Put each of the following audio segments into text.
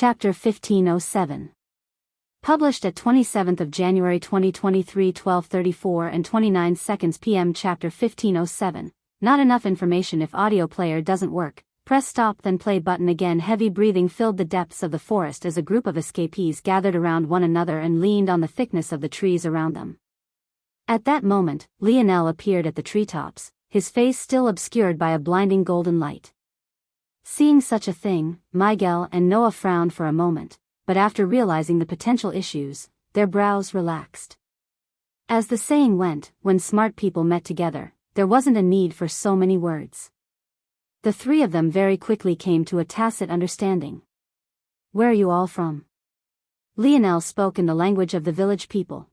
Chapter 1507. Published at 27th of January 2023, 12:34 and 29 seconds p.m. Chapter 1507. Not enough information. If audio player doesn't work, press stop then play button again. Heavy breathing filled the depths of the forest as a group of escapees gathered around one another and leaned on the thickness of the trees around them. At that moment, Lionel appeared at the treetops, his face still obscured by a blinding golden light. Seeing such a thing, Miguel and Noah frowned for a moment, but after realizing the potential issues, their brows relaxed. As the saying went, when smart people met together, there wasn't a need for so many words. The three of them very quickly came to a tacit understanding. "Where are you all from?" Lionel spoke in the language of the village people.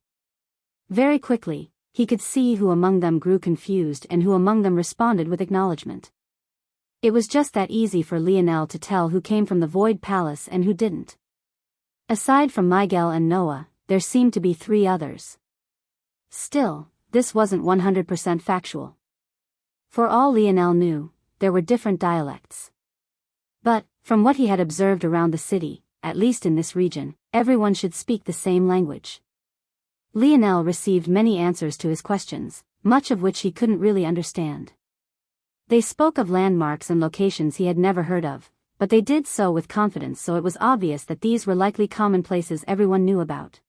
Very quickly, he could see who among them grew confused and who among them responded with acknowledgement. It was just that easy for Lionel to tell who came from the Void Palace and who didn't. Aside from Miguel and Noah, there seemed to be three others. Still, this wasn't 100% factual. For all Lionel knew, there were different dialects. But, from what he had observed around the city, at least in this region, everyone should speak the same language. Lionel received many answers to his questions, much of which he couldn't really understand. They spoke of landmarks and locations he had never heard of, but they did so with confidence, so it was obvious that these were likely common places everyone knew about.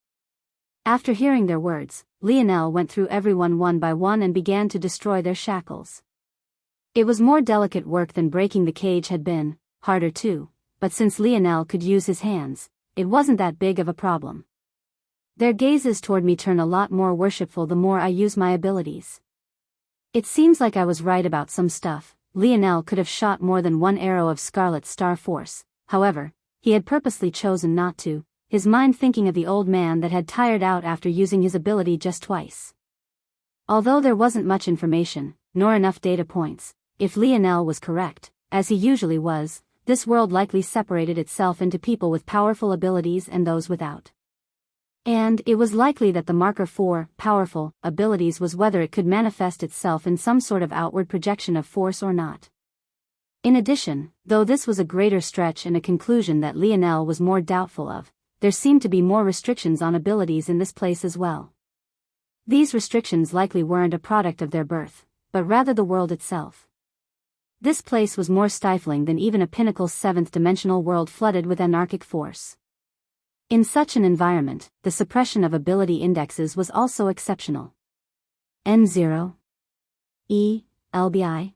After hearing their words, Lionel went through everyone one by one and began to destroy their shackles. It was more delicate work than breaking the cage had been, harder too, but since Lionel could use his hands, it wasn't that big of a problem. "Their gazes toward me turn a lot more worshipful the more I use my abilities. It seems like I was right about some stuff." Lionel could have shot more than one arrow of Scarlet Star Force, however, he had purposely chosen not to, his mind thinking of the old man that had tired out after using his ability just twice. Although there wasn't much information, nor enough data points, if Lionel was correct, as he usually was, this world likely separated itself into people with powerful abilities and those without. And it was likely that the marker for powerful abilities was whether it could manifest itself in some sort of outward projection of force or not. In addition, though this was a greater stretch and a conclusion that Lionel was more doubtful of, there seemed to be more restrictions on abilities in this place as well. These restrictions likely weren't a product of their birth, but rather the world itself. This place was more stifling than even a Pinnacle's seventh-dimensional world flooded with anarchic force. In such an environment, the suppression of ability indexes was also exceptional. N0. E. LBI.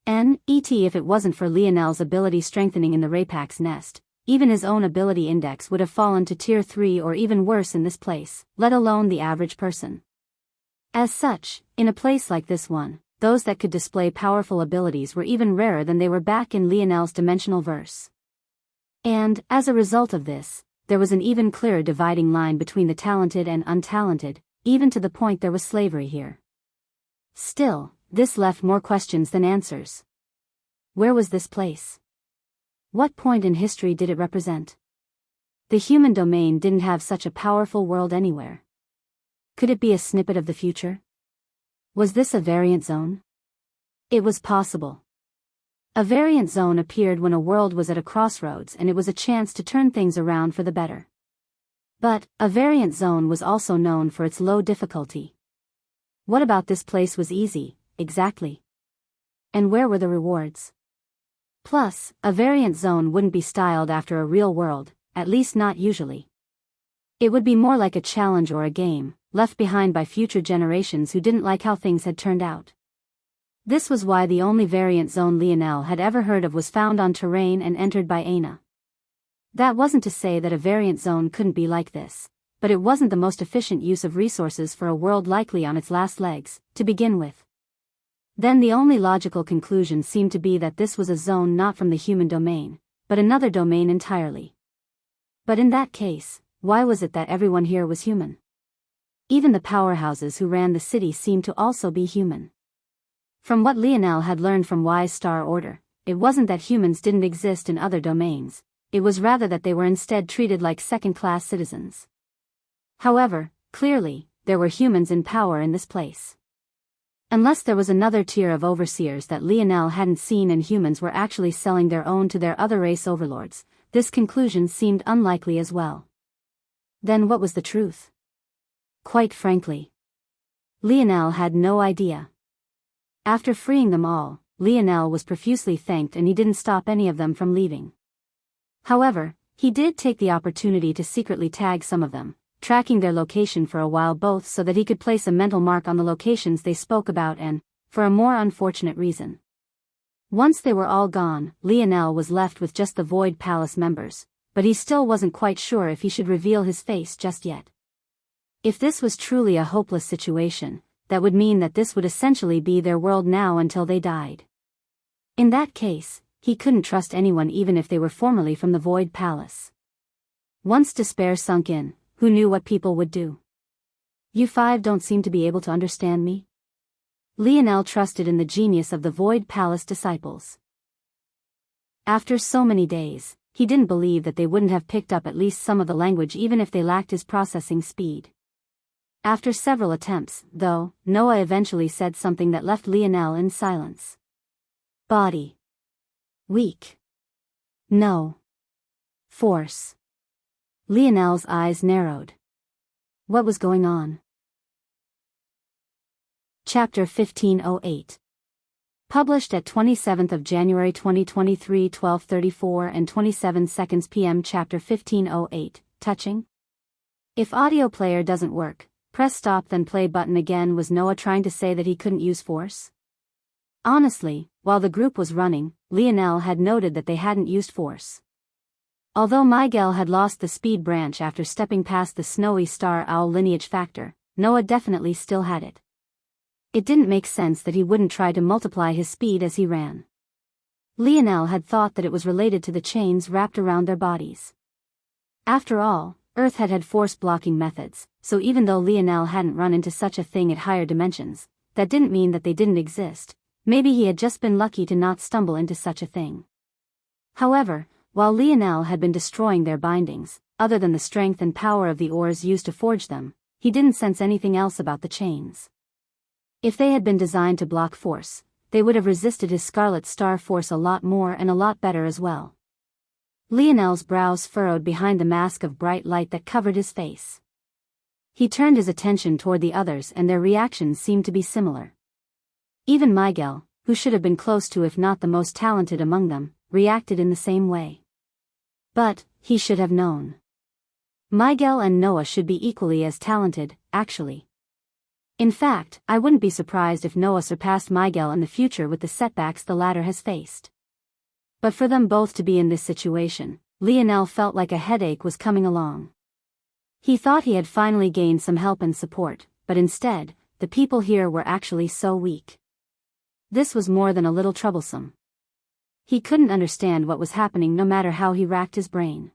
N. ET. If it wasn't for Lionel's ability strengthening in the Rapak's nest, even his own ability index would have fallen to tier 3 or even worse in this place, let alone the average person. As such, in a place like this one, those that could display powerful abilities were even rarer than they were back in Lionel's dimensional verse. And, as a result of this, there was an even clearer dividing line between the talented and untalented, even to the point there was slavery here. Still, this left more questions than answers. Where was this place? What point in history did it represent? The human domain didn't have such a powerful world anywhere. Could it be a snippet of the future? Was this a variant zone? It was possible. A variant zone appeared when a world was at a crossroads and it was a chance to turn things around for the better. But, a variant zone was also known for its low difficulty. What about this place was easy, exactly? And where were the rewards? Plus, a variant zone wouldn't be styled after a real world, at least not usually. It would be more like a challenge or a game, left behind by future generations who didn't like how things had turned out. This was why the only variant zone Lionel had ever heard of was found on terrain and entered by Aina. That wasn't to say that a variant zone couldn't be like this, but it wasn't the most efficient use of resources for a world likely on its last legs, to begin with. Then the only logical conclusion seemed to be that this was a zone not from the human domain, but another domain entirely. But in that case, why was it that everyone here was human? Even the powerhouses who ran the city seemed to also be human. From what Lionel had learned from Wise Star Order, it wasn't that humans didn't exist in other domains, it was rather that they were instead treated like second-class citizens. However, clearly, there were humans in power in this place. Unless there was another tier of overseers that Lionel hadn't seen and humans were actually selling their own to their other race overlords, This conclusion seemed unlikely as well. Then what was the truth? Quite frankly, Lionel had no idea. After freeing them all, Lionel was profusely thanked and he didn't stop any of them from leaving. However, he did take the opportunity to secretly tag some of them, tracking their location for a while both so that he could place a mental mark on the locations they spoke about and, for a more unfortunate reason. Once they were all gone, Lionel was left with just the Void Palace members, but he still wasn't quite sure if he should reveal his face just yet. If this was truly a hopeless situation, that would mean that this would essentially be their world now until they died. In that case, he couldn't trust anyone even if they were formerly from the Void Palace. Once despair sunk in, who knew what people would do? You five don't seem to be able to understand me? Lionel trusted in the genius of the Void Palace disciples. After so many days, he didn't believe that they wouldn't have picked up at least some of the language even if they lacked his processing speed. After several attempts, though, Noah eventually said something that left Lionel in silence. Body. Weak. No. Force. Lionel's eyes narrowed. What was going on? Chapter 1508. Published at 27th of January 2023 12:34 and 27 seconds p.m. Chapter 1508, touching? If audio player doesn't work, press stop then play button again. Was Noah trying to say that he couldn't use force? Honestly, while the group was running, Lionel had noted that they hadn't used force. Although Miguel had lost the speed branch after stepping past the snowy star owl lineage factor, Noah definitely still had it. It didn't make sense that he wouldn't try to multiply his speed as he ran. Lionel had thought that it was related to the chains wrapped around their bodies. After all, Earth had had force-blocking methods, so even though Lionel hadn't run into such a thing at higher dimensions, that didn't mean that they didn't exist. Maybe he had just been lucky to not stumble into such a thing. However, while Lionel had been destroying their bindings, other than the strength and power of the ores used to forge them, he didn't sense anything else about the chains. If they had been designed to block force, they would have resisted his Scarlet Star force a lot more and a lot better as well. Lionel's brows furrowed behind the mask of bright light that covered his face. He turned his attention toward the others and their reactions seemed to be similar. Even Miguel, who should have been close to if not the most talented among them, reacted in the same way. But, he should have known. Miguel and Noah should be equally as talented, actually. In fact, I wouldn't be surprised if Noah surpassed Miguel in the future with the setbacks the latter has faced. But for them both to be in this situation, Lionel felt like a headache was coming along. He thought he had finally gained some help and support, but instead, the people here were actually so weak. This was more than a little troublesome. He couldn't understand what was happening no matter how he racked his brain.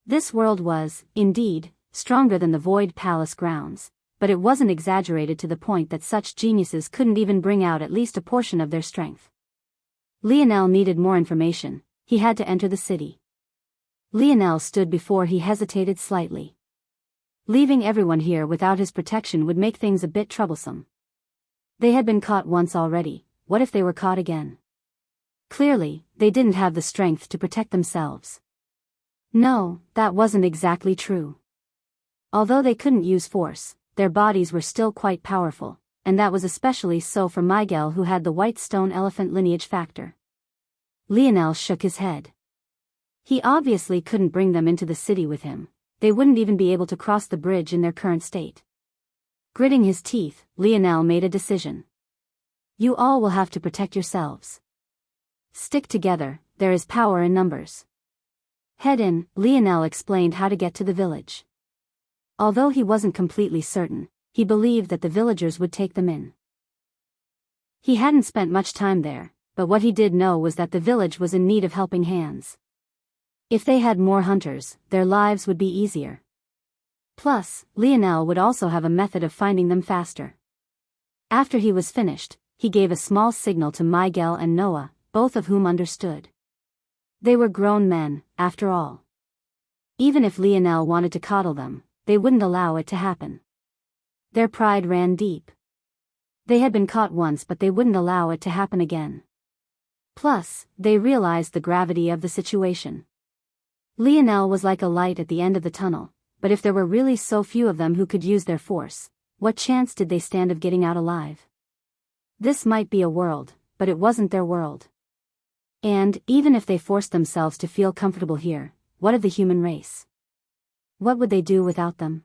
This world was, indeed, stronger than the Void Palace grounds, but it wasn't exaggerated to the point that such geniuses couldn't even bring out at least a portion of their strength. Lionel needed more information. He had to enter the city. Lionel stood before he hesitated slightly. Leaving everyone here without his protection would make things a bit troublesome. They had been caught once already. What if they were caught again? Clearly, they didn't have the strength to protect themselves. No, that wasn't exactly true. Although they couldn't use force, their bodies were still quite powerful, and that was especially so for Miguel who had the white stone elephant lineage factor. Lionel shook his head. He obviously couldn't bring them into the city with him. They wouldn't even be able to cross the bridge in their current state. Gritting his teeth, Lionel made a decision. You all will have to protect yourselves. Stick together, there is power in numbers. Head in, Lionel explained how to get to the village. Although he wasn't completely certain, he believed that the villagers would take them in. He hadn't spent much time there, but what he did know was that the village was in need of helping hands. If they had more hunters, their lives would be easier. Plus, Lionel would also have a method of finding them faster. After he was finished, he gave a small signal to Miguel and Noah, both of whom understood. They were grown men, after all. Even if Lionel wanted to coddle them, they wouldn't allow it to happen. Their pride ran deep. They had been caught once but they wouldn't allow it to happen again. Plus, they realized the gravity of the situation. Lionel was like a light at the end of the tunnel, but if there were really so few of them who could use their force, what chance did they stand of getting out alive? This might be a world, but it wasn't their world. And, even if they forced themselves to feel comfortable here, what of the human race? What would they do without them?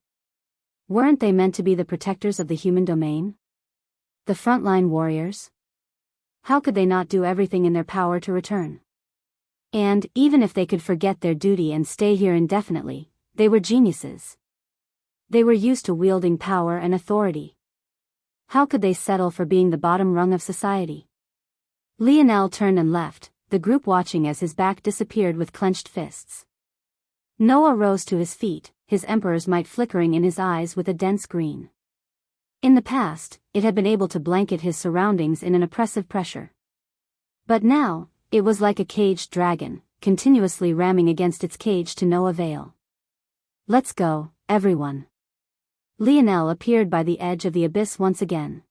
Weren't they meant to be the protectors of the human domain? The frontline warriors? How could they not do everything in their power to return? And, even if they could forget their duty and stay here indefinitely, they were geniuses. They were used to wielding power and authority. How could they settle for being the bottom rung of society? Lionel turned and left, the group watching as his back disappeared with clenched fists. Noah rose to his feet, his emperor's might flickering in his eyes with a dense green. In the past, it had been able to blanket his surroundings in an oppressive pressure. But now, it was like a caged dragon, continuously ramming against its cage to no avail. Let's go, everyone. Lionel appeared by the edge of the abyss once again.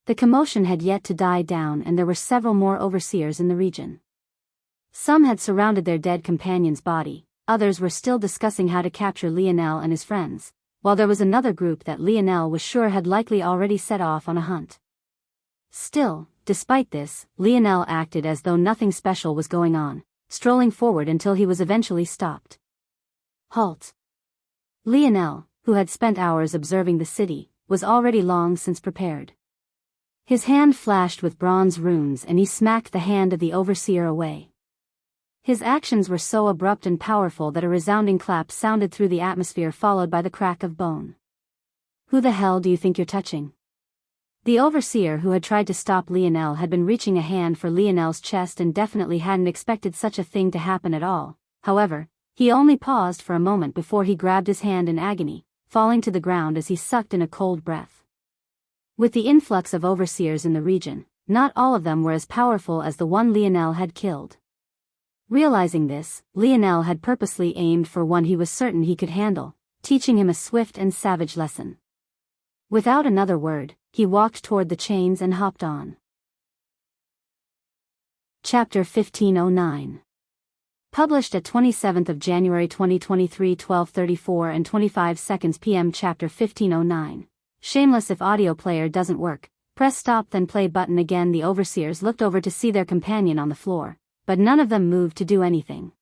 The commotion had yet to die down and there were several more overseers in the region. Some had surrounded their dead companion's body, others were still discussing how to capture Lionel and his friends, while there was another group that Lionel was sure had likely already set off on a hunt. Still, despite this, Lionel acted as though nothing special was going on, strolling forward until he was eventually stopped. Halt! Lionel, who had spent hours observing the city, was already long since prepared. His hand flashed with bronze runes and he smacked the hand of the overseer away. His actions were so abrupt and powerful that a resounding clap sounded through the atmosphere followed by the crack of bone. Who the hell do you think you're touching? The overseer who had tried to stop Lionel had been reaching a hand for Lionel's chest and definitely hadn't expected such a thing to happen at all. However, he only paused for a moment before he grabbed his hand in agony, falling to the ground as he sucked in a cold breath. With the influx of overseers in the region, not all of them were as powerful as the one Lionel had killed. Realizing this, Lionel had purposely aimed for one he was certain he could handle, teaching him a swift and savage lesson. Without another word, he walked toward the chains and hopped on. Chapter 1509. Published at 27th of January 2023 12:34 and 25 seconds p.m. Chapter 1509. Shameless. If audio player doesn't work, press stop then play button again. The overseers looked over to see their companion on the floor, but none of them moved to do anything.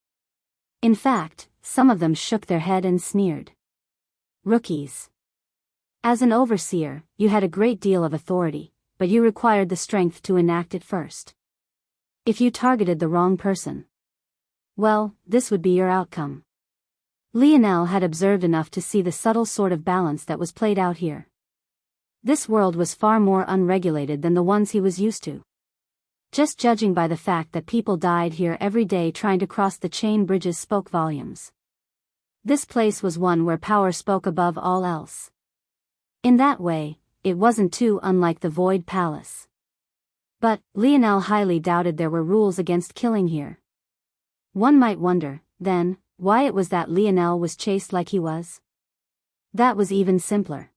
In fact, some of them shook their head and sneered. Rookies. As an overseer, you had a great deal of authority, but you required the strength to enact it first. If you targeted the wrong person, well, this would be your outcome. Lionel had observed enough to see the subtle sort of balance that was played out here. This world was far more unregulated than the ones he was used to. Just judging by the fact that people died here every day trying to cross the chain bridges spoke volumes. This place was one where power spoke above all else. In that way, it wasn't too unlike the Void Palace. But, Lionel highly doubted there were rules against killing here. One might wonder, then, why it was that Lionel was chased like he was? That was even simpler.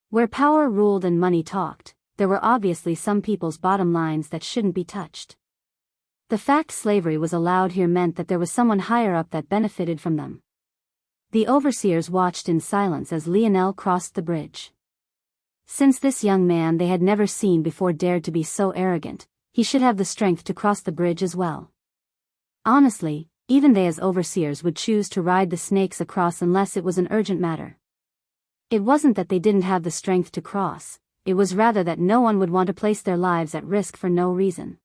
Where power ruled and money talked, there were obviously some people's bottom lines that shouldn't be touched. The fact slavery was allowed here meant that there was someone higher up that benefited from them. The overseers watched in silence as Lionel crossed the bridge. Since this young man they had never seen before dared to be so arrogant, he should have the strength to cross the bridge as well. Honestly, even they as overseers would choose to ride the snakes across unless it was an urgent matter. It wasn't that they didn't have the strength to cross, it was rather that no one would want to place their lives at risk for no reason.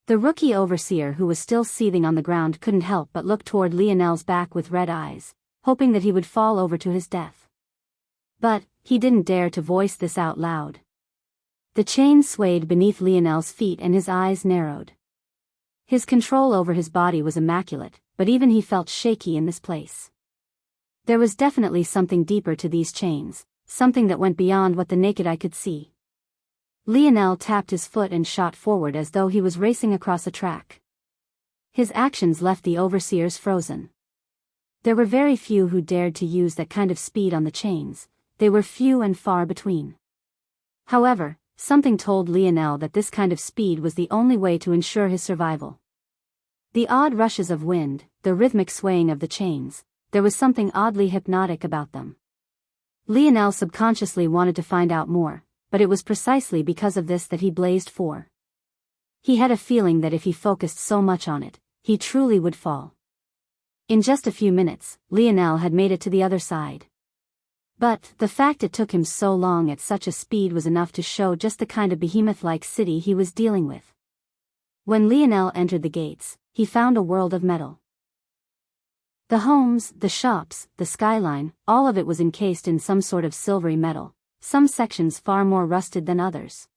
The rookie overseer who was still seething on the ground couldn't help but look toward Lionel's back with red eyes, hoping that he would fall over to his death. But, he didn't dare to voice this out loud. The chain swayed beneath Lionel's feet and his eyes narrowed. His control over his body was immaculate, but even he felt shaky in this place. There was definitely something deeper to these chains, something that went beyond what the naked eye could see. Lionel tapped his foot and shot forward as though he was racing across a track. His actions left the overseers frozen. There were very few who dared to use that kind of speed on the chains, they were few and far between. However, something told Lionel that this kind of speed was the only way to ensure his survival. The odd rushes of wind, the rhythmic swaying of the chains, there was something oddly hypnotic about them. Lionel subconsciously wanted to find out more, but it was precisely because of this that he blazed for. He had a feeling that if he focused so much on it, he truly would fall. In just a few minutes, Lionel had made it to the other side. But the fact it took him so long at such a speed was enough to show just the kind of behemoth-like city he was dealing with. When Lionel entered the gates, he found a world of metal. The homes, the shops, the skyline, all of it was encased in some sort of silvery metal, some sections far more rusted than others.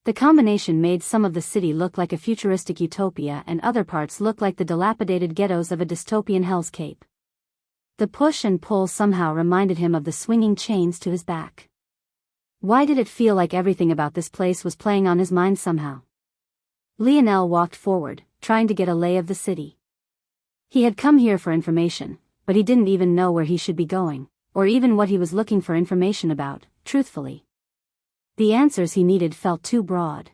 The combination made some of the city look like a futuristic utopia and other parts look like the dilapidated ghettos of a dystopian hellscape. The push and pull somehow reminded him of the swinging chains to his back. Why did it feel like everything about this place was playing on his mind somehow? Lionel walked forward, trying to get a lay of the city. He had come here for information, but he didn't even know where he should be going, or even what he was looking for information about, truthfully. The answers he needed felt too broad.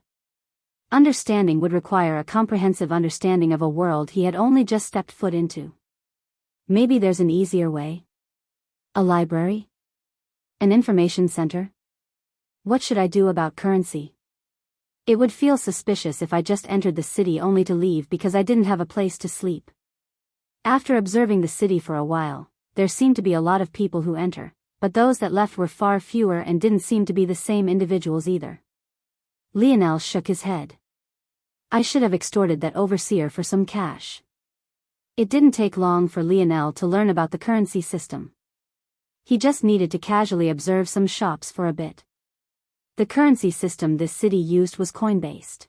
Understanding would require a comprehensive understanding of a world he had only just stepped foot into. Maybe there's an easier way? A library? An information center? What should I do about currency? It would feel suspicious if I just entered the city only to leave because I didn't have a place to sleep. After observing the city for a while, there seemed to be a lot of people who enter, but those that left were far fewer and didn't seem to be the same individuals either. Lionel shook his head. I should have extorted that overseer for some cash. It didn't take long for Lionel to learn about the currency system. He just needed to casually observe some shops for a bit. The currency system this city used was coin-based.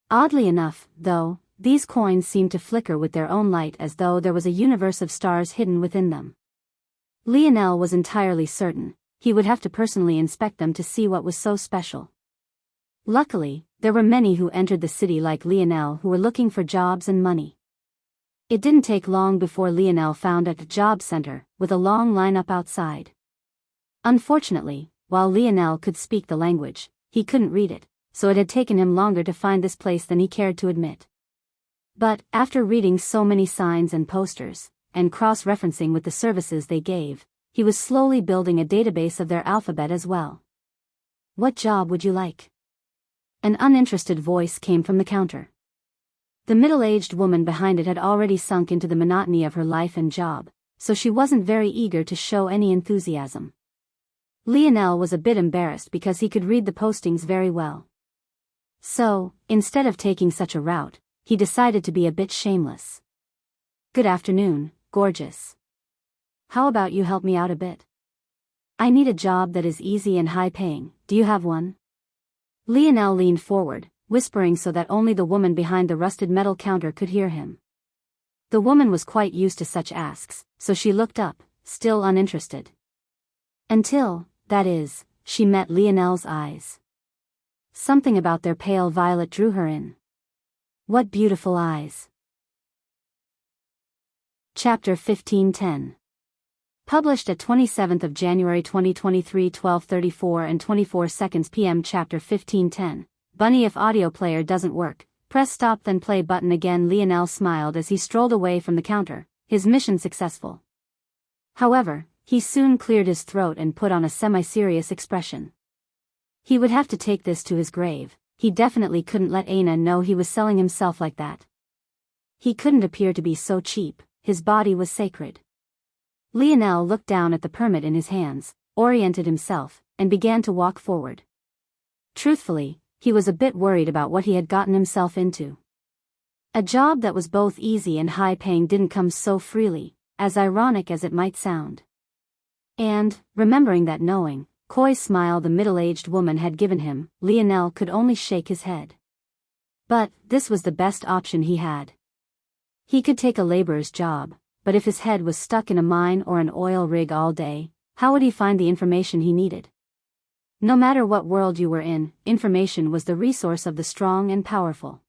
Oddly enough, though, these coins seemed to flicker with their own light as though there was a universe of stars hidden within them. Lionel was entirely certain he would have to personally inspect them to see what was so special. Luckily, there were many who entered the city like Lionel who were looking for jobs and money. It didn't take long before Lionel found a job center, with a long lineup outside. Unfortunately, while Lionel could speak the language, he couldn't read it, so it had taken him longer to find this place than he cared to admit. But, after reading so many signs and posters, and cross-referencing with the services they gave, he was slowly building a database of their alphabet as well. What job would you like? An uninterested voice came from the counter. The middle-aged woman behind it had already sunk into the monotony of her life and job, so she wasn't very eager to show any enthusiasm. Lionel was a bit embarrassed because he could read the postings very well. So, instead of taking such a route, he decided to be a bit shameless. Good afternoon, gorgeous. How about you help me out a bit? I need a job that is easy and high-paying. Do you have one? Lionel leaned forward, whispering so that only the woman behind the rusted metal counter could hear him. The woman was quite used to such asks, so she looked up, still uninterested. Until, that is, she met Lionel's eyes. Something about their pale violet drew her in. What beautiful eyes. Chapter 1510. Published at 27th of January 2023 12:34 and 24 seconds p.m. Chapter 1510. Bunny, if audio player doesn't work, press stop then play button again. Lionel smiled as he strolled away from the counter, his mission successful. However, he soon cleared his throat and put on a semi-serious expression. He would have to take this to his grave. He definitely couldn't let Aina know he was selling himself like that. He couldn't appear to be so cheap, his body was sacred. Lionel looked down at the permit in his hands, oriented himself, and began to walk forward. Truthfully, he was a bit worried about what he had gotten himself into. A job that was both easy and high-paying didn't come so freely, as ironic as it might sound. And, remembering that knowing, coy smile the middle-aged woman had given him, Lionel could only shake his head. But, this was the best option he had. He could take a laborer's job, but if his head was stuck in a mine or an oil rig all day, how would he find the information he needed? No matter what world you were in, information was the resource of the strong and powerful.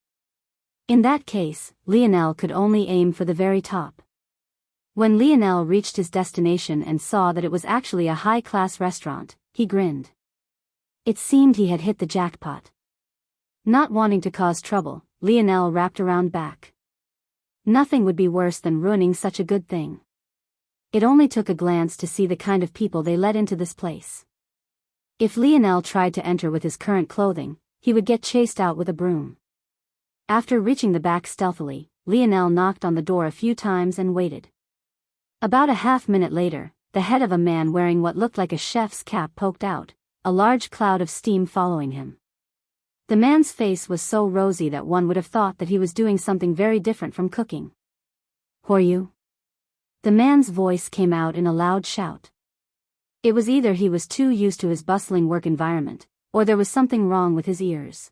In that case, Lionel could only aim for the very top. When Lionel reached his destination and saw that it was actually a high-class restaurant, he grinned. It seemed he had hit the jackpot. Not wanting to cause trouble, Lionel wrapped around back. Nothing would be worse than ruining such a good thing. It only took a glance to see the kind of people they let into this place. If Lionel tried to enter with his current clothing, he would get chased out with a broom. After reaching the back stealthily, Lionel knocked on the door a few times and waited. About a half-minute later, the head of a man wearing what looked like a chef's cap poked out, a large cloud of steam following him. The man's face was so rosy that one would have thought that he was doing something very different from cooking. "Who are you?" The man's voice came out in a loud shout. It was either he was too used to his bustling work environment, or there was something wrong with his ears.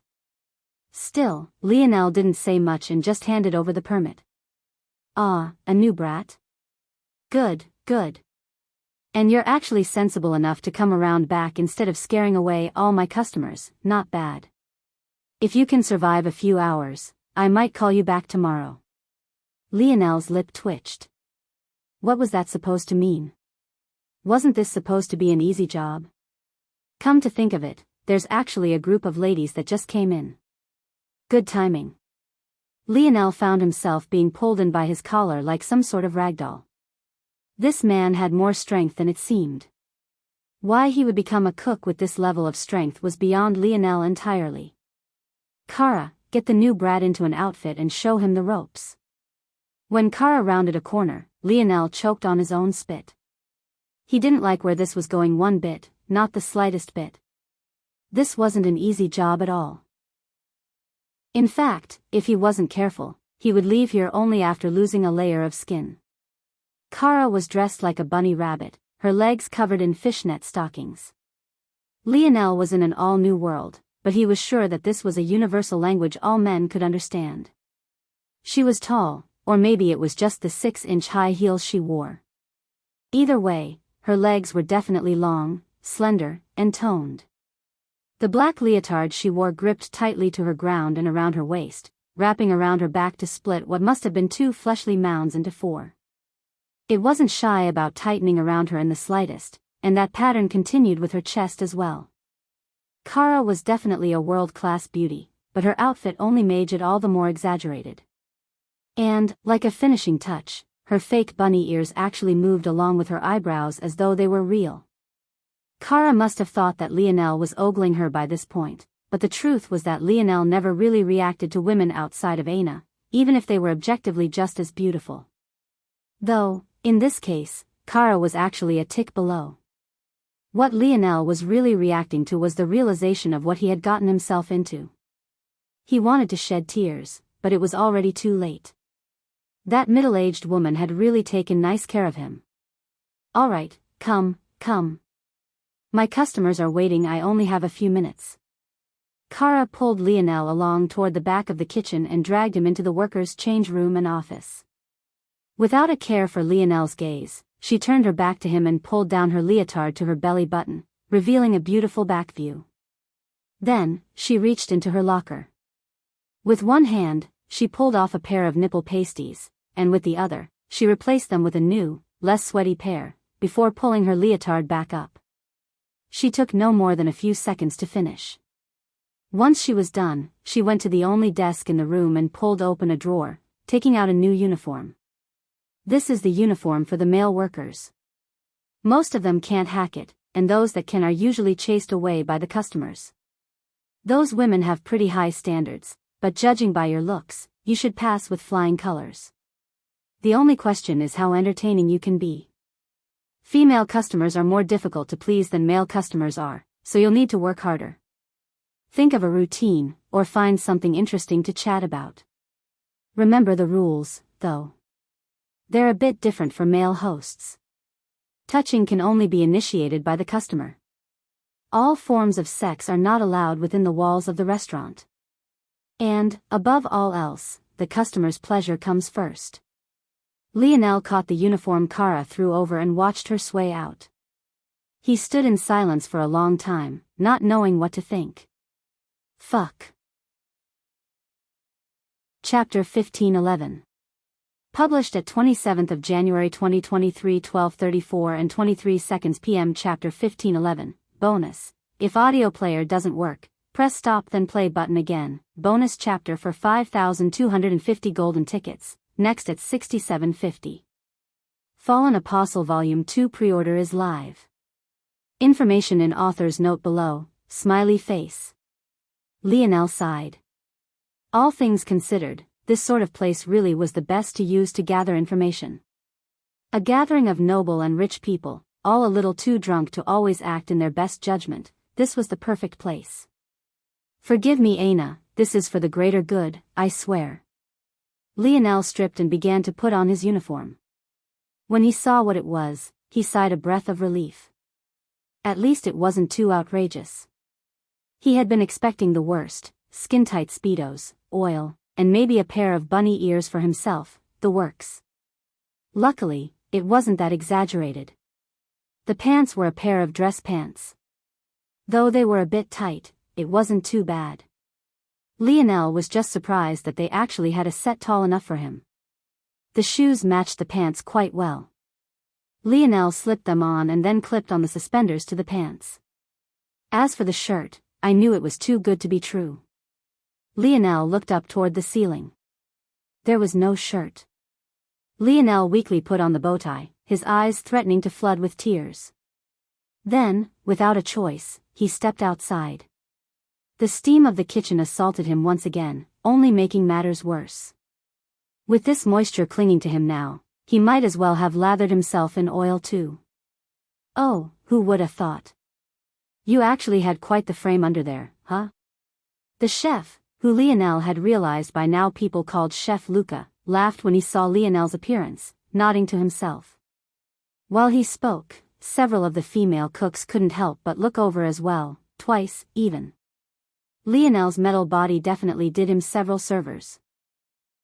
Still, Lionel didn't say much and just handed over the permit. "Ah, a new brat? Good, good. And you're actually sensible enough to come around back instead of scaring away all my customers, not bad. If you can survive a few hours, I might call you back tomorrow." Lionel's lip twitched. What was that supposed to mean? Wasn't this supposed to be an easy job? Come to think of it, there's actually a group of ladies that just came in. Good timing. Lionel found himself being pulled in by his collar like some sort of ragdoll. This man had more strength than it seemed. Why he would become a cook with this level of strength was beyond Lionel entirely. "Kara, get the new brat into an outfit and show him the ropes." When Kara rounded a corner, Lionel choked on his own spit. He didn't like where this was going one bit, not the slightest bit. This wasn't an easy job at all. In fact, if he wasn't careful, he would leave here only after losing a layer of skin. Kara was dressed like a bunny rabbit, her legs covered in fishnet stockings. Lionel was in an all-new world, but he was sure that this was a universal language all men could understand. She was tall, or maybe it was just the 6-inch high heels she wore. Either way, her legs were definitely long, slender, and toned. The black leotard she wore gripped tightly to her ground and around her waist, wrapping around her back to split what must have been 2 fleshly mounds into 4. It wasn't shy about tightening around her in the slightest, and that pattern continued with her chest as well. Kara was definitely a world-class beauty, but her outfit only made it all the more exaggerated. And, like a finishing touch, her fake bunny ears actually moved along with her eyebrows as though they were real. Kara must have thought that Lionel was ogling her by this point, but the truth was that Lionel never really reacted to women outside of Aina, even if they were objectively just as beautiful. Though, in this case, Kara was actually a tick below. What Lionel was really reacting to was the realization of what he had gotten himself into. He wanted to shed tears, but it was already too late. That middle-aged woman had really taken nice care of him. "All right, come. My customers are waiting, I only have a few minutes." Kara pulled Lionel along toward the back of the kitchen and dragged him into the workers' change room and office. Without a care for Lionel's gaze, she turned her back to him and pulled down her leotard to her belly button, revealing a beautiful back view. Then, she reached into her locker. With one hand, she pulled off a pair of nipple pasties, and with the other, she replaced them with a new, less sweaty pair, before pulling her leotard back up. She took no more than a few seconds to finish. Once she was done, she went to the only desk in the room and pulled open a drawer, taking out a new uniform. This is the uniform for the male workers. Most of them can't hack it, and those that can are usually chased away by the customers. Those women have pretty high standards, but judging by your looks, you should pass with flying colors. The only question is how entertaining you can be. Female customers are more difficult to please than male customers are, so you'll need to work harder. Think of a routine, or find something interesting to chat about. Remember the rules, though. They're a bit different for male hosts. Touching can only be initiated by the customer. All forms of sex are not allowed within the walls of the restaurant. And, above all else, the customer's pleasure comes first. Lionel caught the uniform Kara threw over and watched her sway out. He stood in silence for a long time, not knowing what to think. Fuck. Chapter 1511. Published at 27th of January 2023 12:34 and 23 seconds p.m. Chapter 1511. Bonus. If audio player doesn't work, press stop then play button again. Bonus chapter for 5,250 golden tickets. next at 67.50. Fallen Apostle Volume 2 pre-order is live. Information in author's note below, smiley face. Lionel sighed. All things considered, this sort of place really was the best to use to gather information. A gathering of noble and rich people, all a little too drunk to always act in their best judgment, this was the perfect place. Forgive me, Aina, this is for the greater good, I swear. Lionel stripped and began to put on his uniform. When he saw what it was, he sighed a breath of relief. At least it wasn't too outrageous. He had been expecting the worst, skin-tight Speedos, oil, and maybe a pair of bunny ears for himself, the works. Luckily, it wasn't that exaggerated. The pants were a pair of dress pants. Though they were a bit tight, it wasn't too bad. Lionel was just surprised that they actually had a set tall enough for him. The shoes matched the pants quite well. Lionel slipped them on and then clipped on the suspenders to the pants. As for the shirt, I knew it was too good to be true. Lionel looked up toward the ceiling. There was no shirt. Lionel weakly put on the bow tie, his eyes threatening to flood with tears. Then, without a choice, he stepped outside. The steam of the kitchen assaulted him once again, only making matters worse. With this moisture clinging to him now, he might as well have lathered himself in oil too. Oh, who would have thought? You actually had quite the frame under there, huh? The chef, who Lionel had realized by now people called Chef Luca, laughed when he saw Lionel's appearance, nodding to himself. While he spoke, several of the female cooks couldn't help but look over as well, twice, even. Lionel's metal body definitely did him several servers.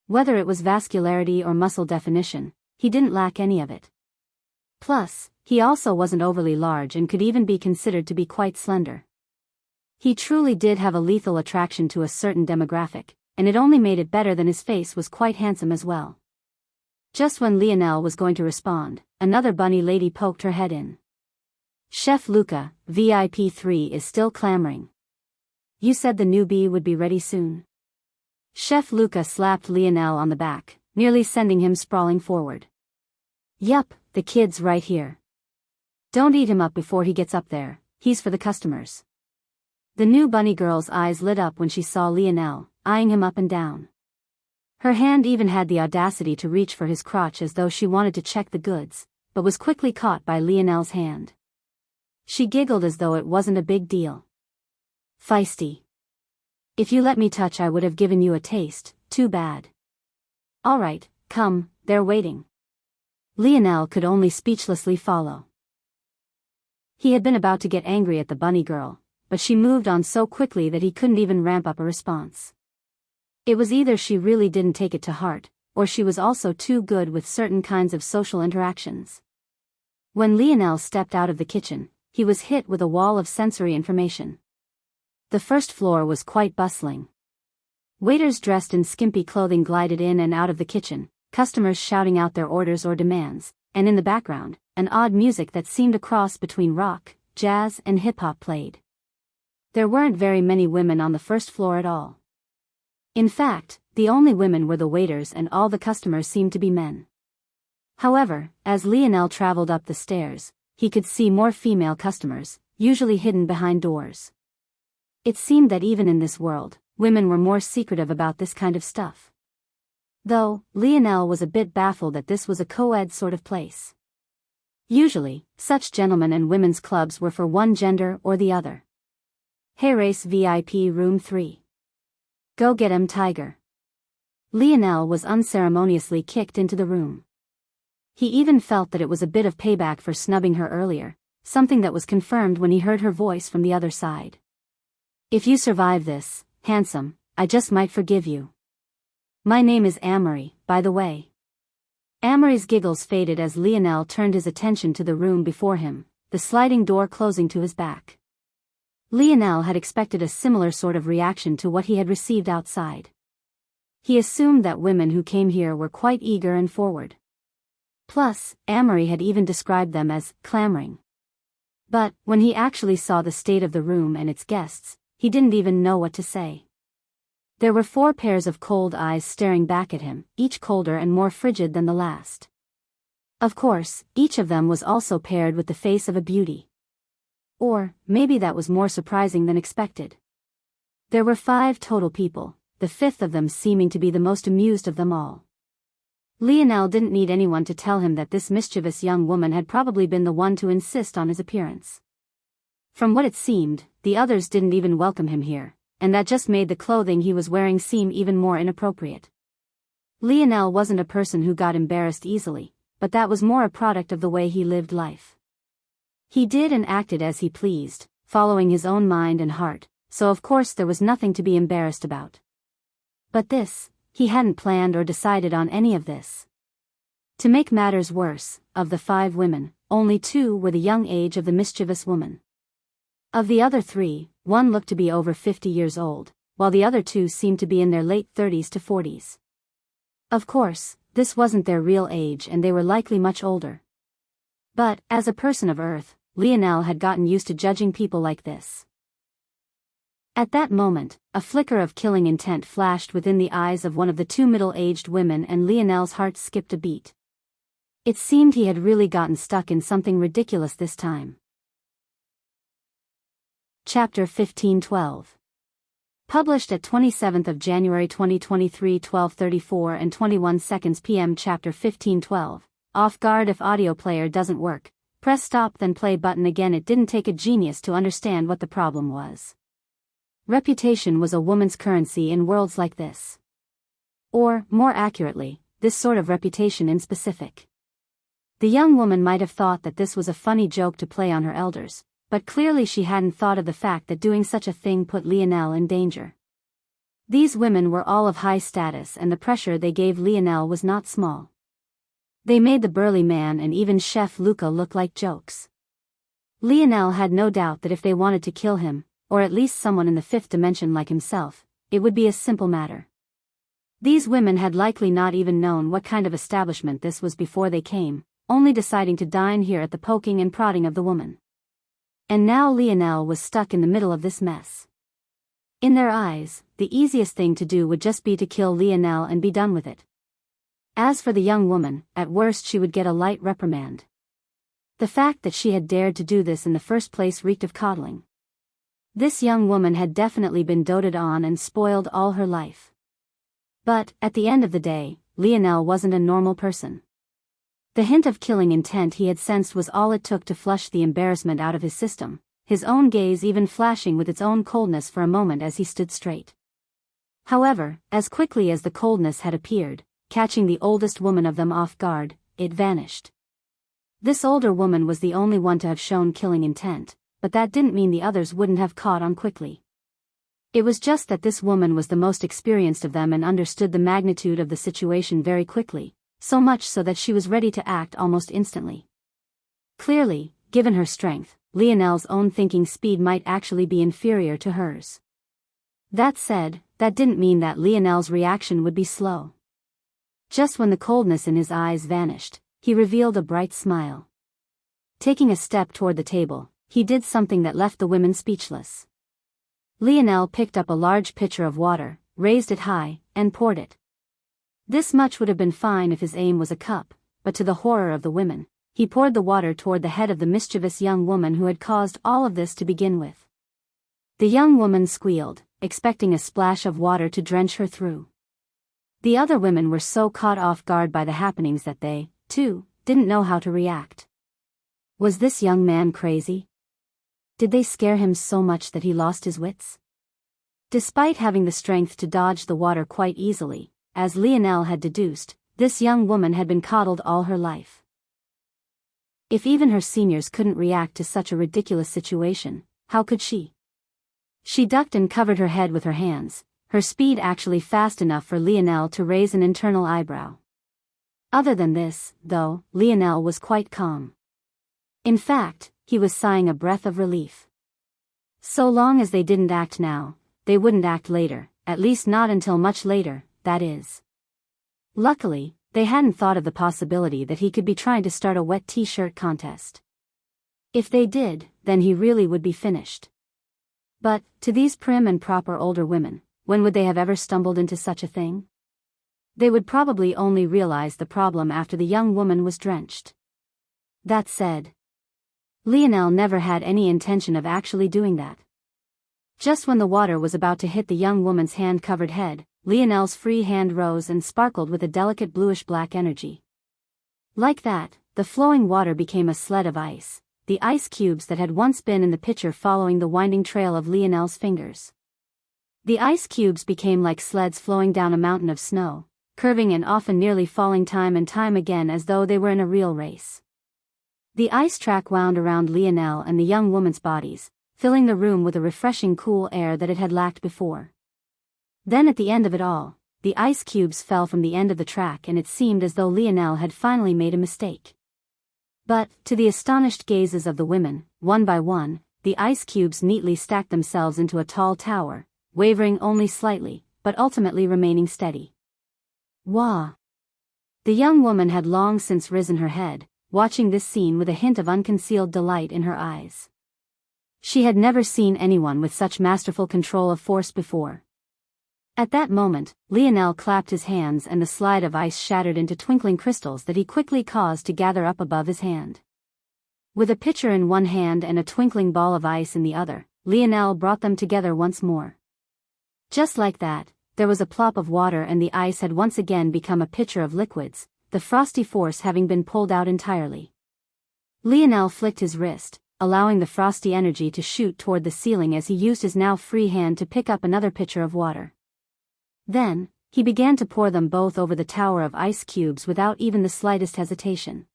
Whether it was vascularity or muscle definition, he didn't lack any of it. Plus, he also wasn't overly large and could even be considered to be quite slender. He truly did have a lethal attraction to a certain demographic, and it only made it better than his face was quite handsome as well. Just when Lionel was going to respond, another bunny lady poked her head in. Chef Luca, VIP 3 is still clamoring. You said the newbie would be ready soon. Chef Luca slapped Lionel on the back, nearly sending him sprawling forward. Yup, the kid's right here. Don't eat him up before he gets up there, he's for the customers. The new bunny girl's eyes lit up when she saw Lionel, eyeing him up and down. Her hand even had the audacity to reach for his crotch as though she wanted to check the goods, but was quickly caught by Lionel's hand. She giggled as though it wasn't a big deal. Feisty. If you let me touch I would have given you a taste, too bad. Alright, come, they're waiting. Lionel could only speechlessly follow. He had been about to get angry at the bunny girl, but she moved on so quickly that he couldn't even ramp up a response. It was either she really didn't take it to heart, or she was also too good with certain kinds of social interactions. When Lionel stepped out of the kitchen, he was hit with a wall of sensory information. The first floor was quite bustling. Waiters dressed in skimpy clothing glided in and out of the kitchen, customers shouting out their orders or demands, and in the background, an odd music that seemed a cross between rock, jazz and hip-hop played. There weren't very many women on the first floor at all. In fact, the only women were the waiters and all the customers seemed to be men. However, as Lionel traveled up the stairs, he could see more female customers, usually hidden behind doors. It seemed that even in this world, women were more secretive about this kind of stuff. Though, Lionel was a bit baffled that this was a co-ed sort of place. Usually, such gentlemen and women's clubs were for one gender or the other. Hey race VIP room 3. Go get 'em tiger. Lionel was unceremoniously kicked into the room. He even felt that it was a bit of payback for snubbing her earlier, something that was confirmed when he heard her voice from the other side. If you survive this, handsome, I just might forgive you. My name is Amory, by the way. Amory's giggles faded as Lionel turned his attention to the room before him, the sliding door closing to his back. Lionel had expected a similar sort of reaction to what he had received outside. He assumed that women who came here were quite eager and forward. Plus, Amory had even described them as clamoring. But, when he actually saw the state of the room and its guests, he didn't even know what to say. There were 4 pairs of cold eyes staring back at him, each colder and more frigid than the last. Of course, each of them was also paired with the face of a beauty. Or, maybe that was more surprising than expected. There were 5 total people, the 5th of them seeming to be the most amused of them all. Lionel didn't need anyone to tell him that this mischievous young woman had probably been the one to insist on his appearance. From what it seemed, the others didn't even welcome him here, and that just made the clothing he was wearing seem even more inappropriate. Lionel wasn't a person who got embarrassed easily, but that was more a product of the way he lived life. He did and acted as he pleased, following his own mind and heart, so of course there was nothing to be embarrassed about. But this, he hadn't planned or decided on any of this. To make matters worse, of the 5 women, only 2 were the young age of the mischievous woman. Of the other 3, 1 looked to be over 50 years old, while the other 2 seemed to be in their late 30s to 40s. Of course, this wasn't their real age and they were likely much older. But, as a person of Earth, Lionel had gotten used to judging people like this. At that moment, a flicker of killing intent flashed within the eyes of one of the 2 middle-aged women and Lionel's heart skipped a beat. It seemed he had really gotten stuck in something ridiculous this time. Chapter 1512. Published at 27th of January 2023 12:34 and 21 seconds p.m. Chapter 1512. Off guard if audio player doesn't work. Press stop then play button again. It didn't take a genius to understand what the problem was. Reputation was a woman's currency in worlds like this. Or, more accurately, this sort of reputation in specific. The young woman might have thought that this was a funny joke to play on her elders, but clearly she hadn't thought of the fact that doing such a thing put Lionel in danger. These women were all of high status and the pressure they gave Lionel was not small. They made the burly man and even Chef Luca look like jokes. Lionel had no doubt that if they wanted to kill him, or at least someone in the 5th dimension like himself, it would be a simple matter. These women had likely not even known what kind of establishment this was before they came, only deciding to dine here at the poking and prodding of the woman. And now Lionel was stuck in the middle of this mess. In their eyes, the easiest thing to do would just be to kill Lionel and be done with it. As for the young woman, at worst she would get a light reprimand. The fact that she had dared to do this in the first place reeked of coddling. This young woman had definitely been doted on and spoiled all her life. But, at the end of the day, Lionel wasn't a normal person. The hint of killing intent he had sensed was all it took to flush the embarrassment out of his system, his own gaze even flashing with its own coldness for a moment as he stood straight. However, as quickly as the coldness had appeared, catching the oldest woman of them off guard, it vanished. This older woman was the only one to have shown killing intent, but that didn't mean the others wouldn't have caught on quickly. It was just that this woman was the most experienced of them and understood the magnitude of the situation very quickly, so much so that she was ready to act almost instantly. Clearly, given her strength, Lionel's own thinking speed might actually be inferior to hers. That said, that didn't mean that Lionel's reaction would be slow. Just when the coldness in his eyes vanished, he revealed a bright smile. Taking a step toward the table, he did something that left the women speechless. Lionel picked up a large pitcher of water, raised it high, and poured it. This much would have been fine if his aim was a cup, but to the horror of the women, he poured the water toward the head of the mischievous young woman who had caused all of this to begin with. The young woman squealed, expecting a splash of water to drench her through. The other women were so caught off guard by the happenings that they, too, didn't know how to react. Was this young man crazy? Did they scare him so much that he lost his wits? Despite having the strength to dodge the water quite easily, as Lionel had deduced, this young woman had been coddled all her life. If even her seniors couldn't react to such a ridiculous situation, how could she? She ducked and covered her head with her hands, her speed actually fast enough for Lionel to raise an internal eyebrow. Other than this, though, Lionel was quite calm. In fact, he was sighing a breath of relief. So long as they didn't act now, they wouldn't act later, at least not until much later, that is. Luckily, they hadn't thought of the possibility that he could be trying to start a wet t-shirt contest. If they did, then he really would be finished. But, to these prim and proper older women, when would they have ever stumbled into such a thing? They would probably only realize the problem after the young woman was drenched. That said, Lionel never had any intention of actually doing that. Just when the water was about to hit the young woman's hand-covered head, Lionel's free hand rose and sparkled with a delicate bluish-black energy. Like that, the flowing water became a sled of ice, the ice cubes that had once been in the pitcher following the winding trail of Lionel's fingers. The ice cubes became like sleds flowing down a mountain of snow, curving and often nearly falling time and time again as though they were in a real race. The ice track wound around Lionel and the young woman's bodies, filling the room with a refreshing cool air that it had lacked before. Then at the end of it all, the ice cubes fell from the end of the track and it seemed as though Lionel had finally made a mistake. But, to the astonished gazes of the women, one by one, the ice cubes neatly stacked themselves into a tall tower, wavering only slightly, but ultimately remaining steady. Wah! The young woman had long since risen her head, watching this scene with a hint of unconcealed delight in her eyes. She had never seen anyone with such masterful control of force before. At that moment, Lionel clapped his hands and the slide of ice shattered into twinkling crystals that he quickly caused to gather up above his hand. With a pitcher in one hand and a twinkling ball of ice in the other, Lionel brought them together once more. Just like that, there was a plop of water and the ice had once again become a pitcher of liquids, the frosty force having been pulled out entirely. Lionel flicked his wrist, allowing the frosty energy to shoot toward the ceiling as he used his now free hand to pick up another pitcher of water. Then, he began to pour them both over the tower of ice cubes without even the slightest hesitation.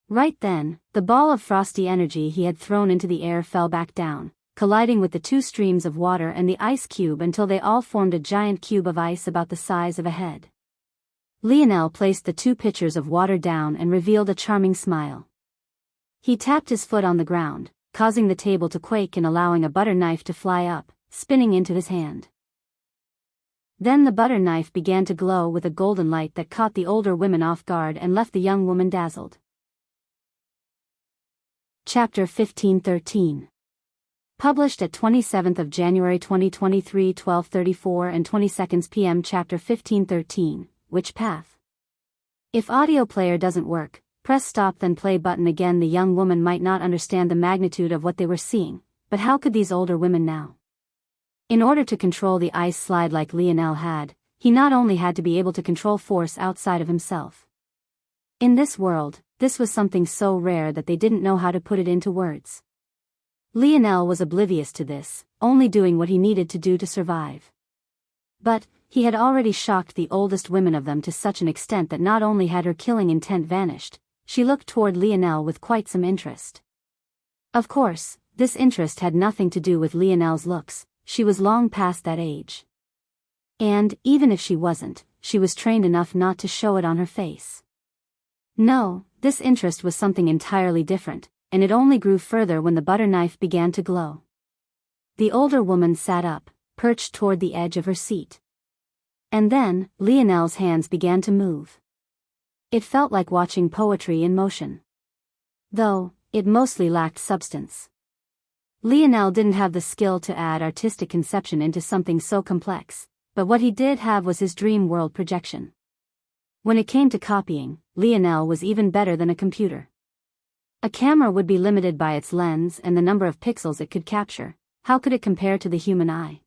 Right then, the ball of frosty energy he had thrown into the air fell back down, colliding with the two streams of water and the ice cube until they all formed a giant cube of ice about the size of a head. Lionel placed the two pitchers of water down and revealed a charming smile. He tapped his foot on the ground, causing the table to quake and allowing a butter knife to fly up, spinning into his hand. Then the butter knife began to glow with a golden light that caught the older women off guard and left the young woman dazzled. Chapter 1513. Published at 27th of January 2023, 12:34 and 22 p.m. Chapter 1513. Which path? If audio player doesn't work, press stop then play button again. The young woman might not understand the magnitude of what they were seeing, but how could these older women now? In order to control the ice slide like Lionel had, he not only had to be able to control force outside of himself. In this world, this was something so rare that they didn't know how to put it into words. Lionel was oblivious to this, only doing what he needed to do to survive. But, he had already shocked the oldest women of them to such an extent that not only had her killing intent vanished, she looked toward Lionel with quite some interest. Of course, this interest had nothing to do with Lionel's looks, she was long past that age. And, even if she wasn't, she was trained enough not to show it on her face. No, this interest was something entirely different, and it only grew further when the butter knife began to glow. The older woman sat up, perched toward the edge of her seat. And then, Lionel's hands began to move. It felt like watching poetry in motion. Though, it mostly lacked substance. Lionel didn't have the skill to add artistic conception into something so complex, but what he did have was his dream world projection. When it came to copying, Lionel was even better than a computer. A camera would be limited by its lens and the number of pixels it could capture. How could it compare to the human eye?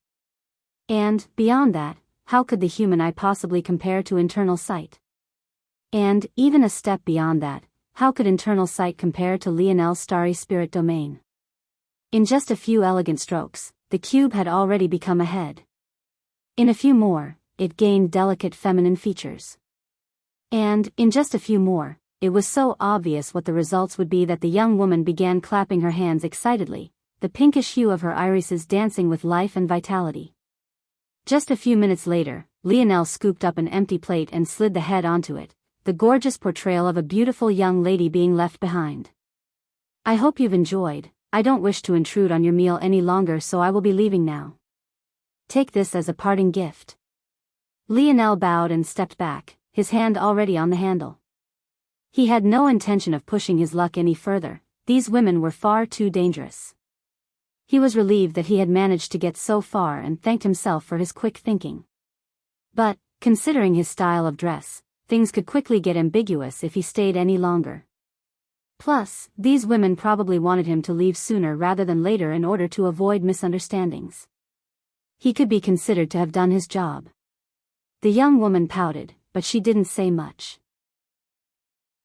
And, beyond that, how could the human eye possibly compare to internal sight? And, even a step beyond that, how could internal sight compare to Lionel's starry spirit domain? In just a few elegant strokes, the cube had already become a head. In a few more, it gained delicate feminine features. And, in just a few more, it was so obvious what the results would be that the young woman began clapping her hands excitedly, the pinkish hue of her irises dancing with life and vitality. Just a few minutes later, Lionel scooped up an empty plate and slid the head onto it, the gorgeous portrayal of a beautiful young lady being left behind. I hope you've enjoyed. I don't wish to intrude on your meal any longer, so I will be leaving now. Take this as a parting gift. Lionel bowed and stepped back, his hand already on the handle. He had no intention of pushing his luck any further. These women were far too dangerous. He was relieved that he had managed to get so far and thanked himself for his quick thinking. But, considering his style of dress, things could quickly get ambiguous if he stayed any longer. Plus, these women probably wanted him to leave sooner rather than later in order to avoid misunderstandings. He could be considered to have done his job. The young woman pouted, but she didn't say much.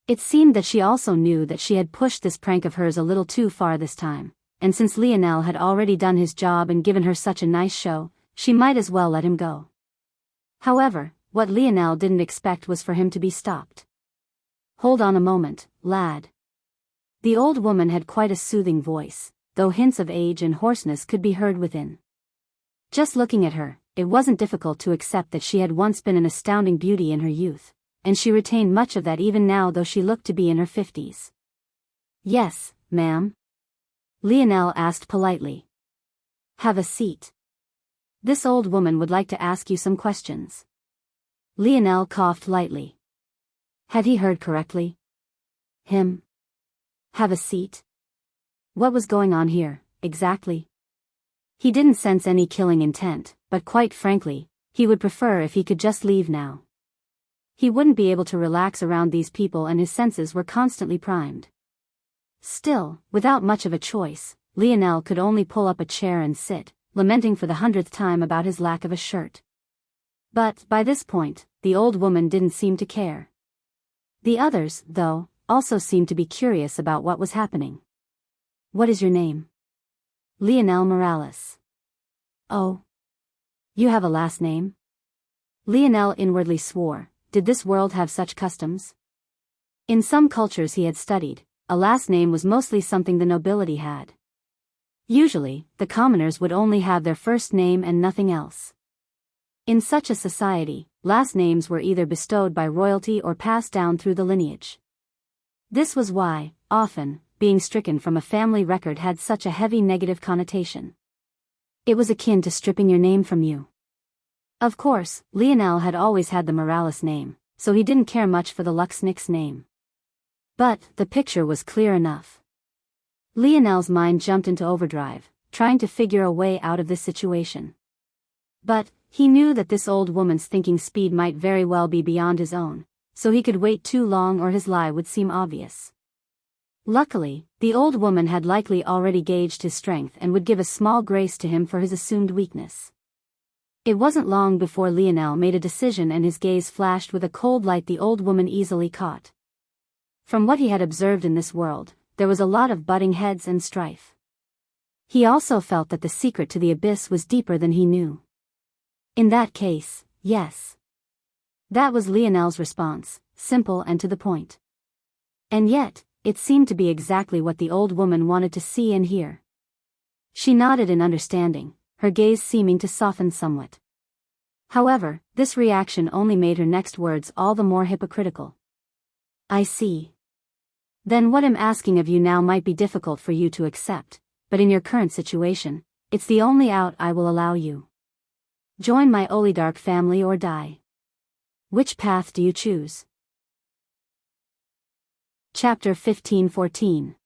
It seemed that she also knew that she had pushed this prank of hers a little too far this time, and since Lionel had already done his job and given her such a nice show, she might as well let him go. However, what Lionel didn't expect was for him to be stopped. "Hold on a moment, lad." The old woman had quite a soothing voice, though hints of age and hoarseness could be heard within. Just looking at her, it wasn't difficult to accept that she had once been an astounding beauty in her youth, and she retained much of that even now though she looked to be in her 50s. "Yes, ma'am?" Lionel asked politely. "Have a seat. This old woman would like to ask you some questions." Lionel coughed lightly. Had he heard correctly? Him? Have a seat? What was going on here, exactly? He didn't sense any killing intent, but quite frankly, he would prefer if he could just leave now. He wouldn't be able to relax around these people and his senses were constantly primed. Still, without much of a choice, Lionel could only pull up a chair and sit, lamenting for the 100th time about his lack of a shirt. But, by this point, the old woman didn't seem to care. The others, though, also seemed to be curious about what was happening. "What is your name?" "Lionel Morales." "Oh. You have a last name?" Lionel inwardly swore. Did this world have such customs? In some cultures he had studied, a last name was mostly something the nobility had. Usually, the commoners would only have their first name and nothing else. In such a society, last names were either bestowed by royalty or passed down through the lineage. This was why, often, being stricken from a family record had such a heavy negative connotation. It was akin to stripping your name from you. Of course, Lionel had always had the Morales name, so he didn't care much for the Luxnick's name. But, the picture was clear enough. Lionel's mind jumped into overdrive, trying to figure a way out of this situation. But, he knew that this old woman's thinking speed might very well be beyond his own, so he could wait too long or his lie would seem obvious. Luckily, the old woman had likely already gauged his strength and would give a small grace to him for his assumed weakness. It wasn't long before Lionel made a decision and his gaze flashed with a cold light the old woman easily caught. From what he had observed in this world, there was a lot of butting heads and strife. He also felt that the secret to the abyss was deeper than he knew. In that case, yes. That was Lionel's response, simple and to the point. And yet, it seemed to be exactly what the old woman wanted to see and hear. She nodded in understanding, her gaze seeming to soften somewhat. However, this reaction only made her next words all the more hypocritical. "I see. Then what I'm asking of you now might be difficult for you to accept, but in your current situation, it's the only out I will allow you. Join my oligarch family or die. Which path do you choose?" Chapter 1514.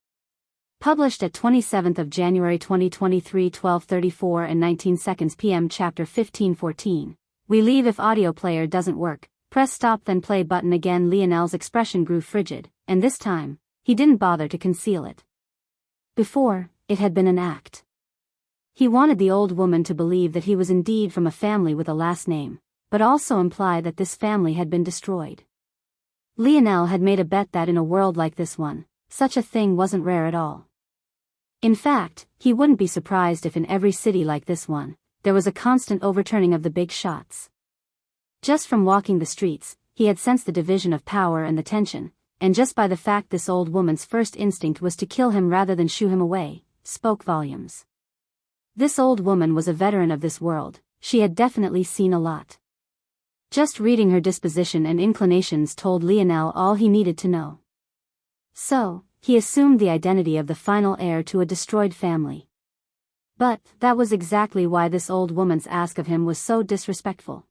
Published at 27th of January 2023 12:34 and 19 seconds p.m. Chapter 1514. We leave if audio player doesn't work. Press stop then play button again. Lionel's expression grew frigid, and this time, he didn't bother to conceal it. Before, it had been an act. He wanted the old woman to believe that he was indeed from a family with a last name, but also imply that this family had been destroyed. Lionel had made a bet that in a world like this one, such a thing wasn't rare at all. In fact, he wouldn't be surprised if in every city like this one, there was a constant overturning of the big shots. Just from walking the streets, he had sensed the division of power and the tension, and just by the fact this old woman's first instinct was to kill him rather than shoo him away, spoke volumes. This old woman was a veteran of this world, she had definitely seen a lot. Just reading her disposition and inclinations told Lionel all he needed to know. So, he assumed the identity of the final heir to a destroyed family. But, that was exactly why this old woman's ask of him was so disrespectful.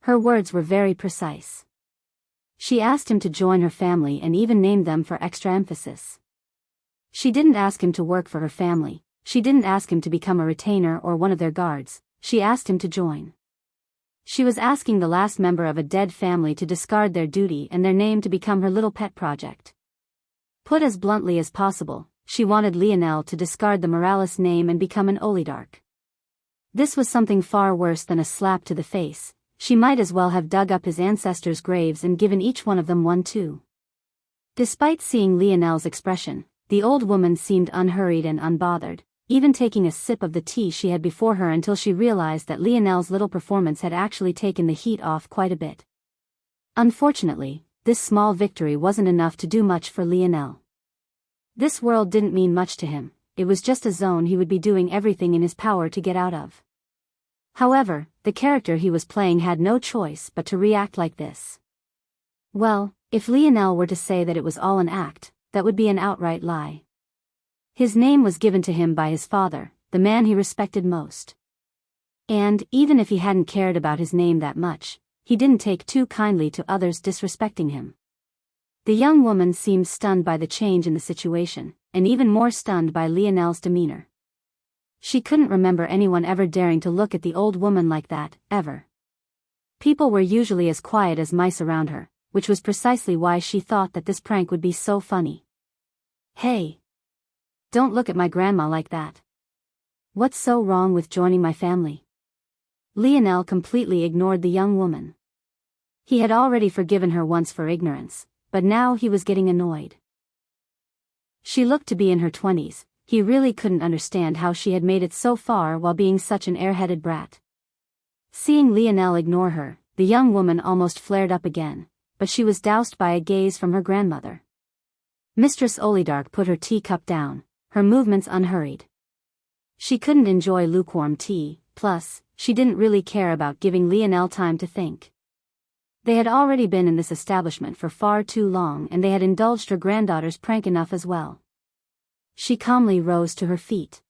Her words were very precise. She asked him to join her family and even named them for extra emphasis. She didn't ask him to work for her family, she didn't ask him to become a retainer or one of their guards, she asked him to join. She was asking the last member of a dead family to discard their duty and their name to become her little pet project. Put as bluntly as possible, she wanted Lionel to discard the Morales name and become an oligarch. This was something far worse than a slap to the face. She might as well have dug up his ancestors' graves and given each one of them one too. Despite seeing Lionel's expression, the old woman seemed unhurried and unbothered, even taking a sip of the tea she had before her until she realized that Lionel's little performance had actually taken the heat off quite a bit. Unfortunately, this small victory wasn't enough to do much for Lionel. This world didn't mean much to him, it was just a zone he would be doing everything in his power to get out of. However, the character he was playing had no choice but to react like this. Well, if Lionel were to say that it was all an act, that would be an outright lie. His name was given to him by his father, the man he respected most. And, even if he hadn't cared about his name that much, he didn't take too kindly to others disrespecting him. The young woman seemed stunned by the change in the situation, and even more stunned by Lionel's demeanor. She couldn't remember anyone ever daring to look at the old woman like that, ever. People were usually as quiet as mice around her, which was precisely why she thought that this prank would be so funny. Hey! Don't look at my grandma like that. What's so wrong with joining my family? Lionel completely ignored the young woman. He had already forgiven her once for ignorance, but now he was getting annoyed. She looked to be in her 20s, he really couldn't understand how she had made it so far while being such an airheaded brat. Seeing Lionel ignore her, the young woman almost flared up again, but she was doused by a gaze from her grandmother. Mistress Oligarch put her teacup down, her movements unhurried. She couldn't enjoy lukewarm tea, plus, she didn't really care about giving Lionel time to think. They had already been in this establishment for far too long and they had indulged her granddaughter's prank enough as well. She calmly rose to her feet.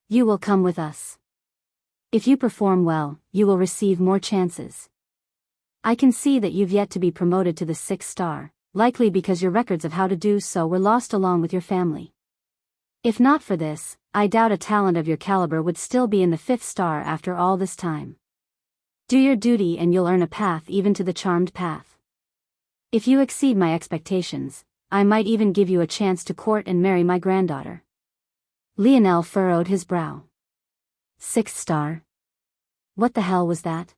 You will come with us. If you perform well, you will receive more chances. I can see that you've yet to be promoted to the 6th star, likely because your records of how to do so were lost along with your family. If not for this, I doubt a talent of your caliber would still be in the 5th star after all this time. Do your duty and you'll earn a path even to the charmed path. If you exceed my expectations, I might even give you a chance to court and marry my granddaughter. Lionel furrowed his brow. 6th star? What the hell was that?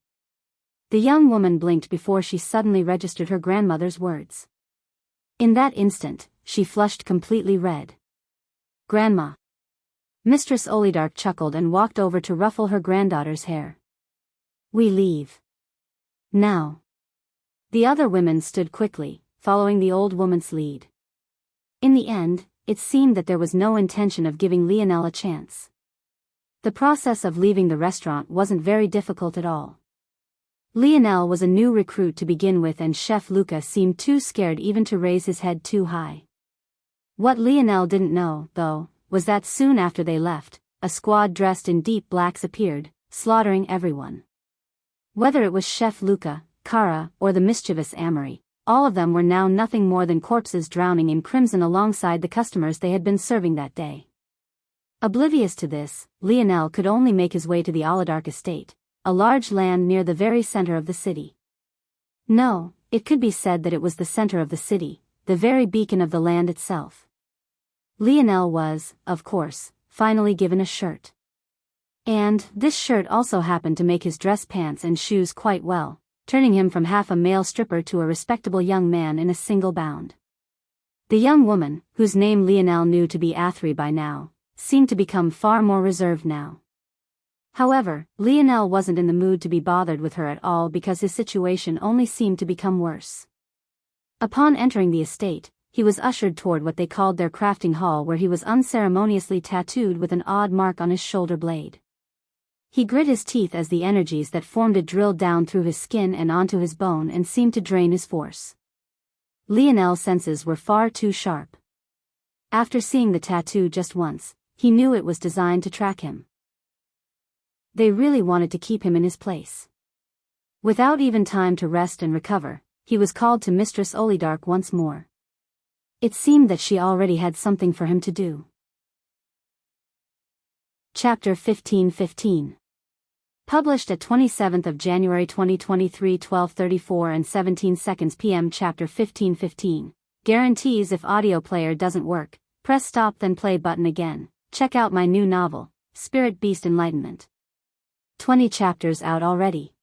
The young woman blinked before she suddenly registered her grandmother's words. In that instant, she flushed completely red. Grandma. Mistress Oligarch chuckled and walked over to ruffle her granddaughter's hair. We leave. Now. The other women stood quickly, following the old woman's lead. In the end, it seemed that there was no intention of giving Lionel a chance. The process of leaving the restaurant wasn't very difficult at all. Lionel was a new recruit to begin with and Chef Luca seemed too scared even to raise his head too high. What Lionel didn't know, though, was that soon after they left, a squad dressed in deep blacks appeared, slaughtering everyone. Whether it was Chef Luca, Kara, or the mischievous Amory, all of them were now nothing more than corpses drowning in crimson alongside the customers they had been serving that day. Oblivious to this, Lionel could only make his way to the Oligarch estate, a large land near the very center of the city. No, it could be said that it was the center of the city, the very beacon of the land itself. Lionel was, of course, finally given a shirt. And this shirt also happened to make his dress pants and shoes quite well, turning him from half a male stripper to a respectable young man in a single bound. The young woman, whose name Lionel knew to be Athri by now, seemed to become far more reserved now. However, Lionel wasn't in the mood to be bothered with her at all because his situation only seemed to become worse. Upon entering the estate, he was ushered toward what they called their crafting hall where he was unceremoniously tattooed with an odd mark on his shoulder blade. He grit his teeth as the energies that formed it drilled down through his skin and onto his bone and seemed to drain his force. Lionel's senses were far too sharp. After seeing the tattoo just once, he knew it was designed to track him. They really wanted to keep him in his place. Without even time to rest and recover, he was called to Mistress Oligarch once more. It seemed that she already had something for him to do. Chapter 1515. Published at 27th of January 2023 12:34 and 17 seconds p.m. Chapter 1515. Guarantees if audio player doesn't work, press stop then play button again. Check out my new novel, Spirit Beast Enlightenment. 20 chapters out already.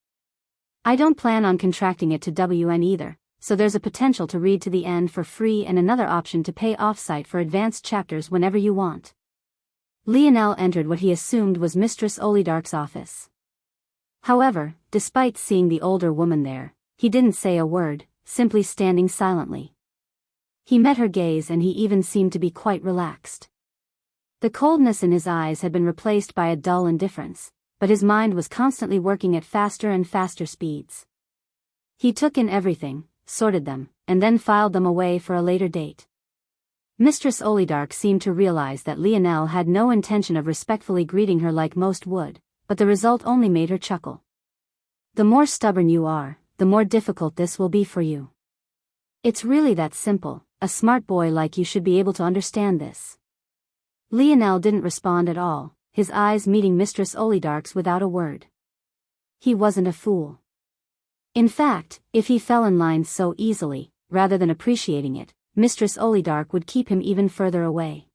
I don't plan on contracting it to WN either, so there's a potential to read to the end for free and another option to pay off-site for advanced chapters whenever you want. Lionel entered what he assumed was Mistress Olidark's office. However, despite seeing the older woman there, he didn't say a word, simply standing silently. He met her gaze and he even seemed to be quite relaxed. The coldness in his eyes had been replaced by a dull indifference, but his mind was constantly working at faster and faster speeds. He took in everything, sorted them, and then filed them away for a later date. Mistress Olidark seemed to realize that Lionel had no intention of respectfully greeting her like most would, but the result only made her chuckle. The more stubborn you are, the more difficult this will be for you. It's really that simple, a smart boy like you should be able to understand this. Lionel didn't respond at all, his eyes meeting Mistress Olidark's without a word. He wasn't a fool. In fact, if he fell in line so easily, rather than appreciating it, Mistress Olidark would keep him even further away.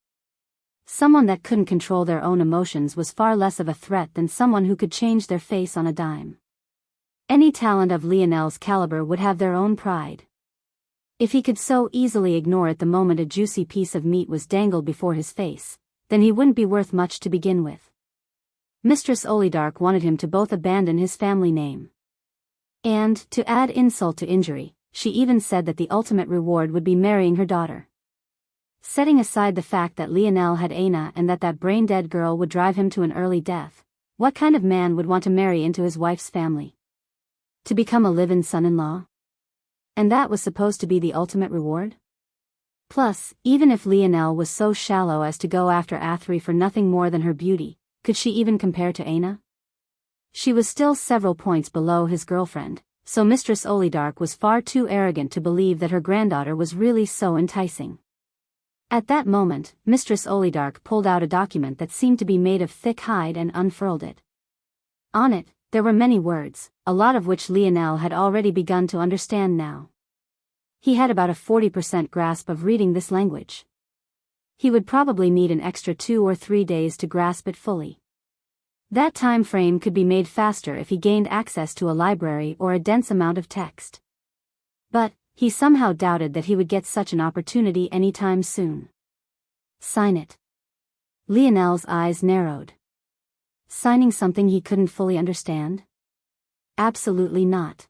Someone that couldn't control their own emotions was far less of a threat than someone who could change their face on a dime. Any talent of Lionel's caliber would have their own pride. If he could so easily ignore it the moment a juicy piece of meat was dangled before his face, then he wouldn't be worth much to begin with. Mistress Olidark wanted him to both abandon his family name. And, to add insult to injury, she even said that the ultimate reward would be marrying her daughter. Setting aside the fact that Lionel had Aina and that brain-dead girl would drive him to an early death, what kind of man would want to marry into his wife's family? To become a live-in son-in-law? And that was supposed to be the ultimate reward? Plus, even if Lionel was so shallow as to go after Athri for nothing more than her beauty, could she even compare to Aina? She was still several points below his girlfriend, so Mistress Olidark was far too arrogant to believe that her granddaughter was really so enticing. At that moment, Mistress Olidark pulled out a document that seemed to be made of thick hide and unfurled it. On it, there were many words, a lot of which Lionel had already begun to understand now. He had about a 40% grasp of reading this language. He would probably need an extra 2 or 3 days to grasp it fully. That time frame could be made faster if he gained access to a library or a dense amount of text. But, he somehow doubted that he would get such an opportunity anytime soon. Sign it. Lionel's eyes narrowed. Signing something he couldn't fully understand? Absolutely not.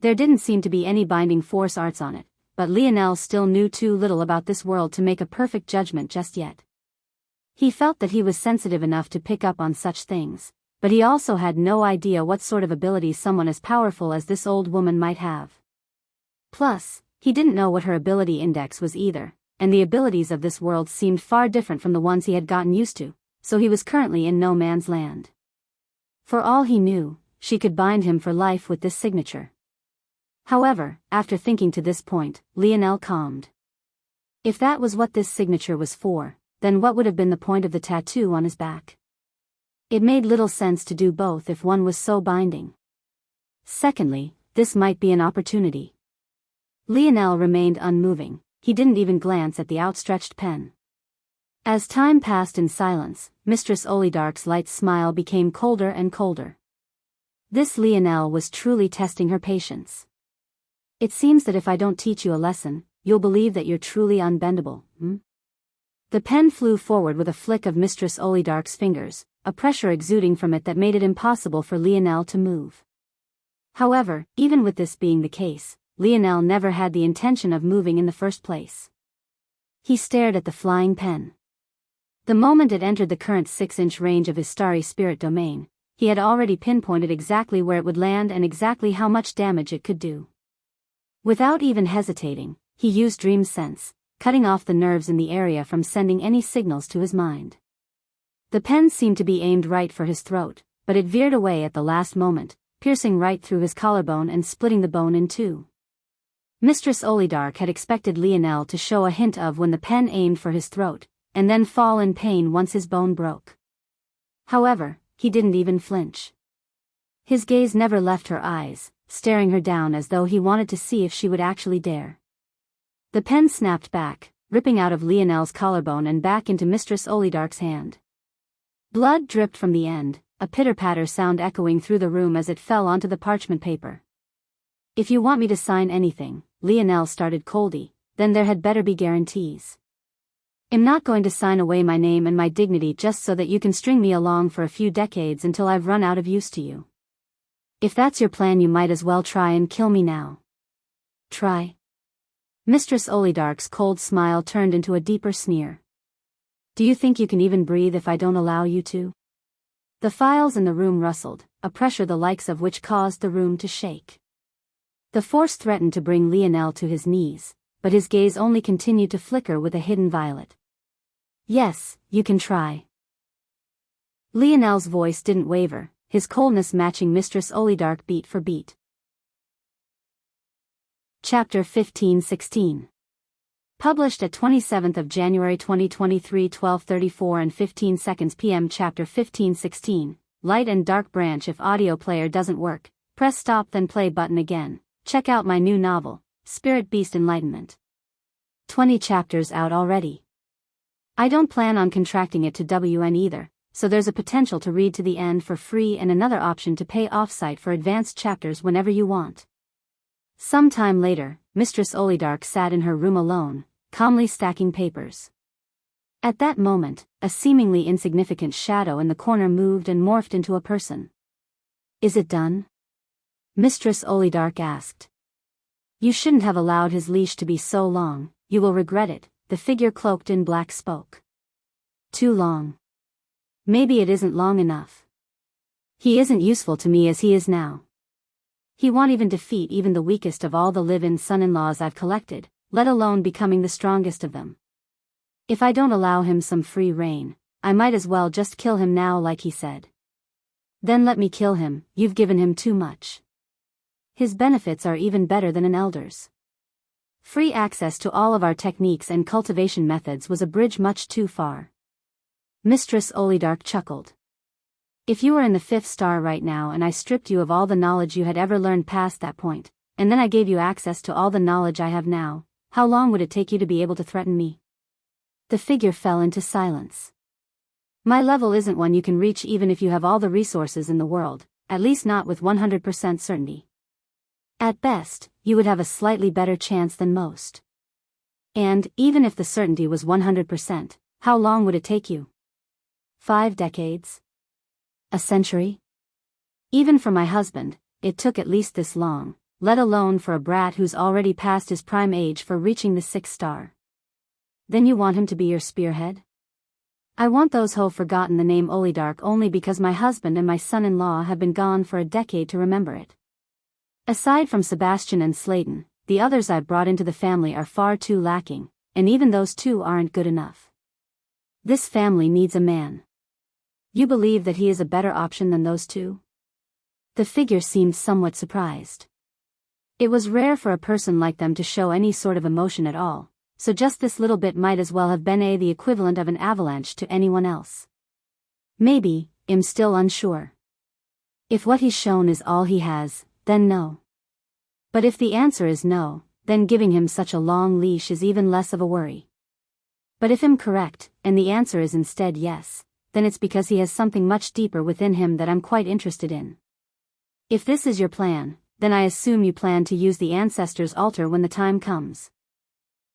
There didn't seem to be any binding force arts on it, but Lionel still knew too little about this world to make a perfect judgment just yet. He felt that he was sensitive enough to pick up on such things, but he also had no idea what sort of abilities someone as powerful as this old woman might have. Plus, he didn't know what her ability index was either, and the abilities of this world seemed far different from the ones he had gotten used to, so he was currently in no man's land. For all he knew, she could bind him for life with this signature. However, after thinking to this point, Lionel calmed. If that was what this signature was for, then what would have been the point of the tattoo on his back? It made little sense to do both if one was so binding. Secondly, this might be an opportunity. Lionel remained unmoving, he didn't even glance at the outstretched pen. As time passed in silence, Mistress Olidark's light smile became colder and colder. This Lionel was truly testing her patience. It seems that if I don't teach you a lesson, you'll believe that you're truly unbendable, The pen flew forward with a flick of Mistress Olidark's fingers, a pressure exuding from it that made it impossible for Lionel to move. However, even with this being the case, Lionel never had the intention of moving in the first place. He stared at the flying pen. The moment it entered the current 6-inch range of his starry spirit domain, he had already pinpointed exactly where it would land and exactly how much damage it could do. Without even hesitating, he used dream sense, cutting off the nerves in the area from sending any signals to his mind. The pen seemed to be aimed right for his throat, but it veered away at the last moment, piercing right through his collarbone and splitting the bone in two. Mistress Olidark had expected Lionel to show a hint of when the pen aimed for his throat, and then fall in pain once his bone broke. However, he didn't even flinch. His gaze never left her eyes, staring her down as though he wanted to see if she would actually dare. The pen snapped back, ripping out of Lionel's collarbone and back into Mistress Olidark's hand. Blood dripped from the end, a pitter-patter sound echoing through the room as it fell onto the parchment paper. "If you want me to sign anything," Lionel started coldly, "then there had better be guarantees. I'm not going to sign away my name and my dignity just so that you can string me along for a few decades until I've run out of use to you. If that's your plan, you might as well try and kill me now." "Try?" Mistress Olidark's cold smile turned into a deeper sneer. "Do you think you can even breathe if I don't allow you to?" The files in the room rustled, a pressure the likes of which caused the room to shake. The force threatened to bring Lionel to his knees, but his gaze only continued to flicker with a hidden violet. "Yes, you can try." Lionel's voice didn't waver, his coldness matching Mistress Olidark beat for beat. Chapter 15-16. Published at 27th of January 2023 12:34 and 15 seconds p.m. Chapter 15-16. Light and Dark Branch. If audio player doesn't work, press stop then play button again. Check out my new novel, Spirit Beast Enlightenment. 20 chapters out already. I don't plan on contracting it to WN either, so there's a potential to read to the end for free and another option to pay offsite for advanced chapters whenever you want. Some time later, Mistress Olidark sat in her room alone, calmly stacking papers. At that moment, a seemingly insignificant shadow in the corner moved and morphed into a person. "Is it done?" Mistress Olidark asked. "You shouldn't have allowed his leash to be so long, you will regret it," the figure cloaked in black spoke. "Too long. Maybe it isn't long enough. He isn't useful to me as he is now. He won't even defeat even the weakest of all the live-in son-in-laws I've collected, let alone becoming the strongest of them. If I don't allow him some free rein, I might as well just kill him now like he said." "Then let me kill him, you've given him too much. His benefits are even better than an elder's. Free access to all of our techniques and cultivation methods was a bridge much too far." Mistress Olidark chuckled. "If you were in the 5th star right now and I stripped you of all the knowledge you had ever learned past that point, and then I gave you access to all the knowledge I have now, how long would it take you to be able to threaten me?" The figure fell into silence. "My level isn't one you can reach even if you have all the resources in the world, at least not with 100% certainty. At best, you would have a slightly better chance than most. And, even if the certainty was 100%, how long would it take you? 5 decades? A century? Even for my husband, it took at least this long, let alone for a brat who's already past his prime age for reaching the 6th star. Then you want him to be your spearhead? I want those who've forgotten the name Olidark only because my husband and my son-in-law have been gone for a decade to remember it. Aside from Sebastian and Slayton, the others I've brought into the family are far too lacking, and even those two aren't good enough. This family needs a man. You believe that he is a better option than those two?" The figure seemed somewhat surprised. It was rare for a person like them to show any sort of emotion at all, so just this little bit might as well have been the equivalent of an avalanche to anyone else. "Maybe, I'm still unsure. If what he's shown is all he has, then no. But if the answer is no, then giving him such a long leash is even less of a worry. But if I'm correct, and the answer is instead yes, then it's because he has something much deeper within him that I'm quite interested in. If this is your plan, then I assume you plan to use the ancestors' altar when the time comes.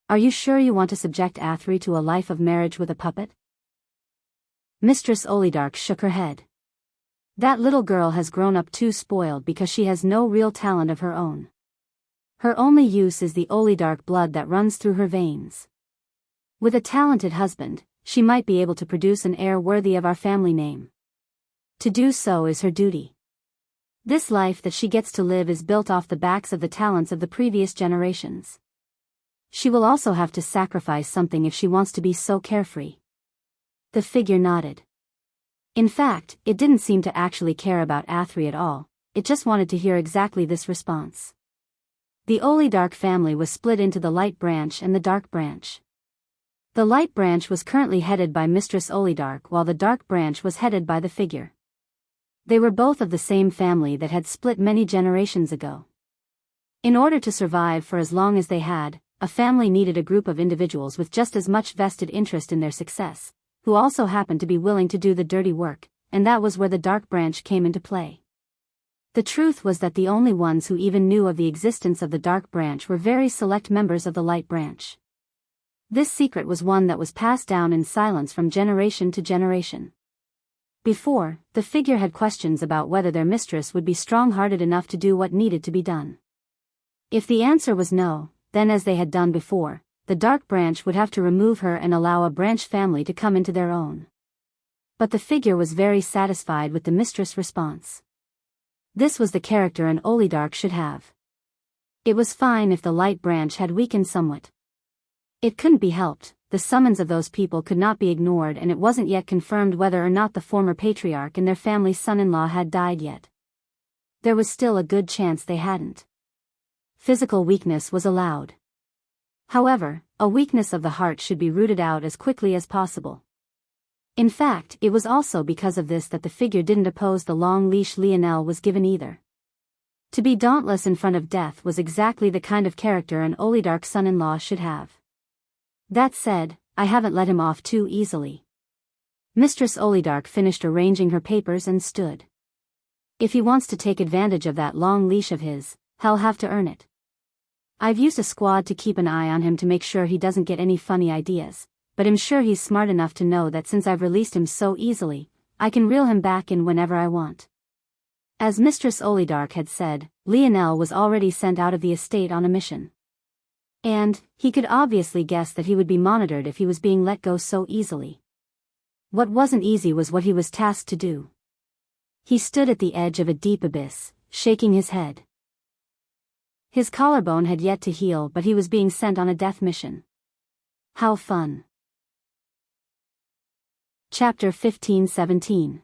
Are you sure you want to subject Athri to a life of marriage with a puppet?" Mistress Olidark shook her head. "That little girl has grown up too spoiled because she has no real talent of her own. Her only use is the Olidark blood that runs through her veins. With a talented husband, she might be able to produce an heir worthy of our family name. To do so is her duty. This life that she gets to live is built off the backs of the talents of the previous generations. She will also have to sacrifice something if she wants to be so carefree." The figure nodded. In fact, it didn't seem to actually care about Athri at all, it just wanted to hear exactly this response. The Olidark family was split into the light branch and the dark branch. The light branch was currently headed by Mistress Olidark while the dark branch was headed by the figure. They were both of the same family that had split many generations ago. In order to survive for as long as they had, a family needed a group of individuals with just as much vested interest in their success, who also happened to be willing to do the dirty work, and that was where the dark branch came into play. The truth was that the only ones who even knew of the existence of the dark branch were very select members of the light branch. This secret was one that was passed down in silence from generation to generation. Before, the figure had questions about whether their mistress would be strong-hearted enough to do what needed to be done. If the answer was no, then as they had done before, the dark branch would have to remove her and allow a branch family to come into their own. But the figure was very satisfied with the mistress' response. This was the character an Olidark should have. It was fine if the light branch had weakened somewhat. It couldn't be helped, the summons of those people could not be ignored, and it wasn't yet confirmed whether or not the former patriarch and their family's son-in-law had died yet. There was still a good chance they hadn't. Physical weakness was allowed. However, a weakness of the heart should be rooted out as quickly as possible. In fact, it was also because of this that the figure didn't oppose the long leash Lionel was given either. To be dauntless in front of death was exactly the kind of character an Olidark son-in-law should have. That said, I haven't let him off too easily. Mistress Olidark finished arranging her papers and stood. If he wants to take advantage of that long leash of his, he'll have to earn it. I've used a squad to keep an eye on him to make sure he doesn't get any funny ideas, but I'm sure he's smart enough to know that since I've released him so easily, I can reel him back in whenever I want. As Mistress Olidark had said, Lionel was already sent out of the estate on a mission. And, he could obviously guess that he would be monitored if he was being let go so easily. What wasn't easy was what he was tasked to do. He stood at the edge of a deep abyss, shaking his head. His collarbone had yet to heal, but he was being sent on a death mission. How fun. Chapter 15-17.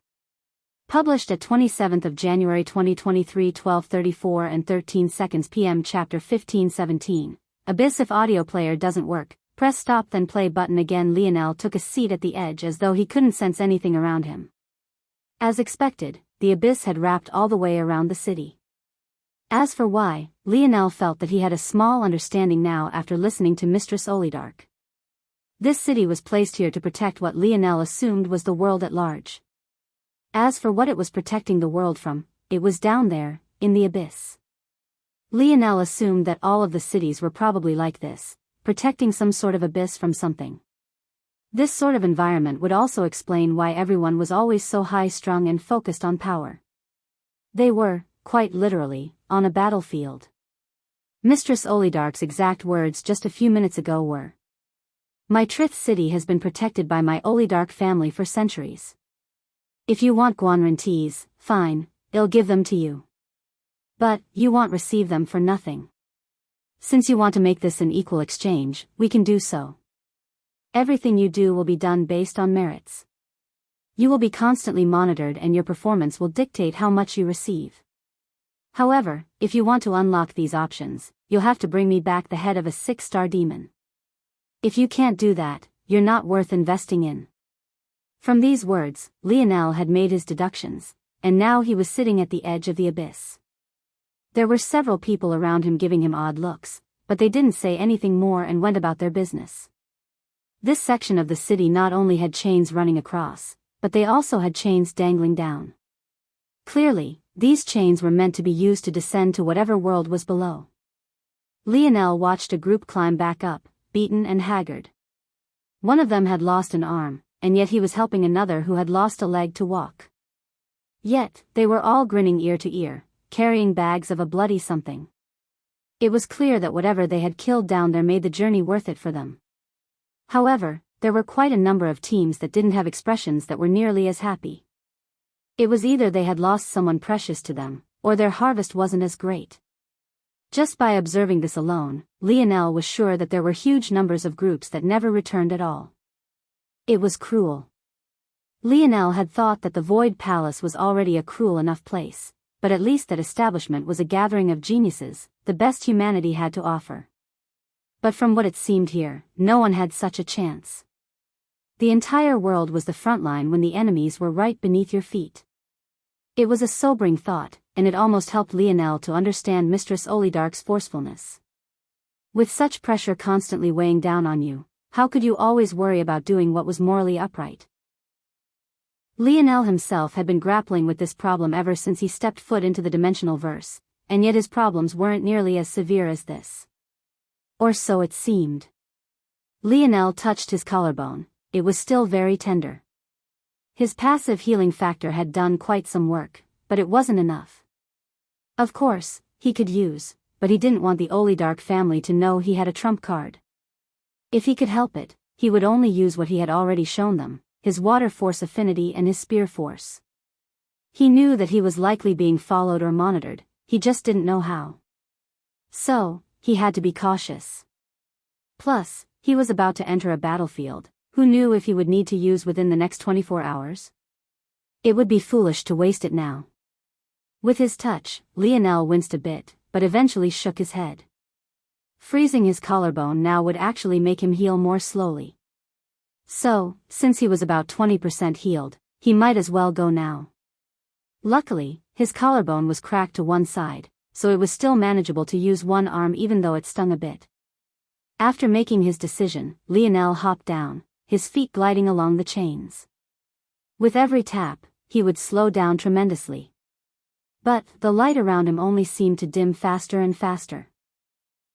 Published at 27th of January 2023 12:34 and 13 seconds p.m. Chapter 15-17. Abyss. If audio player doesn't work, press stop then play button again. Lionel took a seat at the edge as though he couldn't sense anything around him. As expected, the abyss had wrapped all the way around the city. As for why, Lionel felt that he had a small understanding now after listening to Mistress Olidark. This city was placed here to protect what Lionel assumed was the world at large. As for what it was protecting the world from, it was down there, in the abyss. Lionel assumed that all of the cities were probably like this, protecting some sort of abyss from something. This sort of environment would also explain why everyone was always so high-strung and focused on power. They were, quite literally, on a battlefield. Mistress Olidark's exact words just a few minutes ago were, "My Trith city has been protected by my Olidark family for centuries. If you want guanrantees, fine, I'll give them to you. But, you won't receive them for nothing. Since you want to make this an equal exchange, we can do so. Everything you do will be done based on merits. You will be constantly monitored and your performance will dictate how much you receive. However, if you want to unlock these options, you'll have to bring me back the head of a 6-star demon. If you can't do that, you're not worth investing in." From these words, Lionel had made his deductions, and now he was sitting at the edge of the abyss. There were several people around him giving him odd looks, but they didn't say anything more and went about their business. This section of the city not only had chains running across, but they also had chains dangling down. Clearly, these chains were meant to be used to descend to whatever world was below. Lionel watched a group climb back up, beaten and haggard. One of them had lost an arm, and yet he was helping another who had lost a leg to walk. Yet, they were all grinning ear to ear, carrying bags of a bloody something. It was clear that whatever they had killed down there made the journey worth it for them. However, there were quite a number of teams that didn't have expressions that were nearly as happy. It was either they had lost someone precious to them, or their harvest wasn't as great. Just by observing this alone, Lionel was sure that there were huge numbers of groups that never returned at all. It was cruel. Lionel had thought that the Void Palace was already a cruel enough place, but at least that establishment was a gathering of geniuses, the best humanity had to offer. But from what it seemed here, no one had such a chance. The entire world was the front line when the enemies were right beneath your feet. It was a sobering thought, and it almost helped Lionel to understand Mistress Olidark's forcefulness. With such pressure constantly weighing down on you, how could you always worry about doing what was morally upright? Lionel himself had been grappling with this problem ever since he stepped foot into the dimensional verse, and yet his problems weren't nearly as severe as this. Or so it seemed. Lionel touched his collarbone. It was still very tender. His passive healing factor had done quite some work, but it wasn't enough. Of course, he could use, but he didn't want the Olidark family to know he had a trump card. If he could help it, he would only use what he had already shown them, his water force affinity and his spear force. He knew that he was likely being followed or monitored, he just didn't know how. So, he had to be cautious. Plus, he was about to enter a battlefield. Who knew if he would need to use within the next 24 hours? It would be foolish to waste it now. With his touch, Lionel winced a bit, but eventually shook his head. Freezing his collarbone now would actually make him heal more slowly. So, since he was about 20% healed, he might as well go now. Luckily, his collarbone was cracked to one side, so it was still manageable to use one arm even though it stung a bit. After making his decision, Lionel hopped down, his feet gliding along the chains. With every tap, he would slow down tremendously. But the light around him only seemed to dim faster and faster.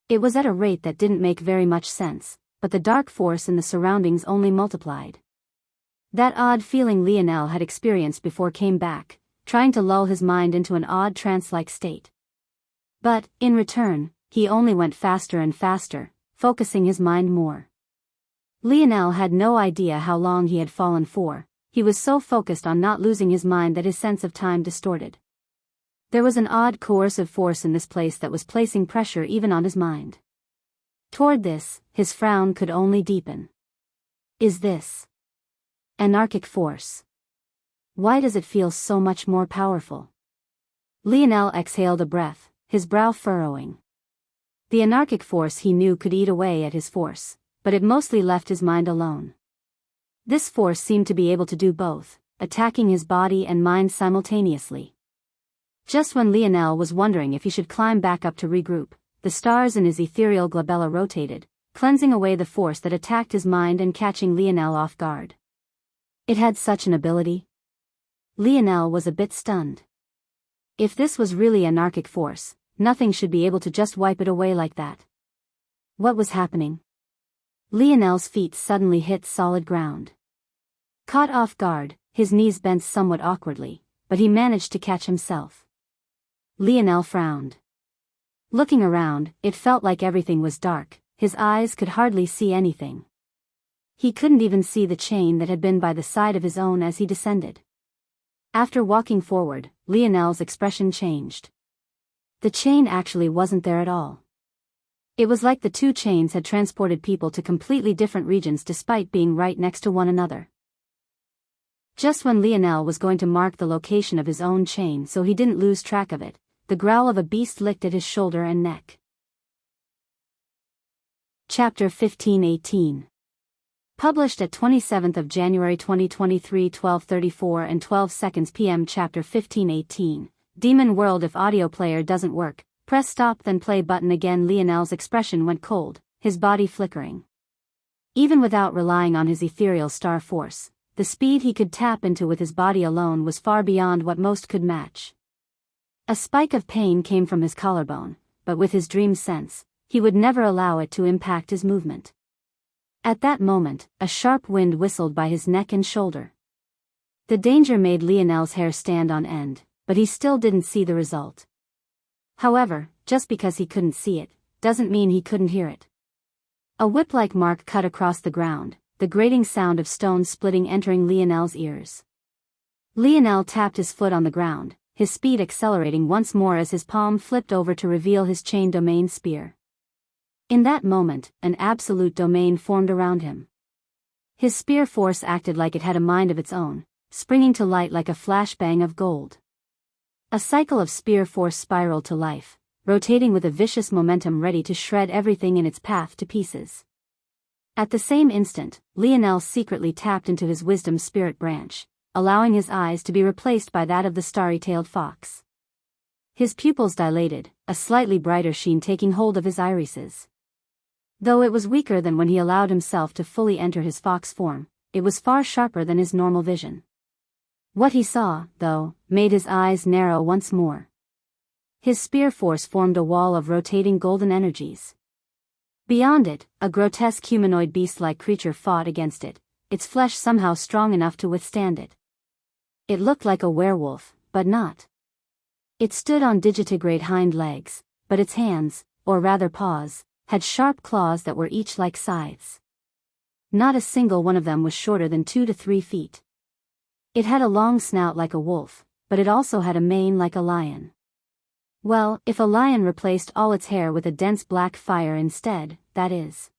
It was at a rate that didn't make very much sense, but the dark force in the surroundings only multiplied. That odd feeling Lionel had experienced before came back, trying to lull his mind into an odd trance-like state. But, in return, he only went faster and faster, focusing his mind more. Lionel had no idea how long he had fallen for. He was so focused on not losing his mind that his sense of time distorted. There was an odd coercive force in this place that was placing pressure even on his mind. Toward this, his frown could only deepen. Is this anarchic force? Why does it feel so much more powerful? Lionel exhaled a breath, his brow furrowing. The anarchic force he knew could eat away at his force, but it mostly left his mind alone. This force seemed to be able to do both, attacking his body and mind simultaneously. Just when Lionel was wondering if he should climb back up to regroup, the stars in his ethereal glabella rotated, cleansing away the force that attacked his mind and catching Lionel off guard. It had such an ability. Lionel was a bit stunned. If this was really anarchic force, nothing should be able to just wipe it away like that. What was happening? Lionel's feet suddenly hit solid ground. Caught off guard, his knees bent somewhat awkwardly, but he managed to catch himself. Lionel frowned. Looking around, it felt like everything was dark, his eyes could hardly see anything. He couldn't even see the chain that had been by the side of his own as he descended. After walking forward, Lionel's expression changed. The chain actually wasn't there at all. It was like the two chains had transported people to completely different regions despite being right next to one another. Just when Lionel was going to mark the location of his own chain so he didn't lose track of it, the growl of a beast licked at his shoulder and neck. Chapter 15:18. Published at 27th of January 2023 12:34 and 12 seconds p.m. Chapter 15:18. Demon World. If audio player doesn't work, press stop then play button again. Lionel's expression went cold, his body flickering. Even without relying on his ethereal star force, the speed he could tap into with his body alone was far beyond what most could match. A spike of pain came from his collarbone, but with his dream sense, he would never allow it to impact his movement. At that moment, a sharp wind whistled by his neck and shoulder. The danger made Lionel's hair stand on end, but he still didn't see the result. However, just because he couldn't see it, doesn't mean he couldn't hear it. A whip-like mark cut across the ground, the grating sound of stones splitting entering Lionel's ears. Lionel tapped his foot on the ground, his speed accelerating once more as his palm flipped over to reveal his chain domain spear. In that moment, an absolute domain formed around him. His spear force acted like it had a mind of its own, springing to light like a flashbang of gold. A cycle of spear force spiraled to life, rotating with a vicious momentum ready to shred everything in its path to pieces. At the same instant, Lionel secretly tapped into his wisdom spirit branch, allowing his eyes to be replaced by that of the starry-tailed fox. His pupils dilated, a slightly brighter sheen taking hold of his irises. Though it was weaker than when he allowed himself to fully enter his fox form, it was far sharper than his normal vision. What he saw, though, made his eyes narrow once more. His spear force formed a wall of rotating golden energies. Beyond it, a grotesque humanoid beast-like creature fought against it, its flesh somehow strong enough to withstand it. It looked like a werewolf, but not. It stood on digitigrade hind legs, but its hands, or rather paws, had sharp claws that were each like scythes. Not a single one of them was shorter than 2 to 3 feet. It had a long snout like a wolf, but it also had a mane like a lion. Well, if a lion replaced all its hair with a dense black fire instead, that is.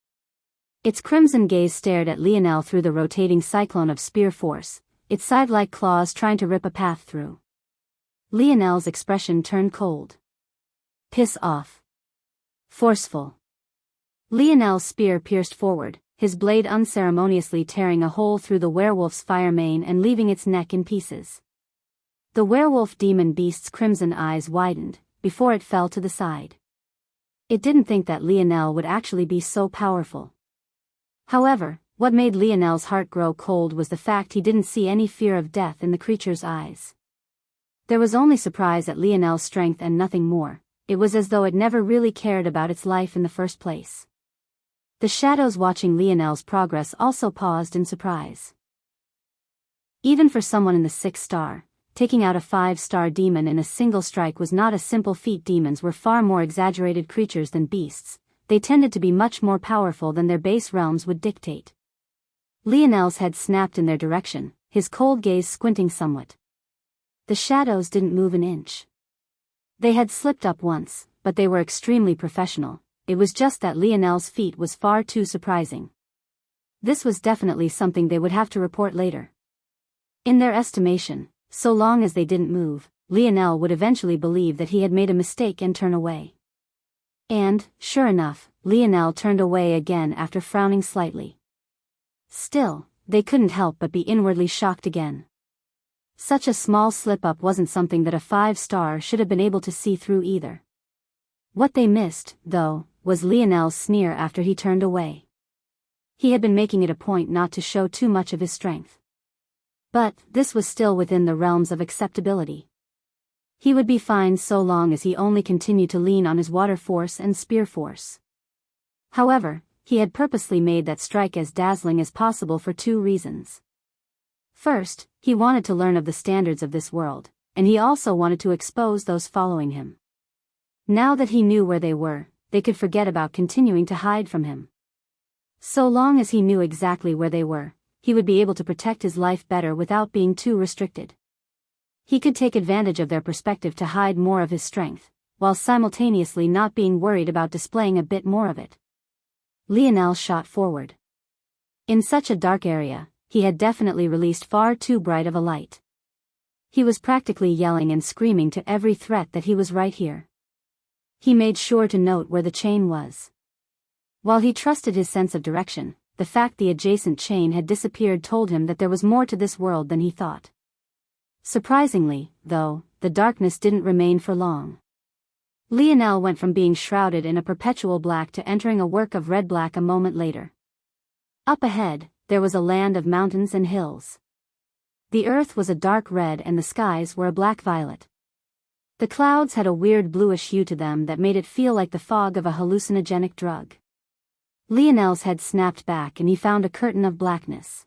Its crimson gaze stared at Lionel through the rotating cyclone of spear force, its scythe-like claws trying to rip a path through. Lionel's expression turned cold. Piss off. Forceful. Lionel's spear pierced forward, his blade unceremoniously tearing a hole through the werewolf's fire mane and leaving its neck in pieces. The werewolf demon beast's crimson eyes widened, before it fell to the side. It didn't think that Lionel would actually be so powerful. However, what made Lionel's heart grow cold was the fact he didn't see any fear of death in the creature's eyes. There was only surprise at Lionel's strength and nothing more. It was as though it never really cared about its life in the first place. The shadows watching Lionel's progress also paused in surprise. Even for someone in the 6th star, taking out a 5-star demon in a single strike was not a simple feat. Demons were far more exaggerated creatures than beasts. They tended to be much more powerful than their base realms would dictate. Lionel's head snapped in their direction, his cold gaze squinting somewhat. The shadows didn't move an inch. They had slipped up once, but they were extremely professional. It was just that Lionel's feat was far too surprising. This was definitely something they would have to report later. In their estimation, so long as they didn't move, Lionel would eventually believe that he had made a mistake and turn away. And, sure enough, Lionel turned away again after frowning slightly. Still, they couldn't help but be inwardly shocked again. Such a small slip-up wasn't something that a 5-star should have been able to see through either. What they missed, though, was Lionel's sneer after he turned away. He had been making it a point not to show too much of his strength. But this was still within the realms of acceptability. He would be fine so long as he only continued to lean on his water force and spear force. However, he had purposely made that strike as dazzling as possible for 2 reasons. First, he wanted to learn of the standards of this world, and he also wanted to expose those following him. Now that he knew where they were, they could forget about continuing to hide from him. So long as he knew exactly where they were, he would be able to protect his life better without being too restricted. He could take advantage of their perspective to hide more of his strength, while simultaneously not being worried about displaying a bit more of it. Lionel shot forward. In such a dark area, he had definitely released far too bright of a light. He was practically yelling and screaming to every threat that he was right here. He made sure to note where the chain was. While he trusted his sense of direction, the fact the adjacent chain had disappeared told him that there was more to this world than he thought. Surprisingly, though, the darkness didn't remain for long. Lionel went from being shrouded in a perpetual black to entering a work of red-black a moment later. Up ahead, there was a land of mountains and hills. The earth was a dark red and the skies were a black-violet. The clouds had a weird bluish hue to them that made it feel like the fog of a hallucinogenic drug. Lionel's head snapped back and he found a curtain of blackness.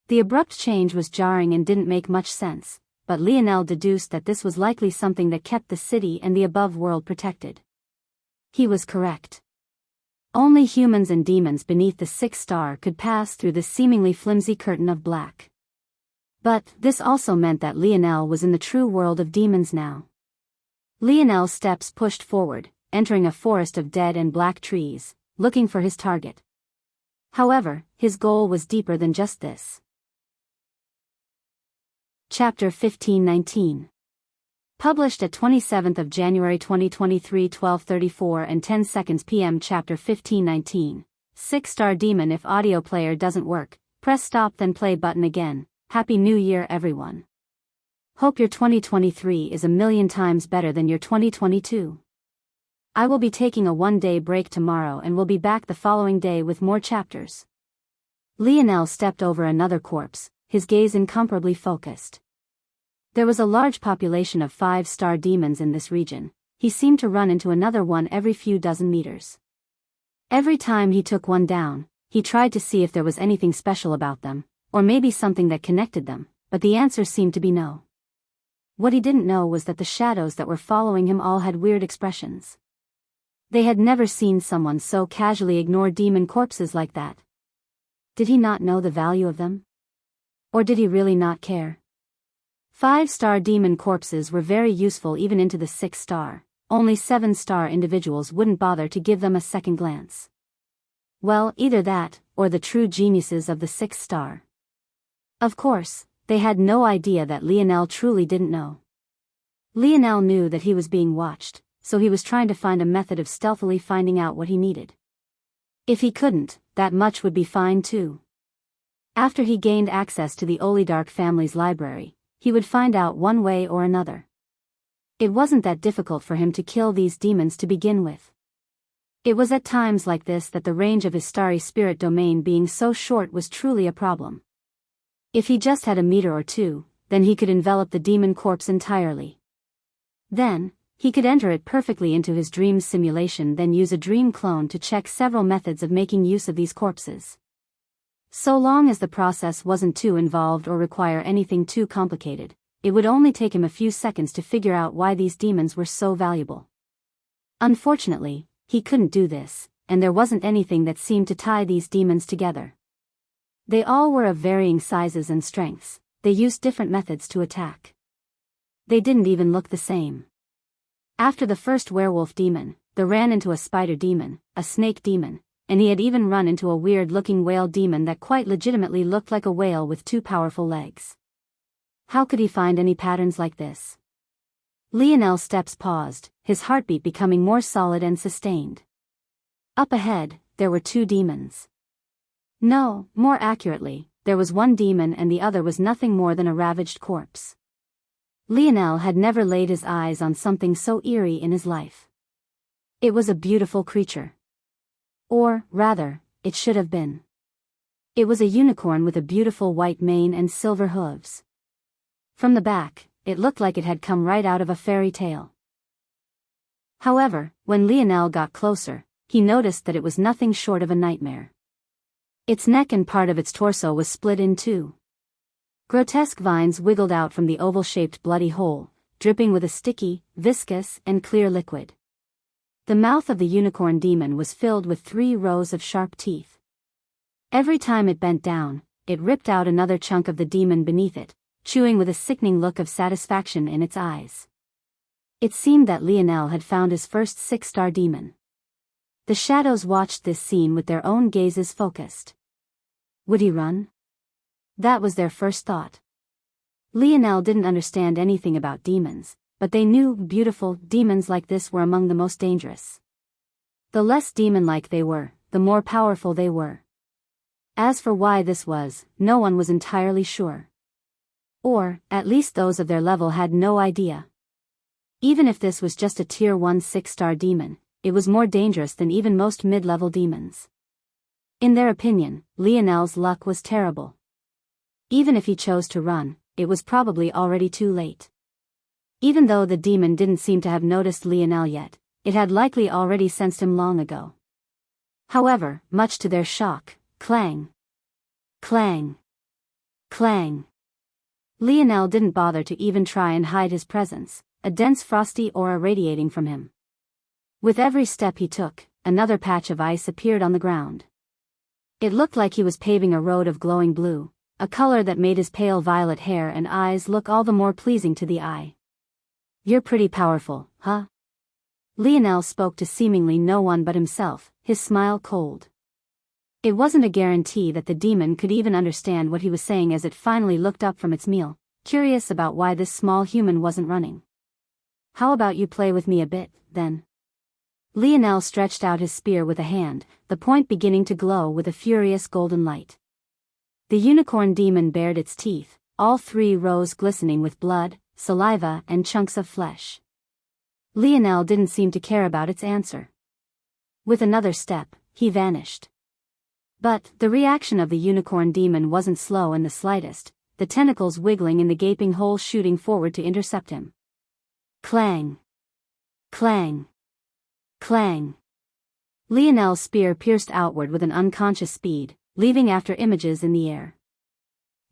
The abrupt change was jarring and didn't make much sense, but Lionel deduced that this was likely something that kept the city and the above world protected. He was correct. Only humans and demons beneath the 6th star could pass through the seemingly flimsy curtain of black. But this also meant that Lionel was in the true world of demons now. Lionel's steps pushed forward, entering a forest of dead and black trees, looking for his target. However, his goal was deeper than just this. Chapter 15-19. Published at 27th of January 2023 12:34 and 10 seconds p.m. Chapter 1519. 6-star demon. If audio player doesn't work, press stop then play button again. Happy New Year everyone. Hope your 2023 is a million times better than your 2022. I will be taking a one-day break tomorrow and will be back the following day with more chapters. Lionel stepped over another corpse, his gaze incomparably focused. There was a large population of 5-star demons in this region. He seemed to run into another one every few dozen meters. Every time he took one down, he tried to see if there was anything special about them, or maybe something that connected them, but the answer seemed to be no. What he didn't know was that the shadows that were following him all had weird expressions. They had never seen someone so casually ignore demon corpses like that. Did he not know the value of them? Or did he really not care? 5-star demon corpses were very useful even into the 6-star, only 7-star individuals wouldn't bother to give them a second glance. Well, either that, or the true geniuses of the 6-star. Of course, they had no idea that Lionel truly didn't know. Lionel knew that he was being watched, so he was trying to find a method of stealthily finding out what he needed. If he couldn't, that much would be fine too. After he gained access to the oligarch family's library, he would find out one way or another. It wasn't that difficult for him to kill these demons to begin with. It was at times like this that the range of his starry spirit domain being so short was truly a problem. If he just had a meter or two, then he could envelop the demon corpse entirely. Then, he could enter it perfectly into his dream's simulation, then use a dream clone to check several methods of making use of these corpses. So long as the process wasn't too involved or require anything too complicated, it would only take him a few seconds to figure out why these demons were so valuable. Unfortunately, he couldn't do this, and there wasn't anything that seemed to tie these demons together. They all were of varying sizes and strengths. They used different methods to attack. They didn't even look the same. After the first werewolf demon, they ran into a spider demon, a snake demon, and he had even run into a weird-looking whale demon that quite legitimately looked like a whale with 2 powerful legs. How could he find any patterns like this? Lionel's steps paused, his heartbeat becoming more solid and sustained. Up ahead, there were 2 demons. No, more accurately, there was one demon and the other was nothing more than a ravaged corpse. Lionel had never laid his eyes on something so eerie in his life. It was a beautiful creature. Or, rather, it should have been. It was a unicorn with a beautiful white mane and silver hooves. From the back, it looked like it had come right out of a fairy tale. However, when Lionel got closer, he noticed that it was nothing short of a nightmare. Its neck and part of its torso was split in 2. Grotesque vines wiggled out from the oval-shaped bloody hole, dripping with a sticky, viscous, and clear liquid. The mouth of the unicorn demon was filled with 3 rows of sharp teeth. Every time it bent down, it ripped out another chunk of the demon beneath it, chewing with a sickening look of satisfaction in its eyes. It seemed that Lionel had found his first 6-star demon. The shadows watched this scene with their own gazes focused. Would he run? That was their first thought. Lionel didn't understand anything about demons, but they knew beautiful demons like this were among the most dangerous. The less demon-like they were, the more powerful they were. As for why this was, no one was entirely sure. Or, at least those of their level had no idea. Even if this was just a tier 1 6-star demon, it was more dangerous than even most mid-level demons. In their opinion, Lionel's luck was terrible. Even if he chose to run, it was probably already too late. Even though the demon didn't seem to have noticed Lionel yet, it had likely already sensed him long ago. However, much to their shock, clang, clang, clang. Lionel didn't bother to even try and hide his presence, a dense frosty aura radiating from him. With every step he took, another patch of ice appeared on the ground. It looked like he was paving a road of glowing blue, a color that made his pale violet hair and eyes look all the more pleasing to the eye. You're pretty powerful, huh? Lionel spoke to seemingly no one but himself, his smile cold. It wasn't a guarantee that the demon could even understand what he was saying as it finally looked up from its meal, curious about why this small human wasn't running. How about you play with me a bit, then? Lionel stretched out his spear with a hand, the point beginning to glow with a furious golden light. The unicorn demon bared its teeth, all 3 rows glistening with blood, saliva, and chunks of flesh. Lionel didn't seem to care about its answer. With another step, he vanished. But the reaction of the unicorn demon wasn't slow in the slightest, the tentacles wiggling in the gaping hole shooting forward to intercept him. Clang! Clang! Clang! Lionel's spear pierced outward with an unconscious speed, leaving after images in the air.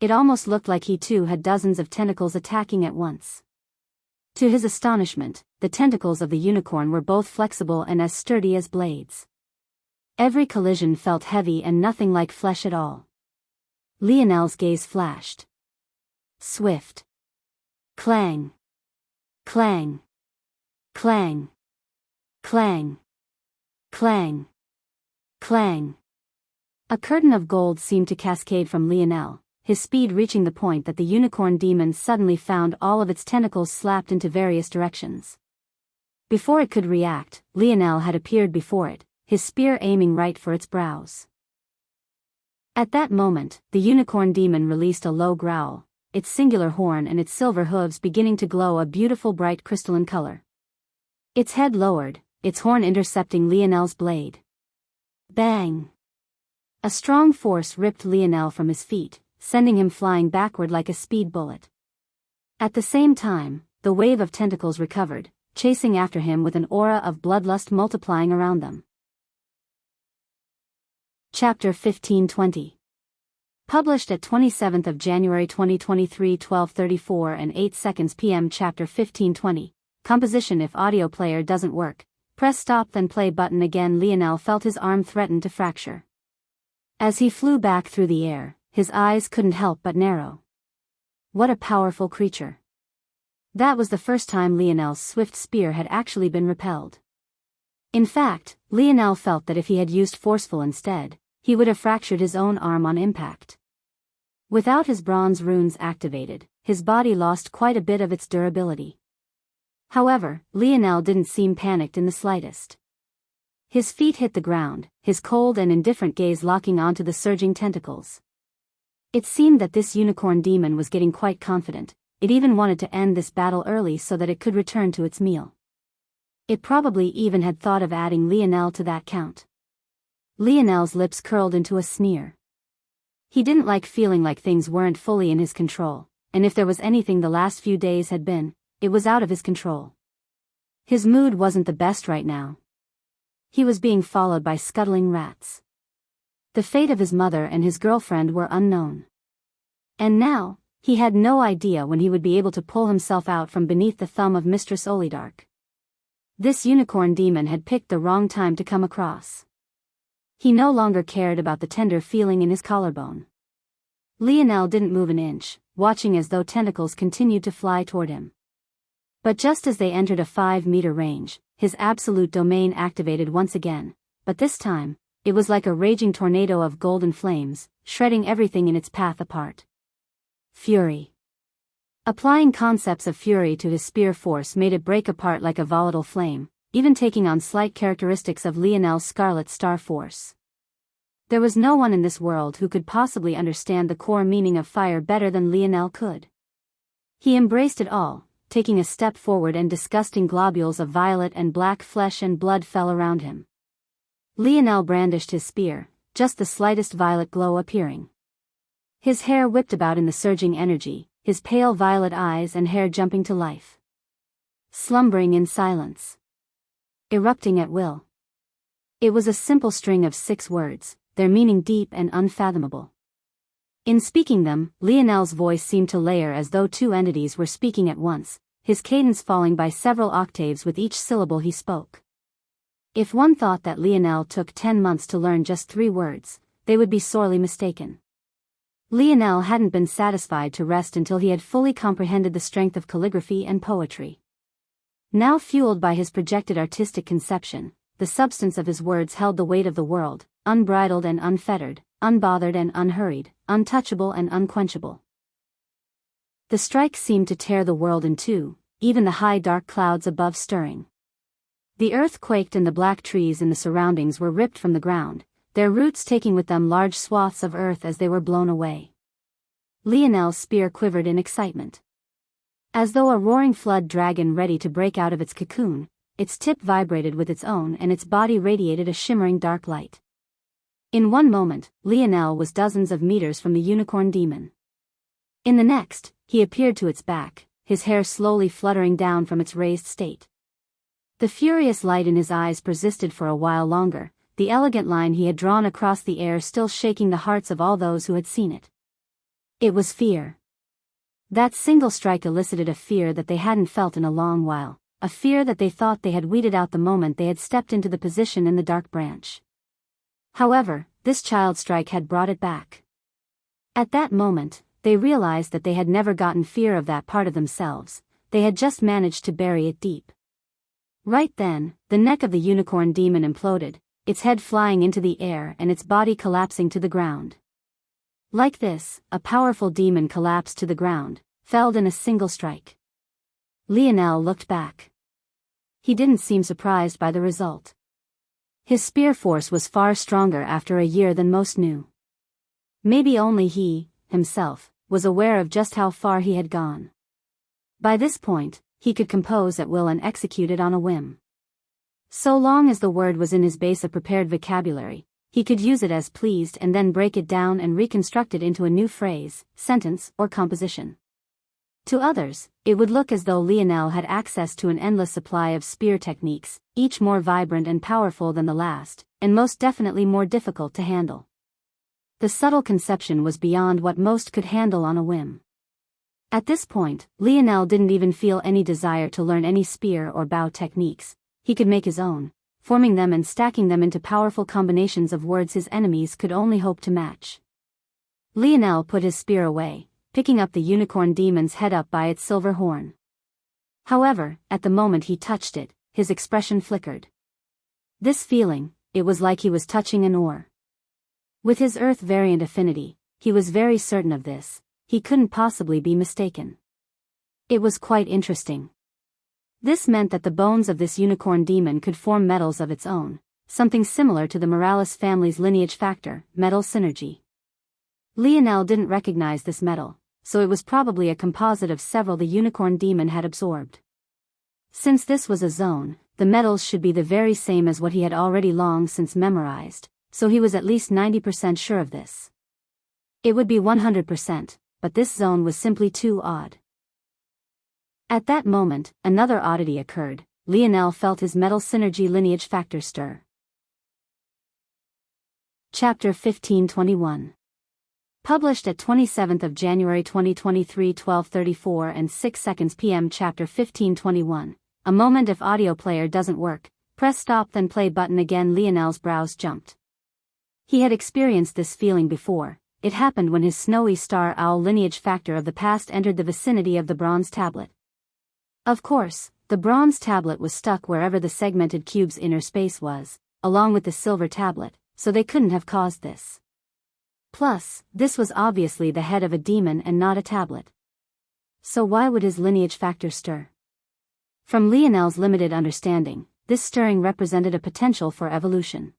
It almost looked like he too had dozens of tentacles attacking at once. To his astonishment, the tentacles of the unicorn were both flexible and as sturdy as blades. Every collision felt heavy and nothing like flesh at all. Lionel's gaze flashed. Swift. Clang. Clang. Clang. Clang. Clang. Clang. A curtain of gold seemed to cascade from Lionel, his speed reaching the point that the unicorn demon suddenly found all of its tentacles slapped into various directions. Before it could react, Lionel had appeared before it, his spear aiming right for its brows. At that moment, the unicorn demon released a low growl, its singular horn and its silver hooves beginning to glow a beautiful bright crystalline color. Its head lowered, its horn intercepting Lionel's blade. Bang! A strong force ripped Lionel from his feet, sending him flying backward like a speed bullet. At the same time, the wave of tentacles recovered, chasing after him with an aura of bloodlust multiplying around them. Chapter 1520. Published at 27th of January 2023 12:34 and 8 seconds p.m. Chapter 1520. Composition. If audio player doesn't work, press stop then play button again. Lionel felt his arm threaten to fracture. As he flew back through the air, his eyes couldn't help but narrow. What a powerful creature. That was the first time Lionel's swift spear had actually been repelled. In fact, Lionel felt that if he had used forceful instead, he would have fractured his own arm on impact. Without his bronze runes activated, his body lost quite a bit of its durability. However, Lionel didn't seem panicked in the slightest. His feet hit the ground, his cold and indifferent gaze locking onto the surging tentacles. It seemed that this unicorn demon was getting quite confident. It even wanted to end this battle early so that it could return to its meal. It probably even had thought of adding Lionel to that count. Lionel's lips curled into a sneer. He didn't like feeling like things weren't fully in his control, and if there was anything the last few days had been, it was out of his control. His mood wasn't the best right now. He was being followed by scuttling rats. The fate of his mother and his girlfriend were unknown. And now, he had no idea when he would be able to pull himself out from beneath the thumb of Mistress Olidark. This unicorn demon had picked the wrong time to come across. He no longer cared about the tender feeling in his collarbone. Lionel didn't move an inch, watching as though tentacles continued to fly toward him. But just as they entered a 5-meter range, his absolute domain activated once again, but this time, it was like a raging tornado of golden flames, shredding everything in its path apart. Fury. Applying concepts of fury to his spear force made it break apart like a volatile flame, even taking on slight characteristics of Lionel's Scarlet Star Force. There was no one in this world who could possibly understand the core meaning of fire better than Lionel could. He embraced it all, taking a step forward and disgusting globules of violet and black flesh and blood fell around him. Lionel brandished his spear, just the slightest violet glow appearing. His hair whipped about in the surging energy, his pale violet eyes and hair jumping to life. Slumbering in silence. Erupting at will. It was a simple string of 6 words, their meaning deep and unfathomable. In speaking them, Lionel's voice seemed to layer as though 2 entities were speaking at once, his cadence falling by several octaves with each syllable he spoke. If one thought that Lionel took 10 months to learn just 3 words, they would be sorely mistaken. Lionel hadn't been satisfied to rest until he had fully comprehended the strength of calligraphy and poetry. Now fueled by his projected artistic conception, the substance of his words held the weight of the world, unbridled and unfettered, unbothered and unhurried, untouchable and unquenchable. The strike seemed to tear the world in two, even the high dark clouds above stirring. The earth quaked and the black trees in the surroundings were ripped from the ground, their roots taking with them large swaths of earth as they were blown away. Lionel's spear quivered in excitement. As though a roaring flood dragon ready to break out of its cocoon, its tip vibrated with its own and its body radiated a shimmering dark light. In one moment, Lionel was dozens of meters from the unicorn demon. In the next, he appeared to its back, his hair slowly fluttering down from its raised state. The furious light in his eyes persisted for a while longer, the elegant line he had drawn across the air still shaking the hearts of all those who had seen it. It was fear. That single strike elicited a fear that they hadn't felt in a long while, a fear that they thought they had weeded out the moment they had stepped into the position in the dark branch. However, this child strike had brought it back. At that moment, they realized that they had never gotten fear of that part of themselves, they had just managed to bury it deep. Right then, the neck of the unicorn demon imploded, its head flying into the air and its body collapsing to the ground. Like this, a powerful demon collapsed to the ground, felled in a single strike. Lionel looked back. He didn't seem surprised by the result. His spear force was far stronger after a year than most knew. Maybe only he, himself, was aware of just how far he had gone. By this point, he could compose at will and execute it on a whim. So long as the word was in his base of prepared vocabulary, he could use it as pleased and then break it down and reconstruct it into a new phrase, sentence, or composition. To others, it would look as though Lionel had access to an endless supply of spear techniques, each more vibrant and powerful than the last, and most definitely more difficult to handle. The subtle conception was beyond what most could handle on a whim. At this point, Lionel didn't even feel any desire to learn any spear or bow techniques. He could make his own, forming them and stacking them into powerful combinations of words his enemies could only hope to match. Lionel put his spear away, picking up the unicorn demon's head up by its silver horn. However, at the moment he touched it, his expression flickered. This feeling, it was like he was touching an ore. With his earth-variant affinity, he was very certain of this. He couldn't possibly be mistaken. It was quite interesting. This meant that the bones of this unicorn demon could form metals of its own, something similar to the Morales family's lineage factor, metal synergy. Lionel didn't recognize this metal, so it was probably a composite of several the unicorn demon had absorbed. Since this was a zone, the metals should be the very same as what he had already long since memorized, so he was at least 90% sure of this. It would be 100%. But this zone was simply too odd. At that moment, another oddity occurred. Lionel felt his metal synergy lineage factor stir. Chapter 1521. Published at 27th of January 2023 12:34 and 6 seconds p.m. Chapter 1521. A moment if audio player doesn't work, press stop then play button again. Lionel's brows jumped. He had experienced this feeling before. It happened when his snowy star owl lineage factor of the past entered the vicinity of the bronze tablet. Of course, the bronze tablet was stuck wherever the segmented cube's inner space was, along with the silver tablet, so they couldn't have caused this. Plus, this was obviously the head of a demon and not a tablet. So why would his lineage factor stir? From Lionel's limited understanding, this stirring represented a potential for evolution.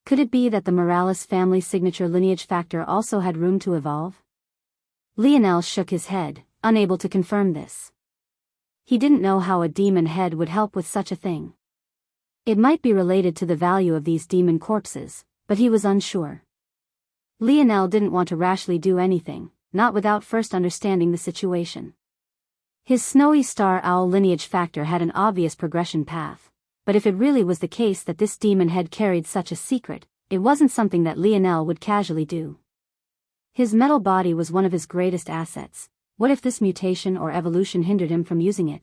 Could it be that the Morales family signature lineage factor also had room to evolve? Lionel shook his head, unable to confirm this. He didn't know how a demon head would help with such a thing. It might be related to the value of these demon corpses, but he was unsure. Lionel didn't want to rashly do anything, not without first understanding the situation. His snowy star owl lineage factor had an obvious progression path. But if it really was the case that this demon head carried such a secret, it wasn't something that Lionel would casually do. His metal body was one of his greatest assets. What if this mutation or evolution hindered him from using it?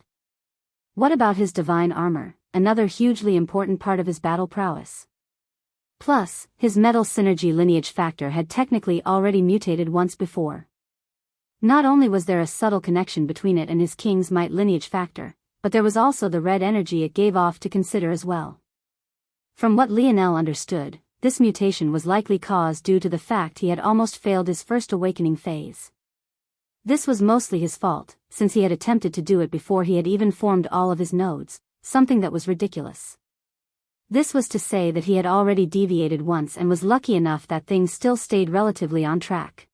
What about his divine armor, another hugely important part of his battle prowess? Plus, his metal synergy lineage factor had technically already mutated once before. Not only was there a subtle connection between it and his king's might lineage factor, but there was also the red energy it gave off to consider as well. From what Lionel understood, this mutation was likely caused due to the fact he had almost failed his first awakening phase. This was mostly his fault, since he had attempted to do it before he had even formed all of his nodes, something that was ridiculous. This was to say that he had already deviated once and was lucky enough that things still stayed relatively on track.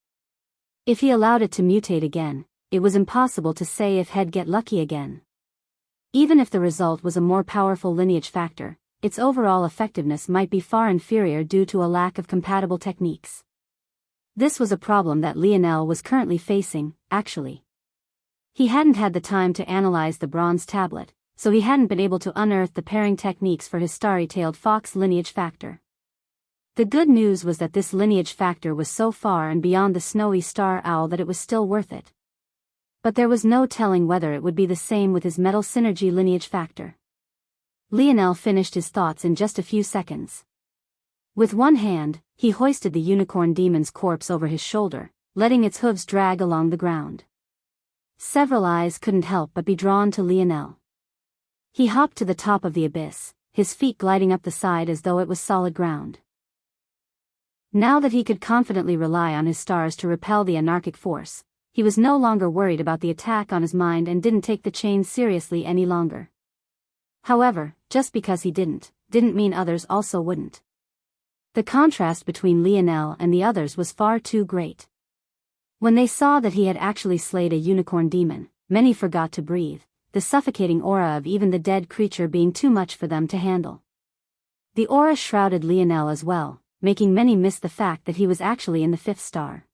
If he allowed it to mutate again, it was impossible to say if he'd get lucky again. Even if the result was a more powerful lineage factor, its overall effectiveness might be far inferior due to a lack of compatible techniques. This was a problem that Lionel was currently facing, actually. He hadn't had the time to analyze the bronze tablet, so he hadn't been able to unearth the pairing techniques for his starry-tailed fox lineage factor. The good news was that this lineage factor was so far and beyond the snowy star owl that it was still worth it. But there was no telling whether it would be the same with his metal synergy lineage factor. Lionel finished his thoughts in just a few seconds. With one hand, he hoisted the unicorn demon's corpse over his shoulder, letting its hooves drag along the ground. Several eyes couldn't help but be drawn to Lionel. He hopped to the top of the abyss, his feet gliding up the side as though it was solid ground. Now that he could confidently rely on his stars to repel the anarchic force, he was no longer worried about the attack on his mind and didn't take the chains seriously any longer. However, just because he didn't mean others also wouldn't. The contrast between Lionel and the others was far too great. When they saw that he had actually slayed a unicorn demon, many forgot to breathe, the suffocating aura of even the dead creature being too much for them to handle. The aura shrouded Lionel as well, making many miss the fact that he was actually in the 5th star.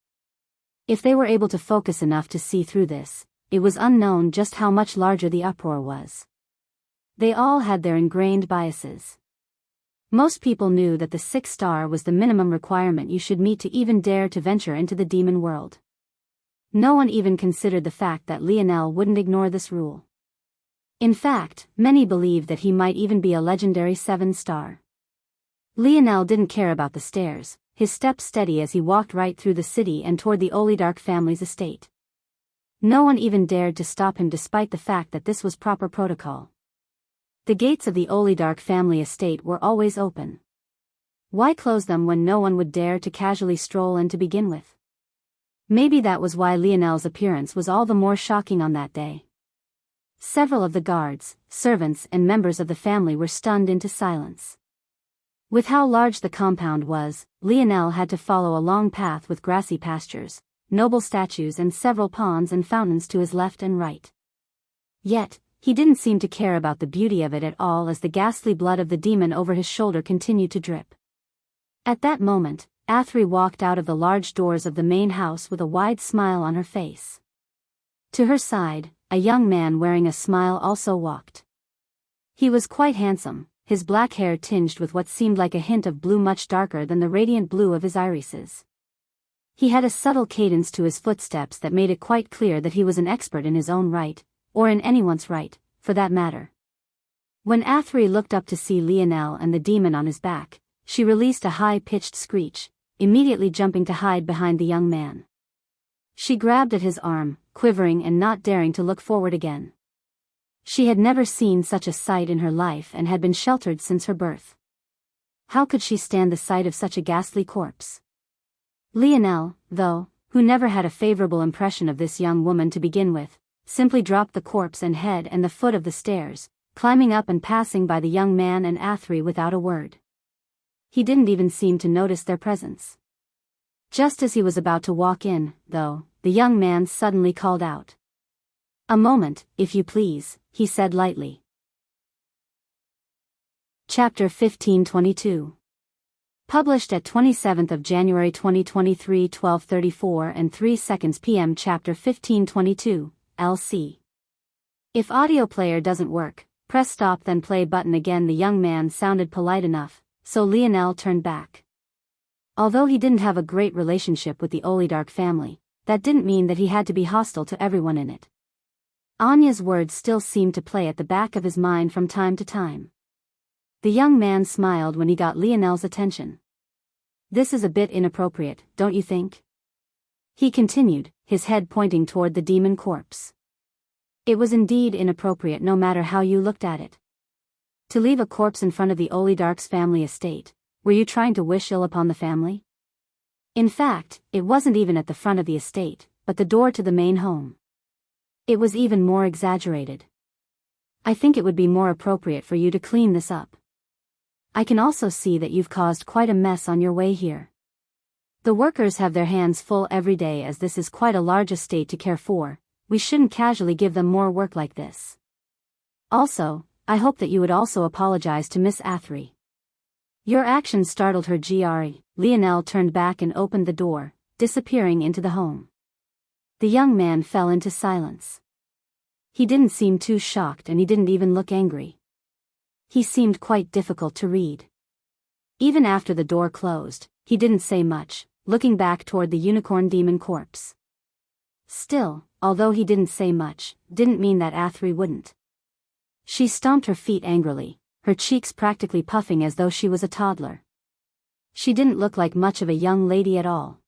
If they were able to focus enough to see through this, it was unknown just how much larger the uproar was. They all had their ingrained biases. Most people knew that the 6th star was the minimum requirement you should meet to even dare to venture into the demon world. No one even considered the fact that Lionel wouldn't ignore this rule. In fact, many believed that he might even be a legendary 7 star. Lionel didn't care about the stairs, his steps steady as he walked right through the city and toward the Olidarch family's estate. No one even dared to stop him despite the fact that this was proper protocol. The gates of the Olidarch family estate were always open. Why close them when no one would dare to casually stroll in to begin with? Maybe that was why Lionel's appearance was all the more shocking on that day. Several of the guards, servants and members of the family were stunned into silence. With how large the compound was, Lionel had to follow a long path with grassy pastures, noble statues and several ponds and fountains to his left and right. Yet, he didn't seem to care about the beauty of it at all as the ghastly blood of the demon over his shoulder continued to drip. At that moment, Athri walked out of the large doors of the main house with a wide smile on her face. To her side, a young man wearing a smile also walked. He was quite handsome, his black hair tinged with what seemed like a hint of blue much darker than the radiant blue of his irises. He had a subtle cadence to his footsteps that made it quite clear that he was an expert in his own right, or in anyone's right, for that matter. When Athri looked up to see Lionel and the demon on his back, she released a high-pitched screech, immediately jumping to hide behind the young man. She grabbed at his arm, quivering and not daring to look forward again. She had never seen such a sight in her life and had been sheltered since her birth. How could she stand the sight of such a ghastly corpse? Lionel, though, who never had a favorable impression of this young woman to begin with, simply dropped the corpse and head and the foot of the stairs, climbing up and passing by the young man and Athri without a word. He didn't even seem to notice their presence. Just as he was about to walk in, though, the young man suddenly called out. "A moment, if you please," he said lightly. Chapter 1522. Published at 27th of January 2023 12:34 and 3 seconds p.m. Chapter 1522, LC. If audio player doesn't work, press stop then play button again. The young man sounded polite enough, so Lionel turned back. Although he didn't have a great relationship with the Olidarch family, that didn't mean that he had to be hostile to everyone in it. Anya's words still seemed to play at the back of his mind from time to time. The young man smiled when he got Lionel's attention. "This is a bit inappropriate, don't you think?" He continued, his head pointing toward the demon corpse. It was indeed inappropriate no matter how you looked at it. To leave a corpse in front of the Olidarch's family estate, were you trying to wish ill upon the family? In fact, it wasn't even at the front of the estate, but the door to the main home. It was even more exaggerated. I think it would be more appropriate for you to clean this up. I can also see that you've caused quite a mess on your way here. The workers have their hands full every day as this is quite a large estate to care for. We shouldn't casually give them more work like this. Also, I hope that you would also apologize to Miss Athry. Your actions startled her. Lionel turned back and opened the door, disappearing into the home. The young man fell into silence. He didn't seem too shocked and he didn't even look angry. He seemed quite difficult to read. Even after the door closed, he didn't say much, looking back toward the unicorn demon corpse. Still, although he didn't say much, didn't mean that Athry wouldn't. She stomped her feet angrily, her cheeks practically puffing as though she was a toddler. She didn't look like much of a young lady at all.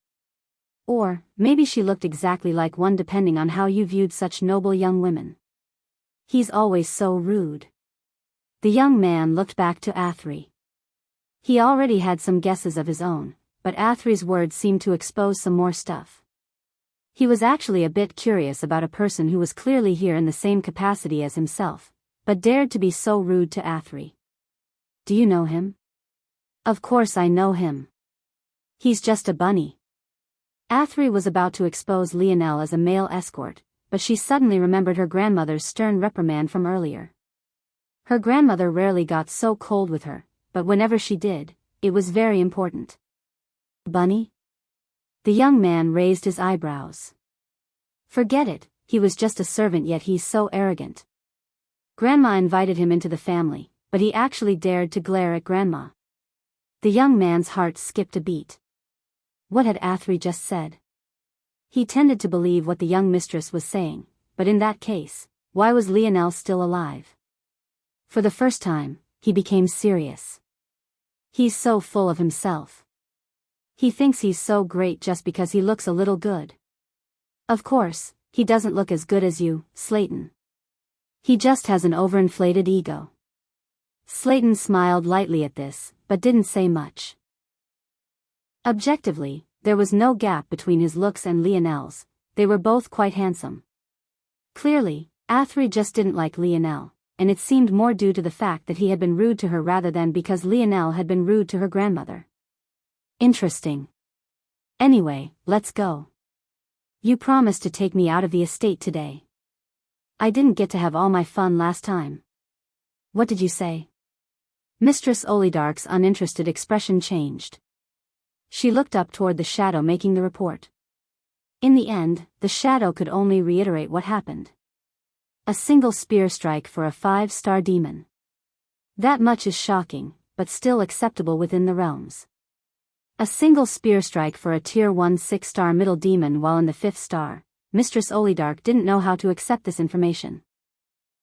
Or, maybe she looked exactly like one depending on how you viewed such noble young women. He's always so rude. The young man looked back to Athry. He already had some guesses of his own, but Athry's words seemed to expose some more stuff. He was actually a bit curious about a person who was clearly here in the same capacity as himself, but dared to be so rude to Athry. Do you know him? Of course I know him. He's just a bunny. Athry was about to expose Lionel as a male escort, but she suddenly remembered her grandmother's stern reprimand from earlier. Her grandmother rarely got so cold with her, but whenever she did, it was very important. Bunny? The young man raised his eyebrows. Forget it, he was just a servant yet he's so arrogant. Grandma invited him into the family, but he actually dared to glare at Grandma. The young man's heart skipped a beat. What had Athry just said? He tended to believe what the young mistress was saying, but in that case, why was Lionel still alive? For the first time, he became serious. He's so full of himself. He thinks he's so great just because he looks a little good. Of course, he doesn't look as good as you, Slayton. He just has an overinflated ego. Slayton smiled lightly at this, but didn't say much. Objectively, there was no gap between his looks and Lionel's, they were both quite handsome. Clearly, Athry just didn't like Lionel, and it seemed more due to the fact that he had been rude to her rather than because Lionel had been rude to her grandmother. Interesting. Anyway, let's go. You promised to take me out of the estate today. I didn't get to have all my fun last time. What did you say? Mistress Olidark's uninterested expression changed. She looked up toward the shadow making the report. In the end, the shadow could only reiterate what happened. A single spear strike for a 5-star demon. That much is shocking, but still acceptable within the realms. A single spear strike for a tier 1 6-star middle demon while in the 5th star. Mistress Olidark didn't know how to accept this information.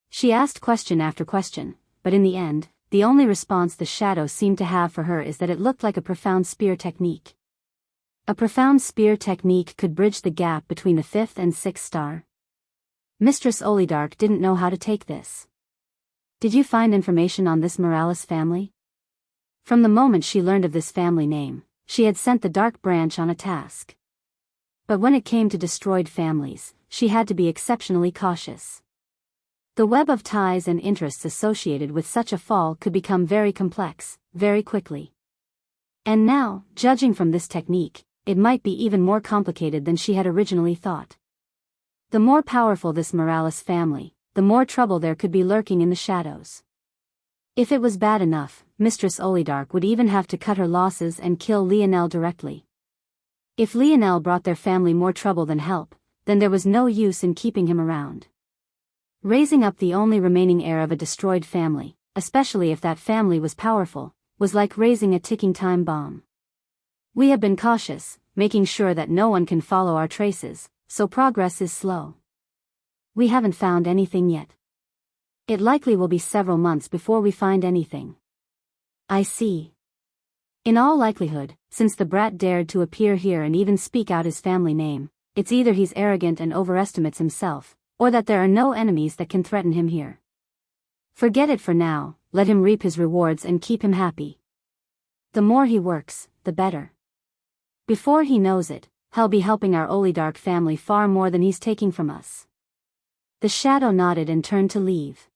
She asked question after question, but in the end, the only response the shadow seemed to have for her is that it looked like a profound spear technique. A profound spear technique could bridge the gap between the 5th and 6th star. Mistress Olidark didn't know how to take this. Did you find information on this Morales family? From the moment she learned of this family name, she had sent the Dark Branch on a task. But when it came to destroyed families, she had to be exceptionally cautious. The web of ties and interests associated with such a fall could become very complex, very quickly. And now, judging from this technique, it might be even more complicated than she had originally thought. The more powerful this Morales family, the more trouble there could be lurking in the shadows. If it was bad enough, Mistress Olidark would even have to cut her losses and kill Lionel directly. If Lionel brought their family more trouble than help, then there was no use in keeping him around. Raising up the only remaining heir of a destroyed family, especially if that family was powerful, was like raising a ticking time bomb. We have been cautious, making sure that no one can follow our traces, so progress is slow. We haven't found anything yet. It likely will be several months before we find anything. I see. In all likelihood, since the brat dared to appear here and even speak out his family name, it's either he's arrogant and overestimates himself, or that there are no enemies that can threaten him here. Forget it for now, let him reap his rewards and keep him happy. The more he works, the better. Before he knows it, he'll be helping our oligarch family far more than he's taking from us." The shadow nodded and turned to leave.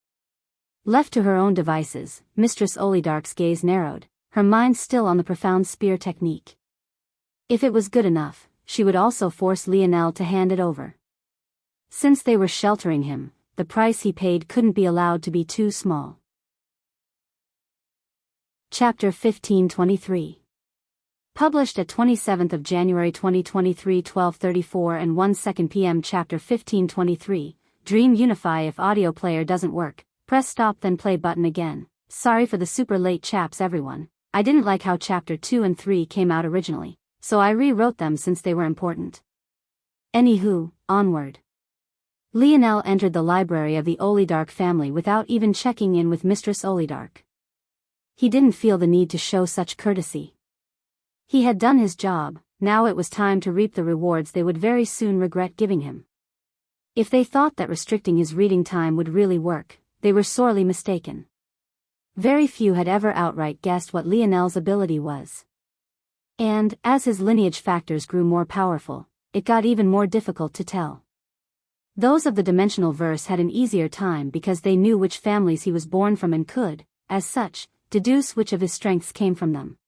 Left to her own devices, Mistress Olidarch's gaze narrowed, her mind still on the profound spear technique. If it was good enough, she would also force Lionel to hand it over. Since they were sheltering him, the price he paid couldn't be allowed to be too small. Chapter 1523. Published at 27th of January 2023 12:34 and 1 p.m. Chapter 1523, Dream Unify. If audio player doesn't work, press stop then play button again. Sorry for the super late chaps everyone, I didn't like how Chapter 2 and 3 came out originally, so I rewrote them since they were important. Anywho, onward. Lionel entered the library of the Olidarch family without even checking in with Mistress Olidarch. He didn't feel the need to show such courtesy. He had done his job, now it was time to reap the rewards they would very soon regret giving him. If they thought that restricting his reading time would really work, they were sorely mistaken. Very few had ever outright guessed what Lionel's ability was. And, as his lineage factors grew more powerful, it got even more difficult to tell. Those of the dimensional verse had an easier time because they knew which families he was born from and could, as such, deduce which of his strengths came from them.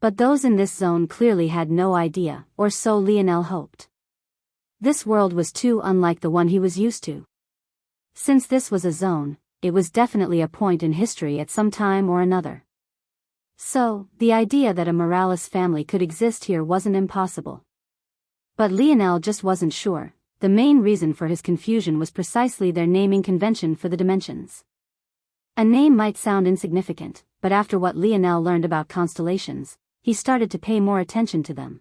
But those in this zone clearly had no idea, or so Lionel hoped. This world was too unlike the one he was used to. Since this was a zone, it was definitely a point in history at some time or another. So, the idea that a Morales family could exist here wasn't impossible. But Lionel just wasn't sure. The main reason for his confusion was precisely their naming convention for the dimensions. A name might sound insignificant, but after what Lionel learned about constellations, he started to pay more attention to them.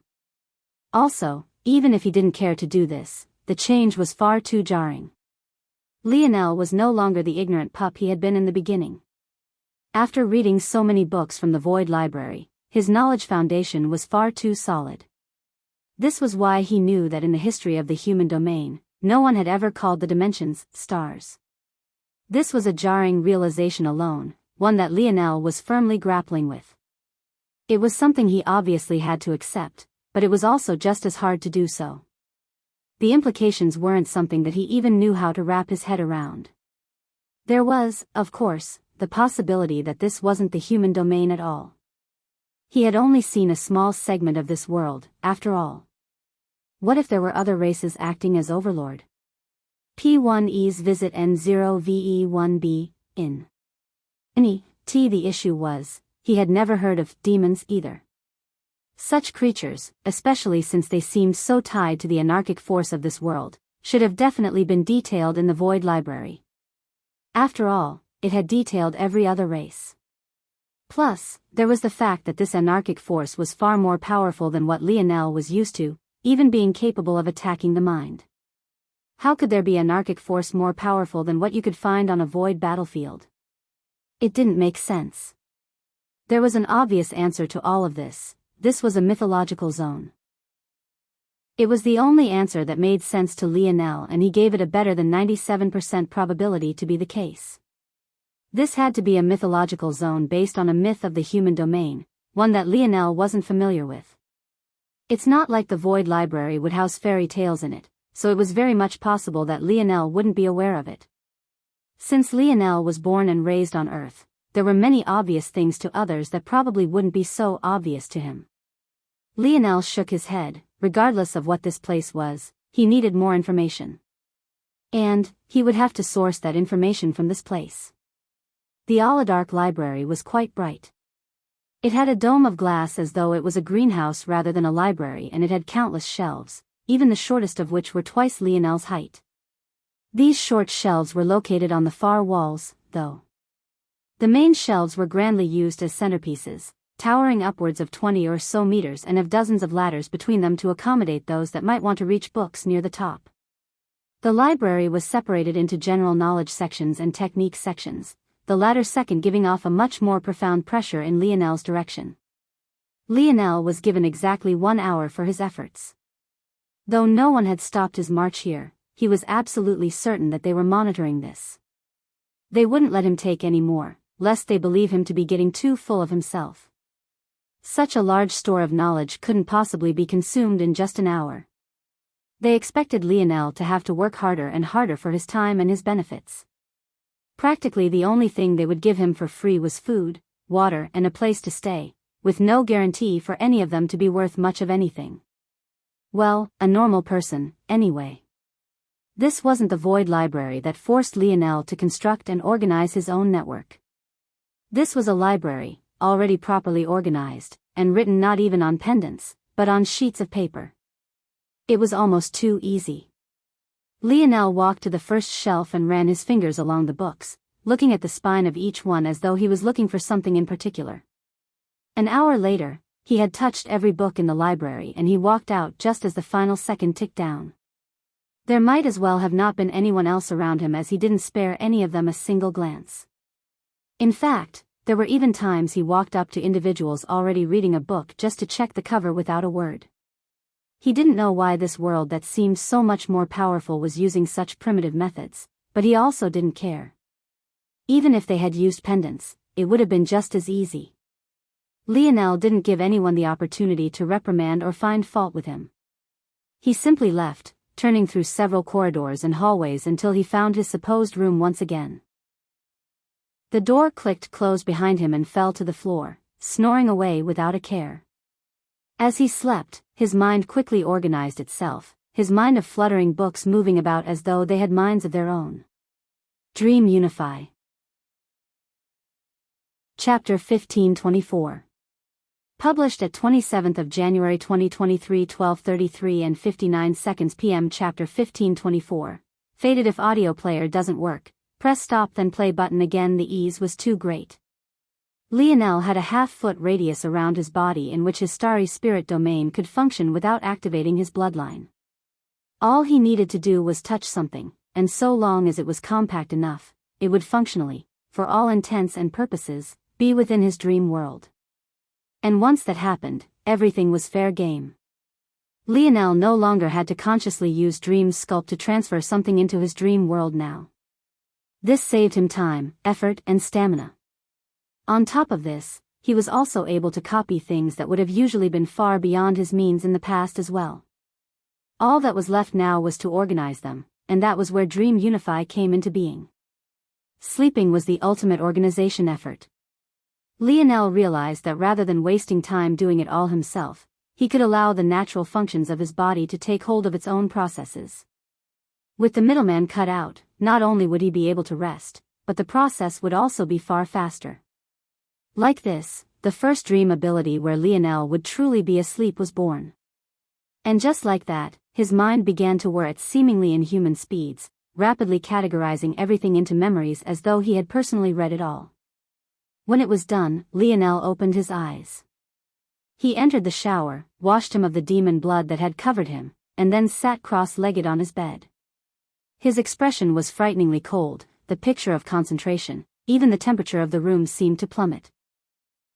Also, even if he didn't care to do this, the change was far too jarring. Lionel was no longer the ignorant pup he had been in the beginning. After reading so many books from the Void Library, his knowledge foundation was far too solid. This was why he knew that in the history of the human domain, no one had ever called the dimensions stars. This was a jarring realization alone, one that Lionel was firmly grappling with. It was something he obviously had to accept, but it was also just as hard to do so. The implications weren't something that he even knew how to wrap his head around. There was, of course, the possibility that this wasn't the human domain at all. He had only seen a small segment of this world, after all. What if there were other races acting as overlord? P1E's visit N0VE1B, in. The issue was, he had never heard of demons either. Such creatures, especially since they seemed so tied to the anarchic force of this world, should have definitely been detailed in the Void Library. After all, it had detailed every other race. Plus, there was the fact that this anarchic force was far more powerful than what Lionel was used to, even being capable of attacking the mind. How could there be anarchic force more powerful than what you could find on a void battlefield? It didn't make sense. There was an obvious answer to all of this. This was a mythological zone. It was the only answer that made sense to Lionel, and he gave it a better than 97% probability to be the case. This had to be a mythological zone based on a myth of the human domain, one that Lionel wasn't familiar with. It's not like the Void Library would house fairy tales in it, so it was very much possible that Lionel wouldn't be aware of it. Since Lionel was born and raised on Earth, there were many obvious things to others that probably wouldn't be so obvious to him. Lionel shook his head. Regardless of what this place was, he needed more information. And, he would have to source that information from this place. The Olidarch library was quite bright. It had a dome of glass as though it was a greenhouse rather than a library, and it had countless shelves, even the shortest of which were twice Lionel's height. These short shelves were located on the far walls, though. The main shelves were grandly used as centerpieces, towering upwards of 20 or so meters and have dozens of ladders between them to accommodate those that might want to reach books near the top. The library was separated into general knowledge sections and technique sections, the latter second giving off a much more profound pressure in Lionel's direction. Lionel was given exactly 1 hour for his efforts. Though no one had stopped his march here, he was absolutely certain that they were monitoring this. They wouldn't let him take any more, lest they believe him to be getting too full of himself. Such a large store of knowledge couldn't possibly be consumed in just an hour. They expected Lionel to have to work harder and harder for his time and his benefits. Practically the only thing they would give him for free was food, water and a place to stay, with no guarantee for any of them to be worth much of anything. Well, a normal person, anyway. This wasn't the void library that forced Lionel to construct and organize his own network. This was a library, already properly organized, and written not even on pendants, but on sheets of paper. It was almost too easy. Lionel walked to the first shelf and ran his fingers along the books, looking at the spine of each one as though he was looking for something in particular. An hour later, he had touched every book in the library and he walked out just as the final second ticked down. There might as well have not been anyone else around him as he didn't spare any of them a single glance. In fact, there were even times he walked up to individuals already reading a book just to check the cover without a word. He didn't know why this world that seemed so much more powerful was using such primitive methods, but he also didn't care. Even if they had used pendants, it would have been just as easy. Lionel didn't give anyone the opportunity to reprimand or find fault with him. He simply left, turning through several corridors and hallways until he found his supposed room once again. The door clicked closed behind him and fell to the floor, snoring away without a care. As he slept, his mind quickly organized itself, his mind of fluttering books moving about as though they had minds of their own. Dream Unify. Chapter 1524. Published at 27th of January 2023 12:33 and 59 seconds p.m. Chapter 1524. Fated if audio player doesn't work, press stop then play button again. The ease was too great. Lionel had a half-foot radius around his body in which his starry spirit domain could function without activating his bloodline. All he needed to do was touch something, and so long as it was compact enough, it would functionally, for all intents and purposes, be within his dream world. And once that happened, everything was fair game. Lionel no longer had to consciously use Dream Sculpt to transfer something into his dream world now. This saved him time, effort, and stamina. On top of this, he was also able to copy things that would have usually been far beyond his means in the past as well. All that was left now was to organize them, and that was where Dream Unify came into being. Sleeping was the ultimate organization effort. Lionel realized that rather than wasting time doing it all himself, he could allow the natural functions of his body to take hold of its own processes. With the middleman cut out, not only would he be able to rest, but the process would also be far faster. Like this, the first dream ability where Lionel would truly be asleep was born. And just like that, his mind began to whir at seemingly inhuman speeds, rapidly categorizing everything into memories as though he had personally read it all. When it was done, Lionel opened his eyes. He entered the shower, washed him of the demon blood that had covered him, and then sat cross-legged on his bed. His expression was frighteningly cold, the picture of concentration, even the temperature of the room seemed to plummet.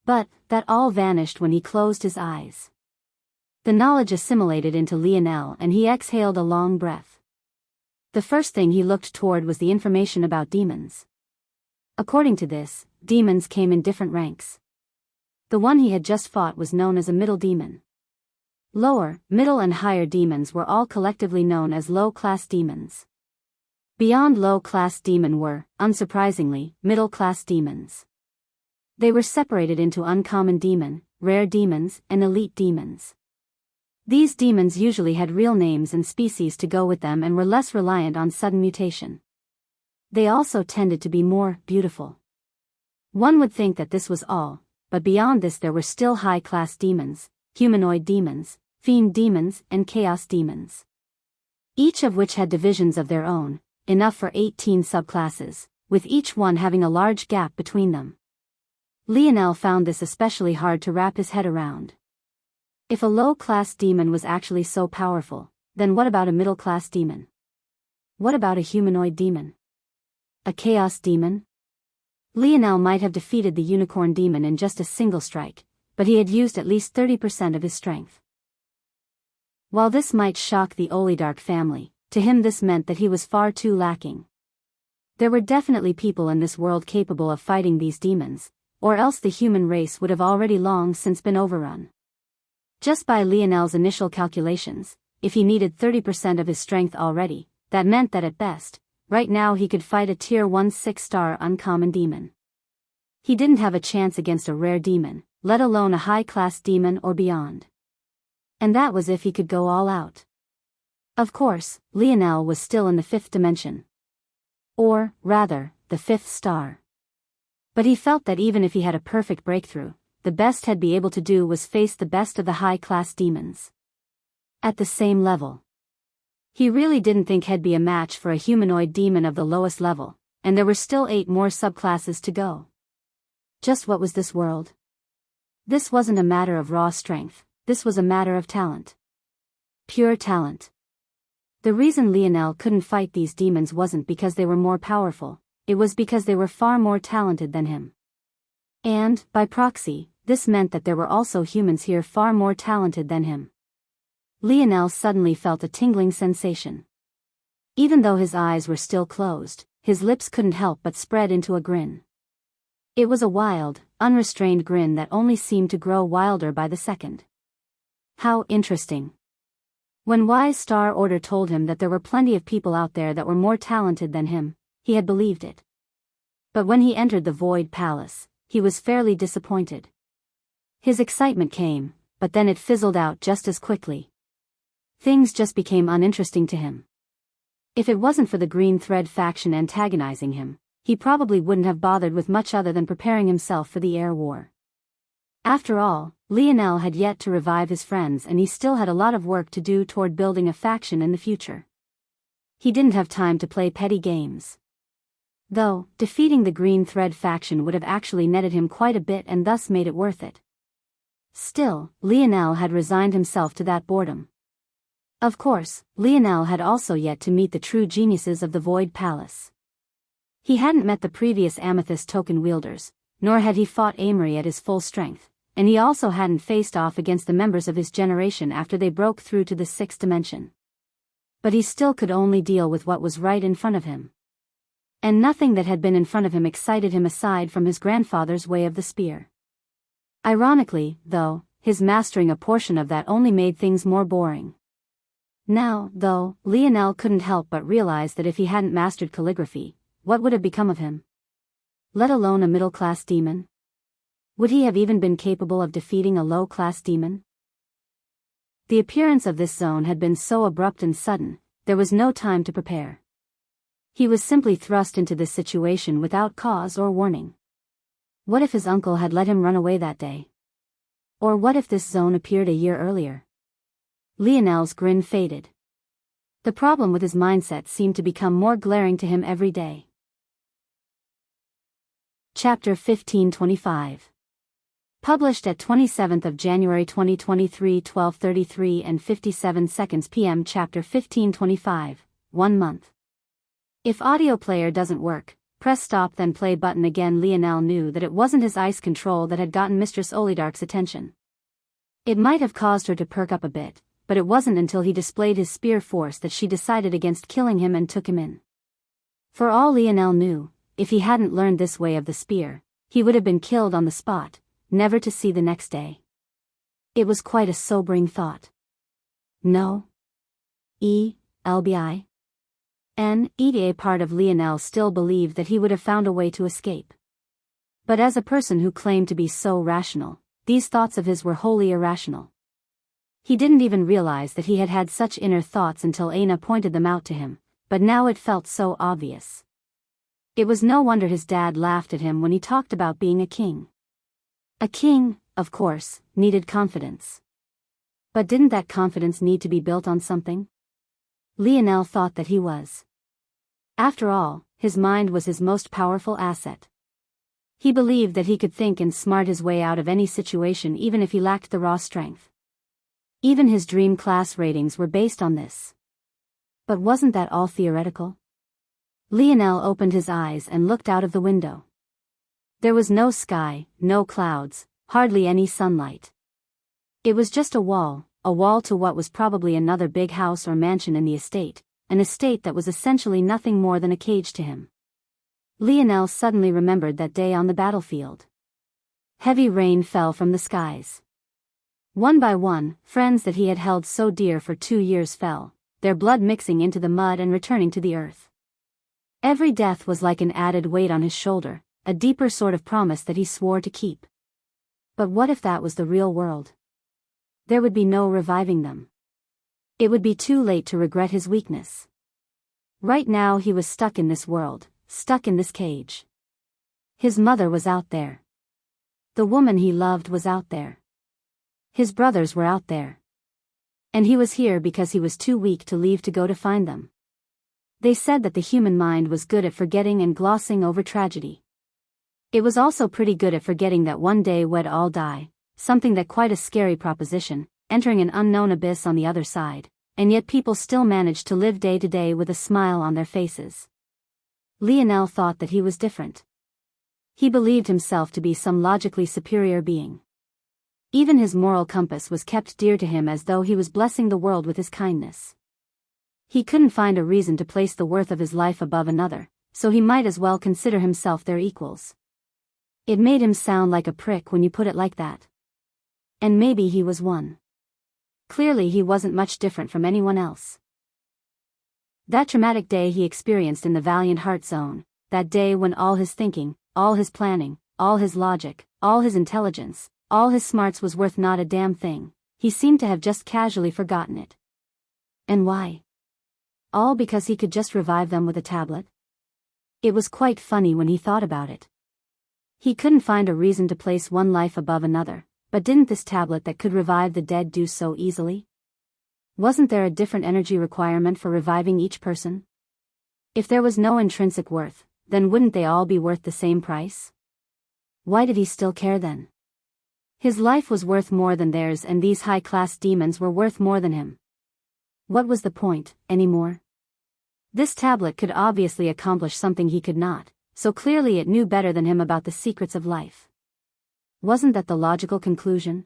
But, that all vanished when he closed his eyes. The knowledge assimilated into Lionel and he exhaled a long breath. The first thing he looked toward was the information about demons. According to this, demons came in different ranks. The one he had just fought was known as a middle demon. Lower, middle and higher demons were all collectively known as low-class demons. Beyond low-class demon were, unsurprisingly, middle-class demons. They were separated into uncommon demon, rare demons, and elite demons. These demons usually had real names and species to go with them and were less reliant on sudden mutation. They also tended to be more beautiful. One would think that this was all, but beyond this there were still high-class demons, humanoid demons, fiend demons, and chaos demons. Each of which had divisions of their own, enough for 18 subclasses, with each one having a large gap between them. Lionel found this especially hard to wrap his head around. If a low-class demon was actually so powerful, then what about a middle-class demon? What about a humanoid demon? A chaos demon? Lionel might have defeated the unicorn demon in just a single strike, but he had used at least 30% of his strength. While this might shock the Olidarch family, to him this meant that he was far too lacking. There were definitely people in this world capable of fighting these demons, or else the human race would have already long since been overrun. Just by Lionel's initial calculations, if he needed 30% of his strength already, that meant that at best, right now he could fight a tier 1 6-star uncommon demon. He didn't have a chance against a rare demon, let alone a high-class demon or beyond. And that was if he could go all out. Of course, Lionel was still in the 5th dimension. Or, rather, the 5th star. But he felt that even if he had a perfect breakthrough, the best he'd be able to do was face the best of the high-class demons. At the same level. He really didn't think he'd be a match for a humanoid demon of the lowest level, and there were still 8 more subclasses to go. Just what was this world? This wasn't a matter of raw strength, this was a matter of talent. Pure talent. The reason Lionel couldn't fight these demons wasn't because they were more powerful, it was because they were far more talented than him. And, by proxy, this meant that there were also humans here far more talented than him. Lionel suddenly felt a tingling sensation. Even though his eyes were still closed, his lips couldn't help but spread into a grin. It was a wild, unrestrained grin that only seemed to grow wilder by the second. How interesting. When Wise Star Order told him that there were plenty of people out there that were more talented than him, he had believed it. But when he entered the Void Palace, he was fairly disappointed. His excitement came, but then it fizzled out just as quickly. Things just became uninteresting to him. If it wasn't for the Green Thread faction antagonizing him, he probably wouldn't have bothered with much other than preparing himself for the air war. After all, Lionel had yet to revive his friends and he still had a lot of work to do toward building a faction in the future. He didn't have time to play petty games. Though, defeating the Green Thread faction would have actually netted him quite a bit and thus made it worth it. Still, Lionel had resigned himself to that boredom. Of course, Lionel had also yet to meet the true geniuses of the Void Palace. He hadn't met the previous Amethyst token wielders, nor had he fought Amory at his full strength, and he also hadn't faced off against the members of his generation after they broke through to the 6th dimension. But he still could only deal with what was right in front of him. And nothing that had been in front of him excited him aside from his grandfather's way of the spear. Ironically, though, his mastering a portion of that only made things more boring. Now, though, Lionel couldn't help but realize that if he hadn't mastered calligraphy, what would have become of him? Let alone a middle-class demon? Would he have even been capable of defeating a low-class demon? The appearance of this zone had been so abrupt and sudden, there was no time to prepare. He was simply thrust into this situation without cause or warning. What if his uncle had let him run away that day? Or what if this zone appeared a year earlier? Lionel's grin faded. The problem with his mindset seemed to become more glaring to him every day. Chapter 1525. Published at 27th of January 2023 12:33 and 57 seconds p.m. Chapter 1525, 1 month. If audio player doesn't work, press stop then play button again. Lionel knew that it wasn't his ice control that had gotten Mistress Olidark's attention. It might have caused her to perk up a bit, but it wasn't until he displayed his spear force that she decided against killing him and took him in. For all Lionel knew, if he hadn't learned this way of the spear, he would have been killed on the spot, never to see the next day. It was quite a sobering thought. No. LBI. A part of Lionel still believed that he would have found a way to escape. But as a person who claimed to be so rational, these thoughts of his were wholly irrational. He didn't even realize that he had had such inner thoughts until Aina pointed them out to him, but now it felt so obvious. It was no wonder his dad laughed at him when he talked about being a king. A king, of course, needed confidence. But didn't that confidence need to be built on something? Lionel thought that he was. After all, his mind was his most powerful asset. He believed that he could think and smart his way out of any situation even if he lacked the raw strength. Even his dream class ratings were based on this. But wasn't that all theoretical? Lionel opened his eyes and looked out of the window. There was no sky, no clouds, hardly any sunlight. It was just a wall to what was probably another big house or mansion in the estate, an estate that was essentially nothing more than a cage to him. Lionel suddenly remembered that day on the battlefield. Heavy rain fell from the skies. One by one, friends that he had held so dear for 2 years fell, their blood mixing into the mud and returning to the earth. Every death was like an added weight on his shoulder, a deeper sort of promise that he swore to keep. But what if that was the real world? There would be no reviving them. It would be too late to regret his weakness. Right now he was stuck in this world, stuck in this cage. His mother was out there. The woman he loved was out there. His brothers were out there. And he was here because he was too weak to leave to go to find them. They said that the human mind was good at forgetting and glossing over tragedy. It was also pretty good at forgetting that one day we'd all die, something that quite a scary proposition, entering an unknown abyss on the other side, and yet people still managed to live day to day with a smile on their faces. Lionel thought that he was different. He believed himself to be some logically superior being. Even his moral compass was kept dear to him as though he was blessing the world with his kindness. He couldn't find a reason to place the worth of his life above another, so he might as well consider himself their equals. It made him sound like a prick when you put it like that. And maybe he was one. Clearly he wasn't much different from anyone else. That traumatic day he experienced in the Valiant Heart Zone, that day when all his thinking, all his planning, all his logic, all his intelligence, all his smarts was worth not a damn thing, he seemed to have just casually forgotten it. And why? All because he could just revive them with a tablet? It was quite funny when he thought about it. He couldn't find a reason to place one life above another, but didn't this tablet that could revive the dead do so easily? Wasn't there a different energy requirement for reviving each person? If there was no intrinsic worth, then wouldn't they all be worth the same price? Why did he still care then? His life was worth more than theirs and these high-class demons were worth more than him. What was the point, anymore? This tablet could obviously accomplish something he could not, so clearly it knew better than him about the secrets of life. Wasn't that the logical conclusion?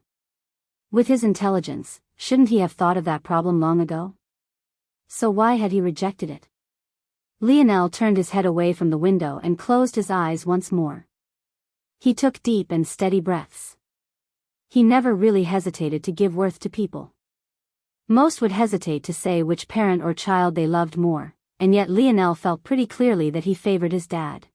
With his intelligence, shouldn't he have thought of that problem long ago? So why had he rejected it? Lionel turned his head away from the window and closed his eyes once more. He took deep and steady breaths. He never really hesitated to give worth to people. Most would hesitate to say which parent or child they loved more, and yet Lionel felt pretty clearly that he favored his dad.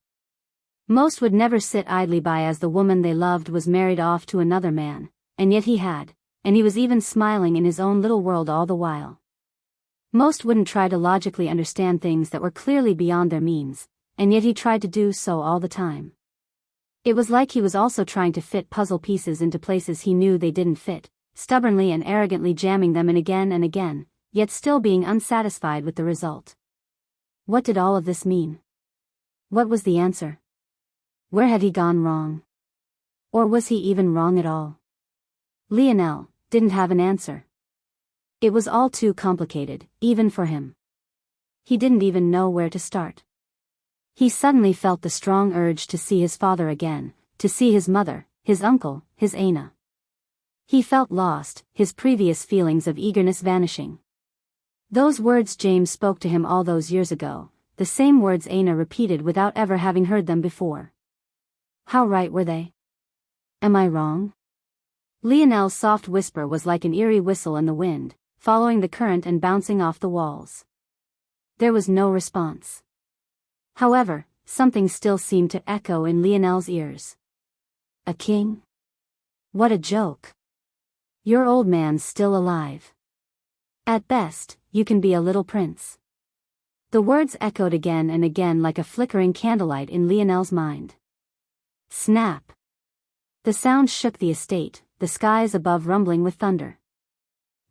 Most would never sit idly by as the woman they loved was married off to another man, and yet he had, and he was even smiling in his own little world all the while. Most wouldn't try to logically understand things that were clearly beyond their means, and yet he tried to do so all the time. It was like he was also trying to fit puzzle pieces into places he knew they didn't fit, stubbornly and arrogantly jamming them in again and again, yet still being unsatisfied with the result. What did all of this mean? What was the answer? Where had he gone wrong? Or was he even wrong at all? Lionel didn't have an answer. It was all too complicated, even for him. He didn't even know where to start. He suddenly felt the strong urge to see his father again, to see his mother, his uncle, his Aina. He felt lost, his previous feelings of eagerness vanishing. Those words James spoke to him all those years ago, the same words Aina repeated without ever having heard them before. How right were they? Am I wrong? Lionel's soft whisper was like an eerie whistle in the wind, following the current and bouncing off the walls. There was no response. However, something still seemed to echo in Lionel's ears. A king? What a joke. Your old man's still alive. At best, you can be a little prince. The words echoed again and again like a flickering candlelight in Lionel's mind. Snap. The sound shook the estate, the skies above rumbling with thunder.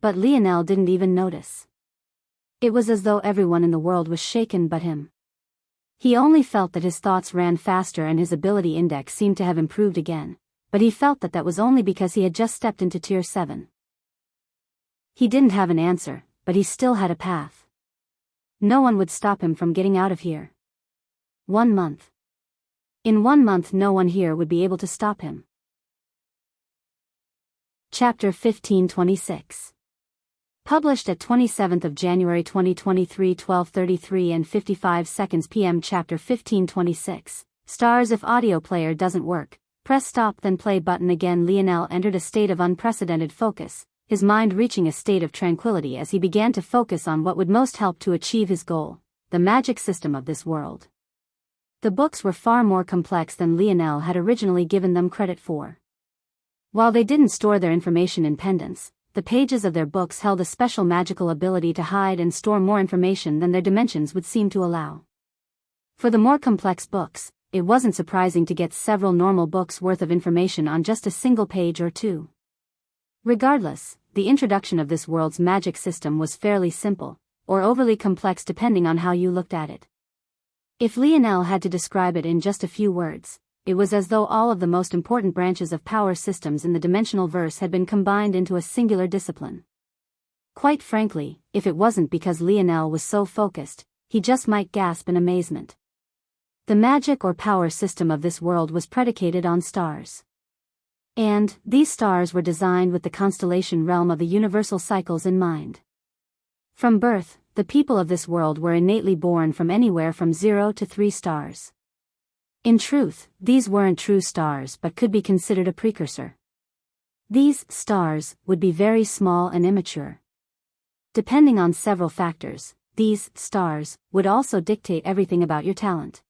But Lionel didn't even notice. It was as though everyone in the world was shaken but him. He only felt that his thoughts ran faster and his ability index seemed to have improved again, but he felt that that was only because he had just stepped into Tier 7. He didn't have an answer, but he still had a path. No one would stop him from getting out of here. 1 month. In 1 month no one here would be able to stop him. Chapter 1526. Published at 27th of January 2023 12:33 and 55 seconds p.m. Chapter 1526. Stars if audio player doesn't work, Press stop then play button again. Lionel entered a state of unprecedented focus, his mind reaching a state of tranquility as he began to focus on what would most help to achieve his goal, the magic system of this world. The books were far more complex than Lionel had originally given them credit for. While they didn't store their information in pendants, the pages of their books held a special magical ability to hide and store more information than their dimensions would seem to allow. For the more complex books, it wasn't surprising to get several normal books worth of information on just a single page or two. Regardless, the introduction of this world's magic system was fairly simple, or overly complex depending on how you looked at it. If Lionel had to describe it in just a few words, it was as though all of the most important branches of power systems in the dimensional verse had been combined into a singular discipline. Quite frankly, if it wasn't because Lionel was so focused, he just might gasp in amazement. The magic or power system of this world was predicated on stars. And these stars were designed with the constellation realm of the universal cycles in mind. From birth, the people of this world were innately born from anywhere from 0 to 3 stars. In truth, these weren't true stars but could be considered a precursor. These stars would be very small and immature. Depending on several factors, these stars would also dictate everything about your talent.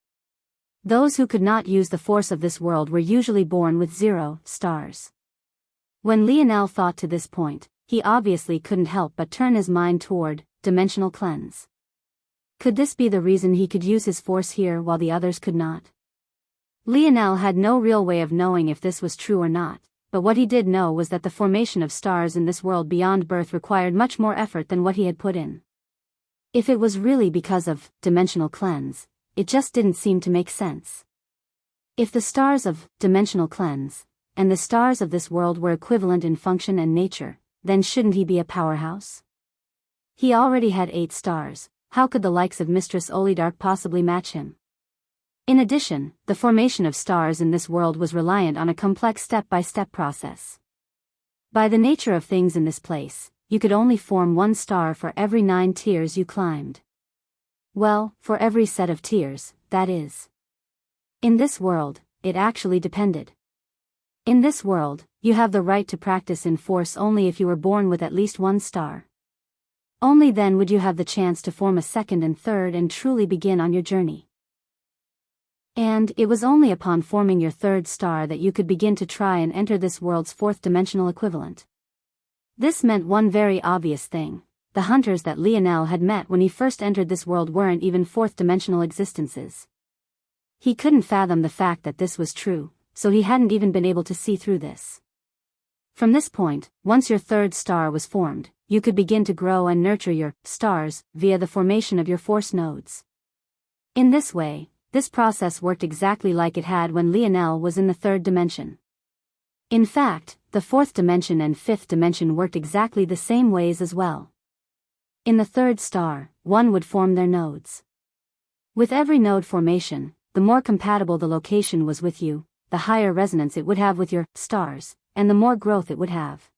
Those who could not use the force of this world were usually born with 0 stars. When Lionel thought to this point, he obviously couldn't help but turn his mind toward dimensional cleanse. Could this be the reason he could use his force here while the others could not? Lionel had no real way of knowing if this was true or not, but what he did know was that the formation of stars in this world beyond birth required much more effort than what he had put in. If it was really because of dimensional cleanse, it just didn't seem to make sense. If the stars of dimensional cleanse and the stars of this world were equivalent in function and nature, then shouldn't he be a powerhouse? He already had 8 stars, how could the likes of Mistress Olidark possibly match him? In addition, the formation of stars in this world was reliant on a complex step-by-step process. By the nature of things in this place, you could only form 1 star for every 9 tiers you climbed. Well, for every set of tiers, that is. In this world, it actually depended. In this world, you have the right to practice in force only if you were born with at least 1 star. Only then would you have the chance to form a second and third and truly begin on your journey. And it was only upon forming your 3rd star that you could begin to try and enter this world's 4th dimensional equivalent. This meant one very obvious thing: the hunters that Lionel had met when he first entered this world weren't even 4th dimensional existences. He couldn't fathom the fact that this was true, so he hadn't even been able to see through this. From this point, once your 3rd star was formed, you could begin to grow and nurture your stars via the formation of your force nodes. In this way, this process worked exactly like it had when Lionel was in the 3rd dimension. In fact, the 4th dimension and 5th dimension worked exactly the same ways as well. In the 3rd star, one would form their nodes. With every node formation, the more compatible the location was with you, the higher resonance it would have with your stars, and the more growth it would have.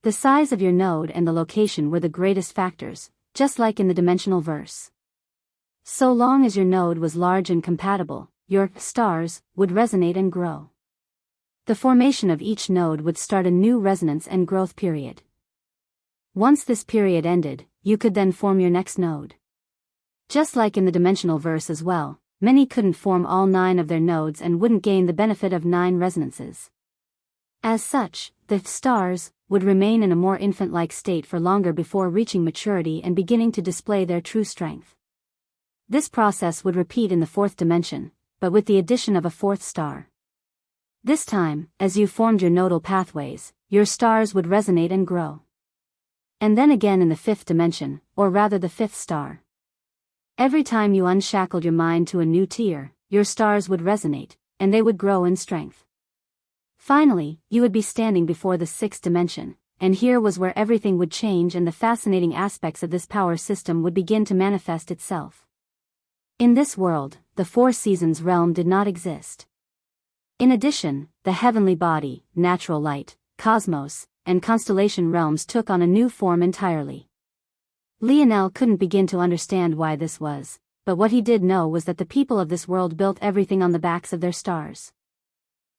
The size of your node and the location were the greatest factors, just like in the dimensional verse. So long as your node was large and compatible, your stars would resonate and grow. The formation of each node would start a new resonance and growth period. Once this period ended, you could then form your next node. Just like in the dimensional verse as well, many couldn't form all 9 of their nodes and wouldn't gain the benefit of 9 resonances. As such, the stars would remain in a more infant-like state for longer before reaching maturity and beginning to display their true strength. This process would repeat in the 4th dimension, but with the addition of a 4th star. This time, as you formed your nodal pathways, your stars would resonate and grow. And then again in the 5th dimension, or rather the 5th star. Every time you unshackled your mind to a new tier, your stars would resonate, and they would grow in strength. Finally, you would be standing before the 6th dimension, and here was where everything would change and the fascinating aspects of this power system would begin to manifest itself. In this world, the 4 seasons realm did not exist. In addition, the heavenly body, natural light, cosmos, and constellation realms took on a new form entirely. Lionel couldn't begin to understand why this was, but what he did know was that the people of this world built everything on the backs of their stars.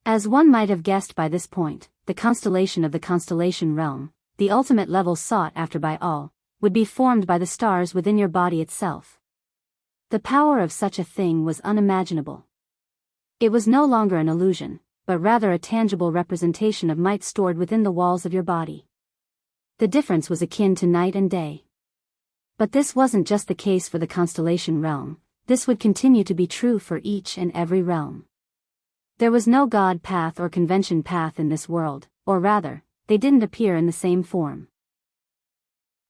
As one might have guessed by this point, the constellation of the constellation realm, the ultimate level sought after by all, would be formed by the stars within your body itself. The power of such a thing was unimaginable. It was no longer an illusion, but rather a tangible representation of might stored within the walls of your body. The difference was akin to night and day. But this wasn't just the case for the constellation realm, this would continue to be true for each and every realm. There was no God path or convention path in this world, or rather, they didn't appear in the same form.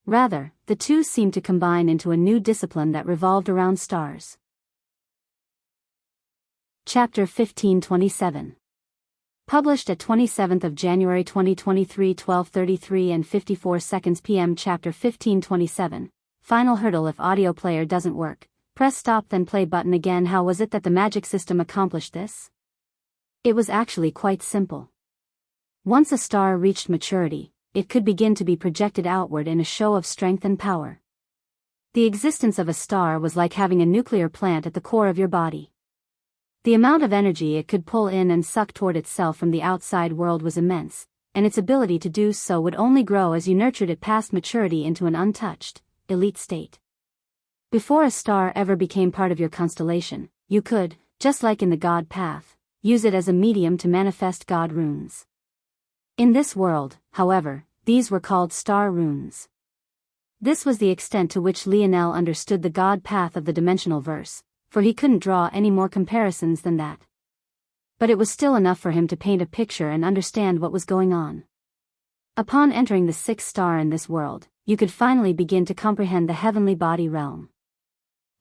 Rather, the two seemed to combine into a new discipline that revolved around stars. Chapter 1527. Published at 27th of January 2023 12:33 and 54 seconds p.m. Chapter 1527. Final hurdle: if audio player doesn't work, press stop then play button again. How was it that the magic system accomplished this? It was actually quite simple. Once a star reached maturity, it could begin to be projected outward in a show of strength and power. The existence of a star was like having a nuclear plant at the core of your body. The amount of energy it could pull in and suck toward itself from the outside world was immense, and its ability to do so would only grow as you nurtured it past maturity into an untouched, elite state. Before a star ever became part of your constellation, you could, just like in the God path, use it as a medium to manifest God runes. In this world, however, these were called star runes. This was the extent to which Lionel understood the God path of the dimensional verse, for he couldn't draw any more comparisons than that. But it was still enough for him to paint a picture and understand what was going on. Upon entering the sixth star in this world, you could finally begin to comprehend the heavenly body realm.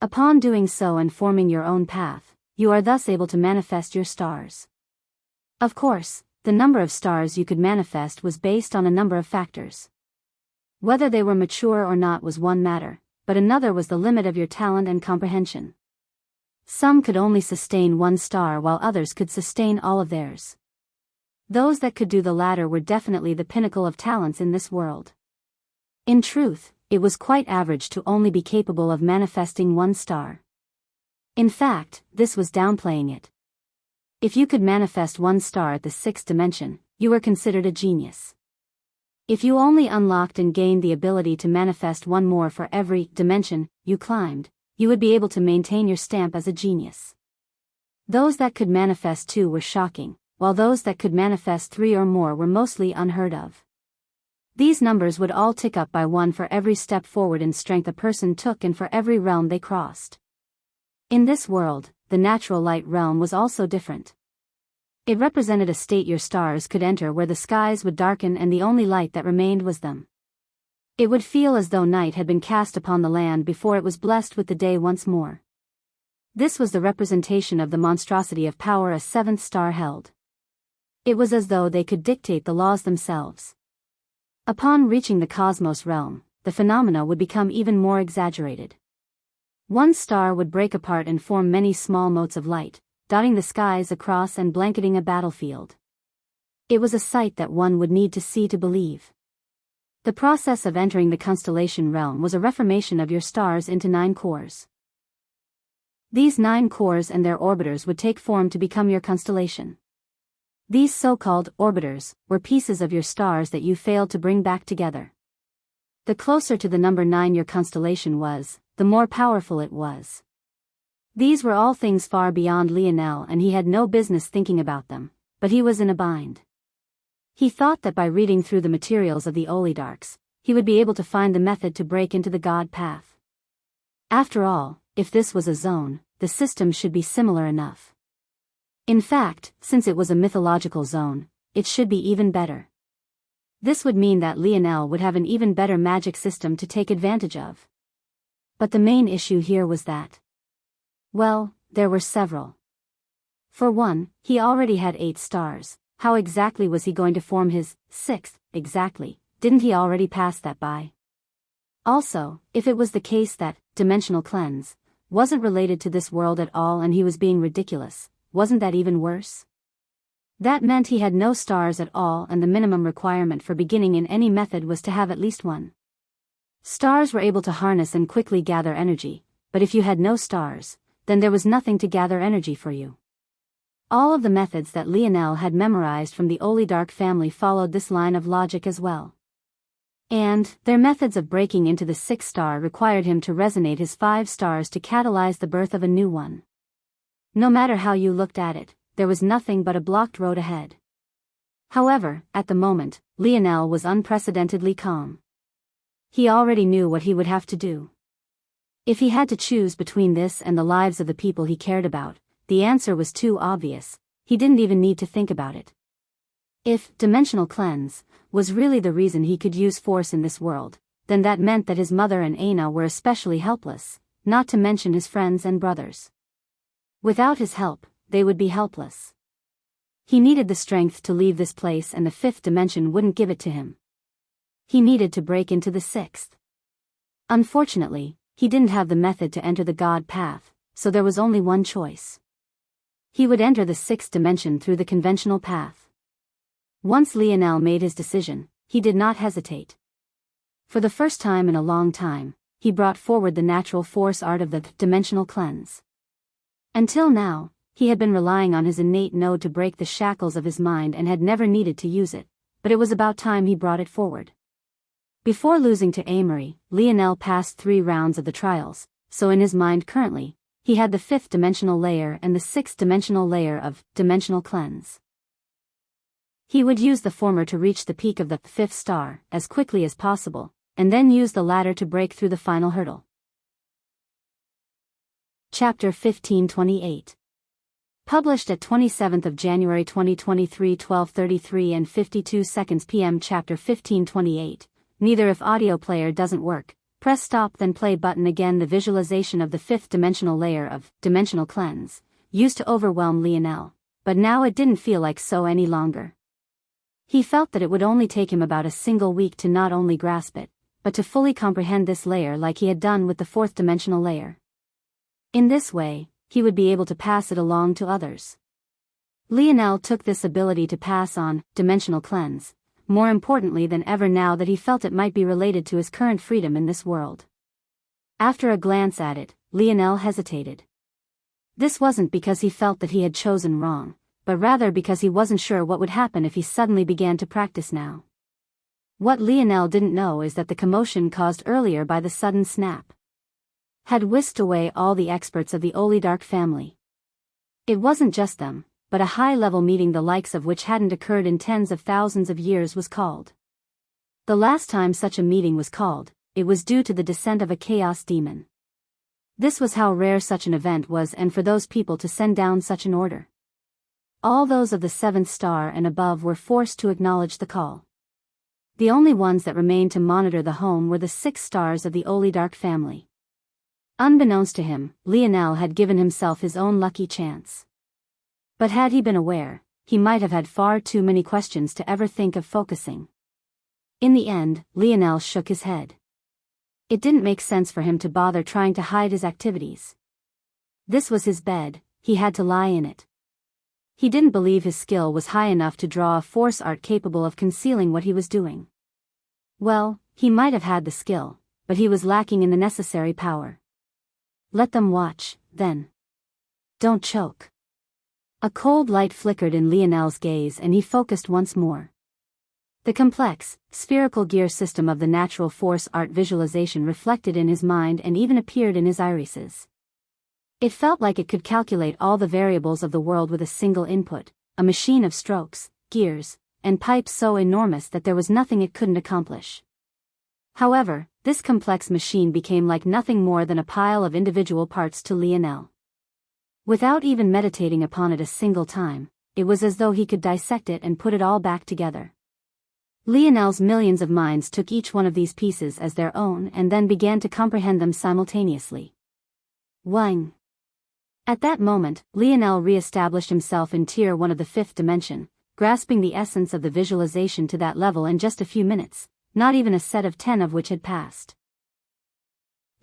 Upon doing so and forming your own path, you are thus able to manifest your stars. Of course, the number of stars you could manifest was based on a number of factors. Whether they were mature or not was one matter, but another was the limit of your talent and comprehension. Some could only sustain one star while others could sustain all of theirs. Those that could do the latter were definitely the pinnacle of talents in this world. In truth, it was quite average to only be capable of manifesting one star. In fact, this was downplaying it. If you could manifest one star at the sixth dimension, you were considered a genius. If you only unlocked and gained the ability to manifest one more for every dimension you climbed, you would be able to maintain your stamp as a genius. Those that could manifest two were shocking, while those that could manifest three or more were mostly unheard of. These numbers would all tick up by one for every step forward in strength a person took and for every realm they crossed. In this world, the natural light realm was also different. It represented a state your stars could enter where the skies would darken and the only light that remained was them. It would feel as though night had been cast upon the land before it was blessed with the day once more. This was the representation of the monstrosity of power a seventh star held. It was as though they could dictate the laws themselves. Upon reaching the cosmos realm, the phenomena would become even more exaggerated. One star would break apart and form many small motes of light, dotting the skies across and blanketing a battlefield. It was a sight that one would need to see to believe. The process of entering the constellation realm was a reformation of your stars into 9 cores. These 9 cores and their orbiters would take form to become your constellation. These so-called orbiters were pieces of your stars that you failed to bring back together. The closer to the number 9 your constellation was, the more powerful it was. These were all things far beyond Lionel and he had no business thinking about them, but he was in a bind. He thought that by reading through the materials of the oligarchs, he would be able to find the method to break into the God path. After all, if this was a zone, the system should be similar enough. In fact, since it was a mythological zone, it should be even better. This would mean that Lionel would have an even better magic system to take advantage of. But the main issue here was that, well, there were several. For one, he already had 8 stars. How exactly was he going to form his 6th, exactly? Didn't he already pass that by? Also, if it was the case that dimensional cleanse wasn't related to this world at all and he was being ridiculous, wasn't that even worse? That meant he had no stars at all and the minimum requirement for beginning in any method was to have at least one. Stars were able to harness and quickly gather energy, but if you had no stars, then there was nothing to gather energy for you. All of the methods that Lionel had memorized from the oligarch family followed this line of logic as well. And their methods of breaking into the 6th star required him to resonate his 5 stars to catalyze the birth of a new one. No matter how you looked at it, there was nothing but a blocked road ahead. However, at the moment, Lionel was unprecedentedly calm. He already knew what he would have to do. If he had to choose between this and the lives of the people he cared about, the answer was too obvious. He didn't even need to think about it. If dimensional cleanse was really the reason he could use force in this world, then that meant that his mother and Aina were especially helpless, not to mention his friends and brothers. Without his help, they would be helpless. He needed the strength to leave this place, and the 5th dimension wouldn't give it to him. He needed to break into the 6th. Unfortunately, he didn't have the method to enter the God path, so there was only one choice. He would enter the 6th dimension through the conventional path. Once Lionel made his decision, he did not hesitate. For the first time in a long time, he brought forward the natural force art of the dimensional cleanse. Until now, he had been relying on his innate node to break the shackles of his mind and had never needed to use it, but it was about time he brought it forward. Before losing to Amory, Lionel passed 3 rounds of the trials, so in his mind currently, he had the 5th dimensional layer and the 6th dimensional layer of dimensional cleanse. He would use the former to reach the peak of the 5th star as quickly as possible, and then use the latter to break through the final hurdle. Chapter 1528. Published at 27th of January 2023, 12:33 and 52 seconds p.m. Chapter 1528. Neither if audio player doesn't work, press stop then play button again. The visualization of the 5th dimensional layer of dimensional cleanse used to overwhelm Lionel, but now it didn't feel like so any longer. He felt that it would only take him about a single week to not only grasp it, but to fully comprehend this layer like he had done with the 4th dimensional layer. In this way, he would be able to pass it along to others. Lionel took this ability to pass on dimensional cleanse more importantly than ever now that he felt it might be related to his current freedom in this world. After a glance at it, Lionel hesitated. This wasn't because he felt that he had chosen wrong, but rather because he wasn't sure what would happen if he suddenly began to practice now. What Lionel didn't know is that the commotion caused earlier by the sudden snap had whisked away all the experts of the oligarch family. It wasn't just them, but a high-level meeting the likes of which hadn't occurred in tens of thousands of years was called. The last time such a meeting was called, it was due to the descent of a chaos demon. This was how rare such an event was, and for those people to send down such an order. All those of the 7th star and above were forced to acknowledge the call. The only ones that remained to monitor the home were the 6 stars of the oligarch family. Unbeknownst to him, Lionel had given himself his own lucky chance. But had he been aware, he might have had far too many questions to ever think of focusing. In the end, Lionel shook his head. It didn't make sense for him to bother trying to hide his activities. This was his bed, he had to lie in it. He didn't believe his skill was high enough to draw a force art capable of concealing what he was doing. Well, he might have had the skill, but he was lacking in the necessary power. Let them watch, then. Don't choke. A cold light flickered in Lionel's gaze and he focused once more. The complex, spherical gear system of the natural force art visualization reflected in his mind and even appeared in his irises. It felt like it could calculate all the variables of the world with a single input, a machine of strokes, gears, and pipes so enormous that there was nothing it couldn't accomplish. However, this complex machine became like nothing more than a pile of individual parts to Lionel. Without even meditating upon it a single time, it was as though he could dissect it and put it all back together. Lionel's millions of minds took each one of these pieces as their own and then began to comprehend them simultaneously. Wang. At that moment, Lionel re-established himself in Tier 1 of the 5th dimension, grasping the essence of the visualization to that level in just a few minutes, not even a set of 10 of which had passed.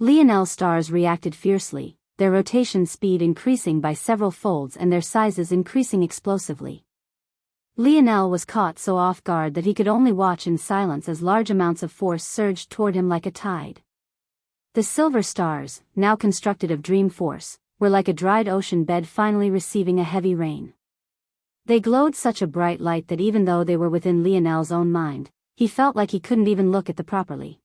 Lionel's stars reacted fiercely, their rotation speed increasing by several folds and their sizes increasing explosively. Lionel was caught so off guard that he could only watch in silence as large amounts of force surged toward him like a tide. The silver stars, now constructed of dream force, were like a dried ocean bed finally receiving a heavy rain. They glowed such a bright light that even though they were within Lionel's own mind, he felt like he couldn't even look at them properly.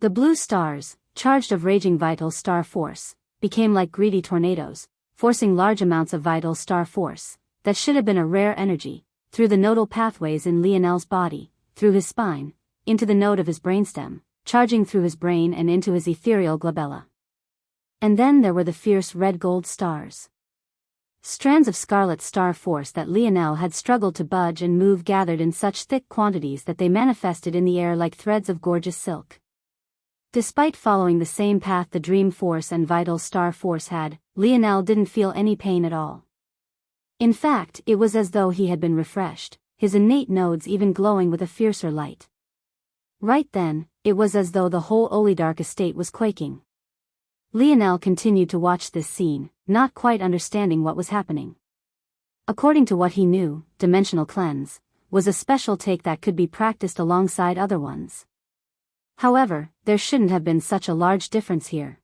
The blue stars, charged of raging vital star force, became like greedy tornadoes, forcing large amounts of vital star force, that should have been a rare energy, through the nodal pathways in Lionel's body, through his spine, into the node of his brainstem, charging through his brain and into his ethereal glabella. And then there were the fierce red-gold stars. Strands of scarlet star force that Lionel had struggled to budge and move gathered in such thick quantities that they manifested in the air like threads of gorgeous silk. Despite following the same path the dream force and vital star force had, Lionel didn't feel any pain at all. In fact, it was as though he had been refreshed, his innate nodes even glowing with a fiercer light. Right then, it was as though the whole Olidark estate was quaking. Lionel continued to watch this scene, not quite understanding what was happening. According to what he knew, dimensional cleanse was a special take that could be practiced alongside other ones. However, there shouldn't have been such a large difference here.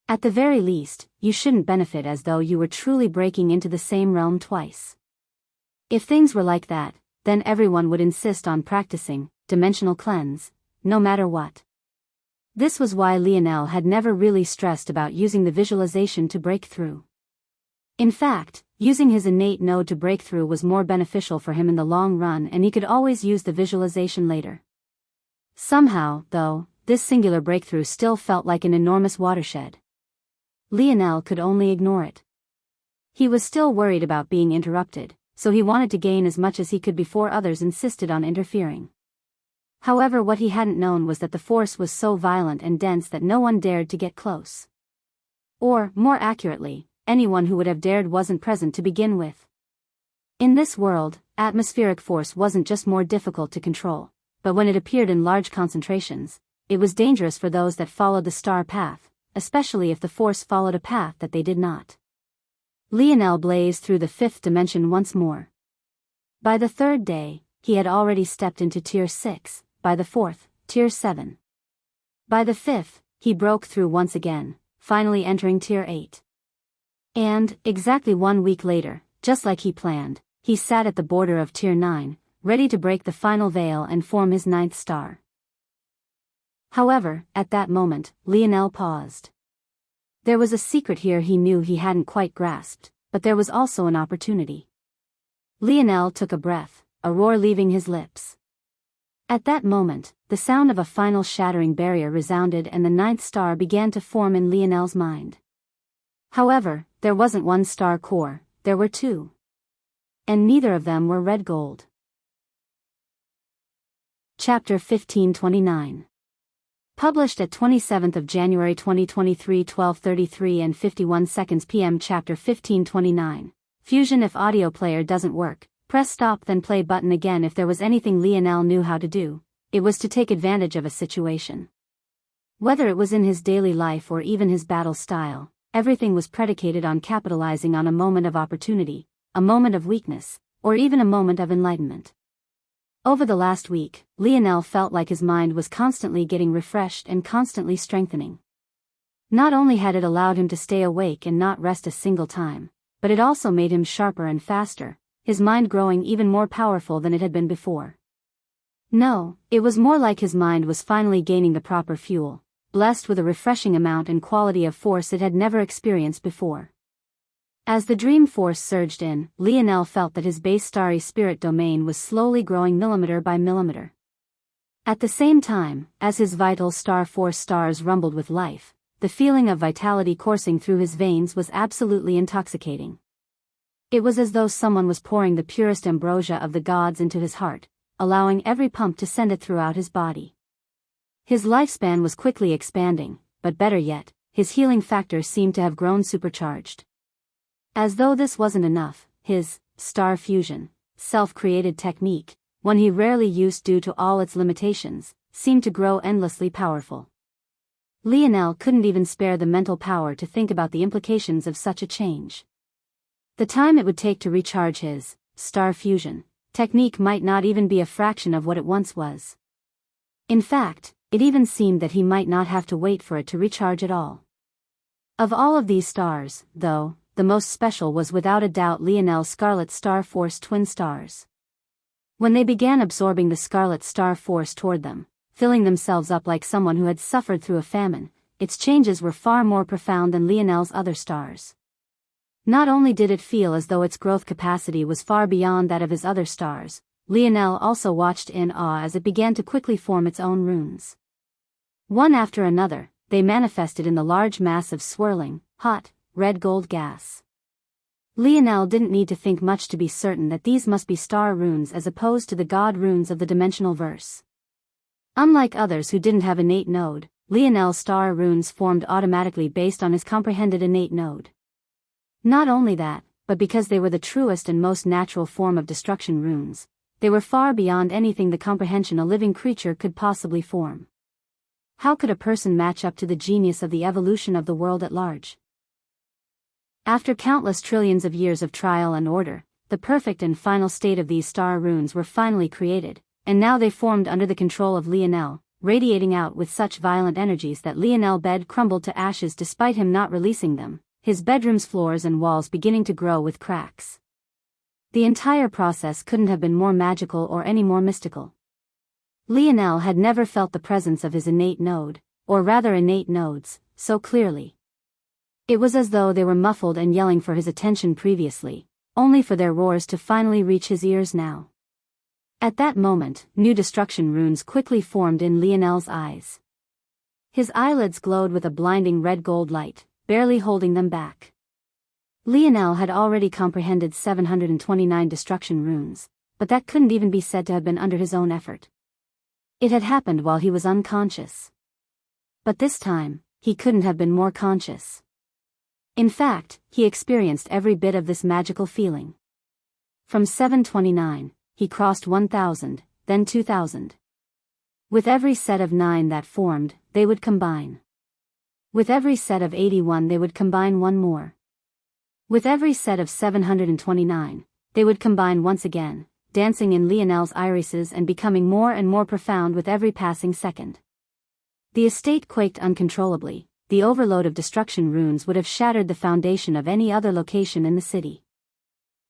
At the very least, you shouldn't benefit as though you were truly breaking into the same realm twice. If things were like that, then everyone would insist on practicing dimensional cleanse, no matter what. This was why Lionel had never really stressed about using the visualization to break through. In fact, using his innate node to break through was more beneficial for him in the long run, and he could always use the visualization later. Somehow, though, this singular breakthrough still felt like an enormous watershed. Lionel could only ignore it. He was still worried about being interrupted, so he wanted to gain as much as he could before others insisted on interfering. However, what he hadn't known was that the force was so violent and dense that no one dared to get close. Or, more accurately, anyone who would have dared wasn't present to begin with. In this world, atmospheric force wasn't just more difficult to control, but when it appeared in large concentrations, it was dangerous for those that followed the star path, especially if the force followed a path that they did not. Lionel blazed through the fifth dimension once more. By the third day, he had already stepped into Tier 6, by the fourth, Tier 7. By the fifth, he broke through once again, finally entering Tier 8. And, exactly 1 week later, just like he planned, he sat at the border of Tier 9, ready to break the final veil and form his 9th star. However, at that moment, Lionel paused. There was a secret here he knew he hadn't quite grasped, but there was also an opportunity. Lionel took a breath, a roar leaving his lips. At that moment, the sound of a final shattering barrier resounded and the 9th star began to form in Lionel's mind. However, there wasn't one star core, there were two. And neither of them were red gold. Chapter 1529. Published at 27th of January 2023 12:33 and 51 seconds p.m. Chapter 1529. Fusion. If audio player doesn't work, press stop then play button again. If there was anything Lionel knew how to do, it was to take advantage of a situation. Whether it was in his daily life or even his battle style, everything was predicated on capitalizing on a moment of opportunity, a moment of weakness, or even a moment of enlightenment. Over the last week, Lionel felt like his mind was constantly getting refreshed and constantly strengthening. Not only had it allowed him to stay awake and not rest a single time, but it also made him sharper and faster, his mind growing even more powerful than it had been before. No, it was more like his mind was finally gaining the proper fuel, blessed with a refreshing amount and quality of force it had never experienced before. As the dream force surged in, Lionel felt that his base starry spirit domain was slowly growing millimeter by millimeter. At the same time, as his vital star force stars rumbled with life, the feeling of vitality coursing through his veins was absolutely intoxicating. It was as though someone was pouring the purest ambrosia of the gods into his heart, allowing every pump to send it throughout his body. His lifespan was quickly expanding, but better yet, his healing factor seemed to have grown supercharged. As though this wasn't enough, his star fusion, self-created technique, one he rarely used due to all its limitations, seemed to grow endlessly powerful. Lionel couldn't even spare the mental power to think about the implications of such a change. The time it would take to recharge his star fusion technique might not even be a fraction of what it once was. In fact, it even seemed that he might not have to wait for it to recharge at all. Of all of these stars, though, the most special was without a doubt Lionel's Scarlet Star Force twin stars. When they began absorbing the Scarlet Star Force toward them, filling themselves up like someone who had suffered through a famine, its changes were far more profound than Lionel's other stars. Not only did it feel as though its growth capacity was far beyond that of his other stars, Lionel also watched in awe as it began to quickly form its own runes. One after another, they manifested in the large mass of swirling, hot, red gold gas. Lionel didn't need to think much to be certain that these must be star runes as opposed to the god runes of the dimensional verse. Unlike others who didn't have innate node, Lionel's star runes formed automatically based on his comprehended innate node. Not only that, but because they were the truest and most natural form of destruction runes, they were far beyond anything the comprehension a living creature could possibly form. How could a person match up to the genius of the evolution of the world at large? After countless trillions of years of trial and order, the perfect and final state of these star runes were finally created, and now they formed under the control of Lionel, radiating out with such violent energies that Lionel's bed crumbled to ashes despite him not releasing them, his bedroom's floors and walls beginning to grow with cracks. The entire process couldn't have been more magical or any more mystical. Lionel had never felt the presence of his innate node, or rather innate nodes, so clearly. It was as though they were muffled and yelling for his attention previously, only for their roars to finally reach his ears now. At that moment, new destruction runes quickly formed in Lionel's eyes. His eyelids glowed with a blinding red gold light, barely holding them back. Lionel had already comprehended 729 destruction runes, but that couldn't even be said to have been under his own effort. It had happened while he was unconscious. But this time, he couldn't have been more conscious. In fact, he experienced every bit of this magical feeling. From 729, he crossed 1,000, then 2,000. With every set of 9 that formed, they would combine. With every set of 81 they would combine one more. With every set of 729, they would combine once again, dancing in Lionel's irises and becoming more and more profound with every passing second. The estate quaked uncontrollably. The overload of destruction runes would have shattered the foundation of any other location in the city.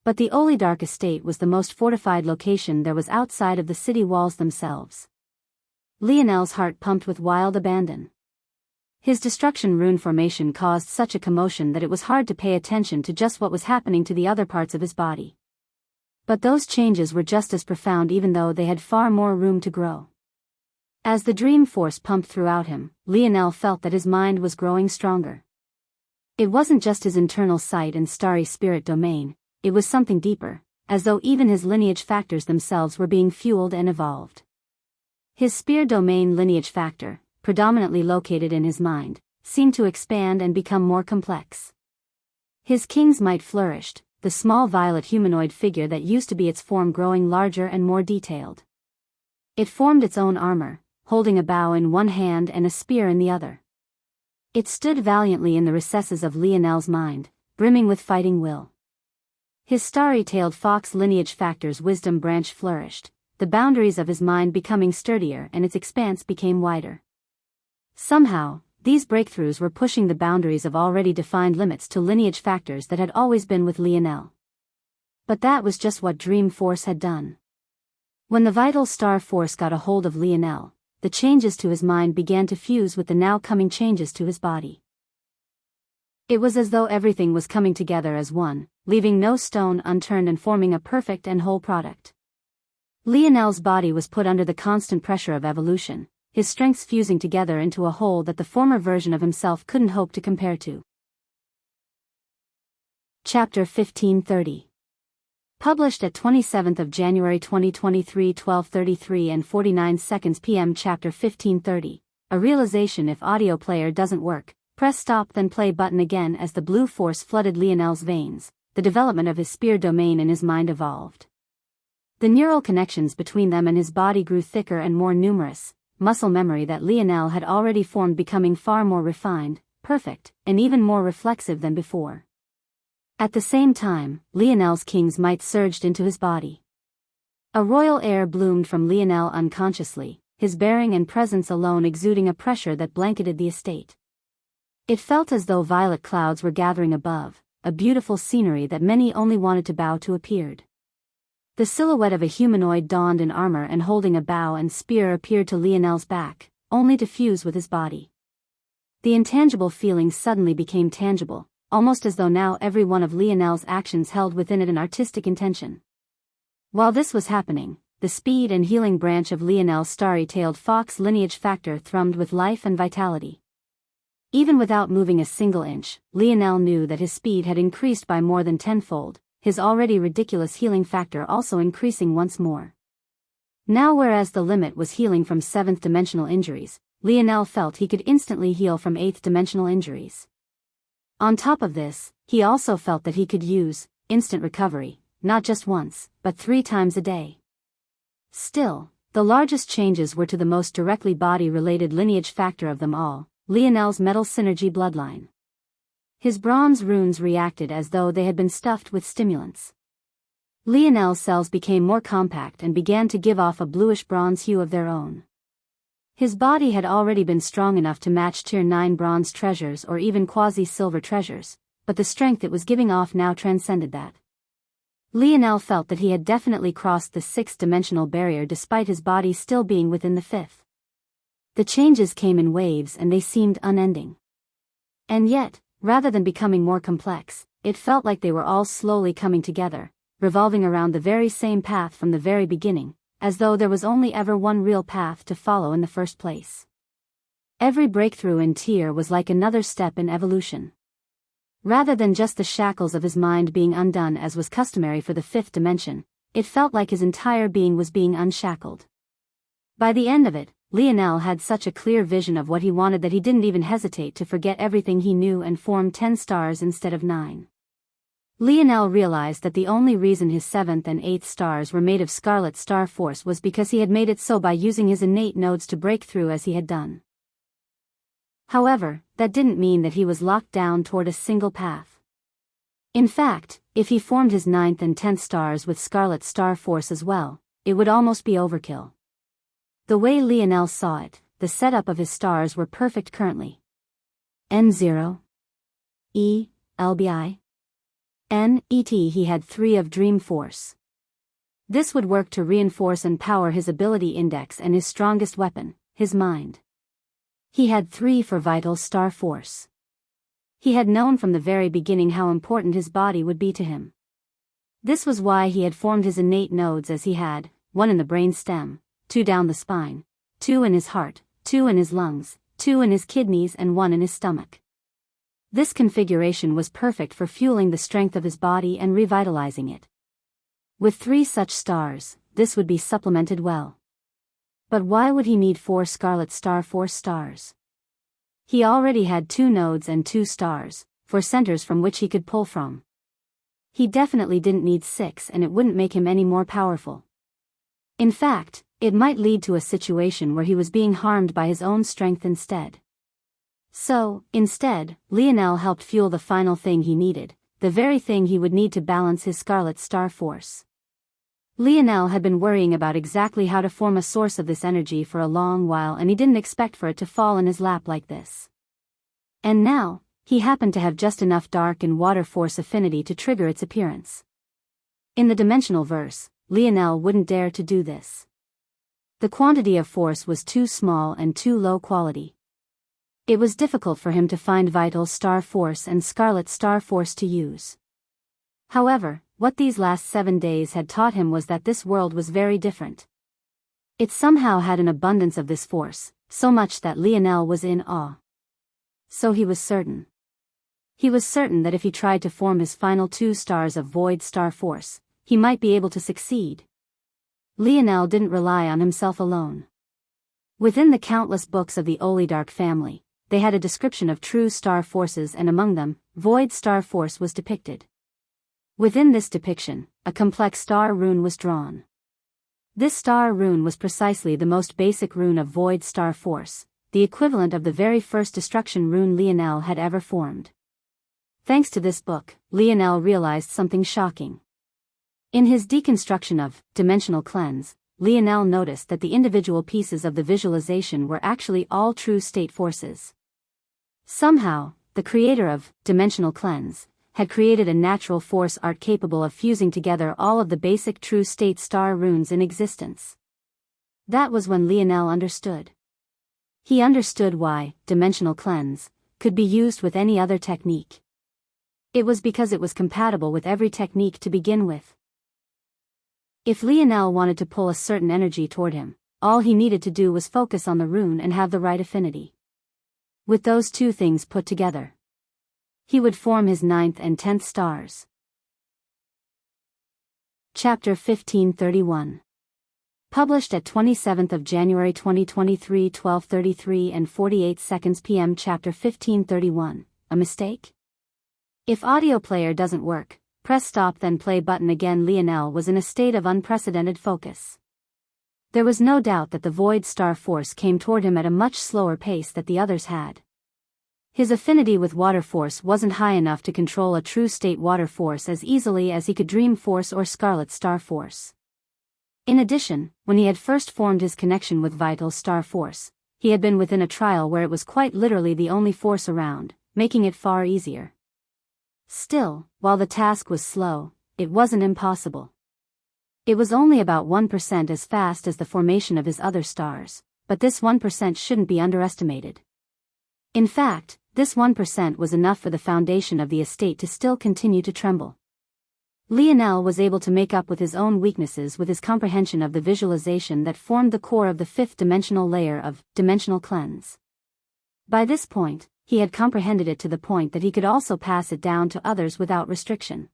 But the Olidarch estate was the most fortified location there was outside of the city walls themselves. Lionel's heart pumped with wild abandon. His destruction rune formation caused such a commotion that it was hard to pay attention to just what was happening to the other parts of his body. But those changes were just as profound even though they had far more room to grow. As the dream force pumped throughout him, Lionel felt that his mind was growing stronger. It wasn't just his internal sight and starry spirit domain, it was something deeper, as though even his lineage factors themselves were being fueled and evolved. His spear domain lineage factor, predominantly located in his mind, seemed to expand and become more complex. His king's might flourished, the small violet humanoid figure that used to be its form growing larger and more detailed. It formed its own armor, holding a bow in one hand and a spear in the other. It stood valiantly in the recesses of Lionel's mind, brimming with fighting will. His starry-tailed fox lineage factor's wisdom branch flourished, the boundaries of his mind becoming sturdier and its expanse became wider. Somehow, these breakthroughs were pushing the boundaries of already defined limits to lineage factors that had always been with Lionel. But that was just what Dream Force had done. When the vital star force got a hold of Lionel, the changes to his mind began to fuse with the now coming changes to his body. It was as though everything was coming together as one, leaving no stone unturned and forming a perfect and whole product. Lionel's body was put under the constant pressure of evolution, his strengths fusing together into a whole that the former version of himself couldn't hope to compare to. Chapter 1530. Published at 27th of January 2023, 12:33 and 49 seconds p.m. Chapter 1530. A realization: if audio player doesn't work, press stop then play button again. As the blue force flooded Lionel's veins, the development of his spear domain in his mind evolved. The neural connections between them and his body grew thicker and more numerous, muscle memory that Lionel had already formed becoming far more refined, perfect, and even more reflexive than before. At the same time, Lionel's king's might surged into his body. A royal air bloomed from Lionel unconsciously, his bearing and presence alone exuding a pressure that blanketed the estate. It felt as though violet clouds were gathering above, a beautiful scenery that many only wanted to bow to appeared. The silhouette of a humanoid donned in armor and holding a bow and spear appeared to Lionel's back, only to fuse with his body. The intangible feeling suddenly became tangible, almost as though now every one of Lionel's actions held within it an artistic intention. While this was happening, the speed and healing branch of Lionel's starry-tailed fox lineage factor thrummed with life and vitality. Even without moving a single inch, Lionel knew that his speed had increased by more than tenfold, his already ridiculous healing factor also increasing once more. Now, whereas the limit was healing from 7th-dimensional injuries, Lionel felt he could instantly heal from 8th-dimensional injuries. On top of this, he also felt that he could use instant recovery, not just once, but 3 times a day. Still, the largest changes were to the most directly body-related lineage factor of them all, Lionel's metal synergy bloodline. His bronze runes reacted as though they had been stuffed with stimulants. Lionel's cells became more compact and began to give off a bluish-bronze hue of their own. His body had already been strong enough to match Tier 9 bronze treasures or even quasi-silver treasures, but the strength it was giving off now transcended that. Lionel felt that he had definitely crossed the 6th-dimensional barrier despite his body still being within the 5th. The changes came in waves and they seemed unending. And yet, rather than becoming more complex, it felt like they were all slowly coming together, revolving around the very same path from the very beginning, as though there was only ever one real path to follow in the first place. Every breakthrough in tier was like another step in evolution. Rather than just the shackles of his mind being undone as was customary for the 5th dimension, it felt like his entire being was being unshackled. By the end of it, Lionel had such a clear vision of what he wanted that he didn't even hesitate to forget everything he knew and form 10 stars instead of 9. Lionel realized that the only reason his 7th and 8th stars were made of Scarlet Star Force was because he had made it so by using his innate nodes to break through as he had done. However, that didn't mean that he was locked down toward a single path. In fact, if he formed his 9th and 10th stars with Scarlet Star Force as well, it would almost be overkill. The way Lionel saw it, the setup of his stars were perfect currently. N0. E. LBI. N. ET. He had 3 of Dream Force. This would work to reinforce and power his ability index and his strongest weapon, his mind. He had 3 for Vital Star Force. He had known from the very beginning how important his body would be to him. This was why he had formed his innate nodes as he had, 1 in the brain stem, 2 down the spine, 2 in his heart, 2 in his lungs, 2 in his kidneys and 1 in his stomach. This configuration was perfect for fueling the strength of his body and revitalizing it. With 3 such stars, this would be supplemented well. But why would he need 4 Scarlet Star Force stars? He already had 2 nodes and 2 stars, 4 centers from which he could pull from. He definitely didn't need 6 and it wouldn't make him any more powerful. In fact, it might lead to a situation where he was being harmed by his own strength instead. So, instead, Lionel helped fuel the final thing he needed, the very thing he would need to balance his Scarlet Star Force. Lionel had been worrying about exactly how to form a source of this energy for a long while and he didn't expect for it to fall in his lap like this. And now, he happened to have just enough dark and water force affinity to trigger its appearance. In the dimensional verse, Lionel wouldn't dare to do this. The quantity of force was too small and too low quality. It was difficult for him to find Vital Star Force and Scarlet Star Force to use. However, what these last 7 days had taught him was that this world was very different. It somehow had an abundance of this force, so much that Lionel was in awe. So he was certain. He was certain that if he tried to form his final 2 stars of Void Star Force, he might be able to succeed. Lionel didn't rely on himself alone. Within the countless books of the Olidark family, they had a description of true star forces and among them, Void Star Force was depicted. Within this depiction, a complex star rune was drawn. This star rune was precisely the most basic rune of Void Star Force, the equivalent of the very first destruction rune Lionel had ever formed. Thanks to this book, Lionel realized something shocking. In his deconstruction of Dimensional Cleanse, Lionel noticed that the individual pieces of the visualization were actually all true state forces. Somehow, the creator of Dimensional Cleanse had created a natural force art capable of fusing together all of the basic true state star runes in existence. That was when Lionel understood. He understood why dimensional cleanse could be used with any other technique. It was because it was compatible with every technique to begin with. If Lionel wanted to pull a certain energy toward him, all he needed to do was focus on the rune and have the right affinity. With those two things put together, he would form his 9th and 10th stars. Chapter 1531. Published at 27th of January 2023, 12:33 and 48 seconds p.m. Chapter 1531. A mistake? If audio player doesn't work, press stop then play button again. Lionel was in a state of unprecedented focus. There was no doubt that the void star force came toward him at a much slower pace than the others had. His affinity with water force wasn't high enough to control a true state water force as easily as he could dream force or scarlet star force. In addition, when he had first formed his connection with vital star force, he had been within a trial where it was quite literally the only force around, making it far easier. Still, while the task was slow, it wasn't impossible. It was only about 1% as fast as the formation of his other stars, but this 1% shouldn't be underestimated. In fact, this 1% was enough for the foundation of the estate to still continue to tremble. Lionel was able to make up with his own weaknesses with his comprehension of the visualization that formed the core of the 5th dimensional layer of dimensional cleanse. By this point, he had comprehended it to the point that he could also pass it down to others without restriction.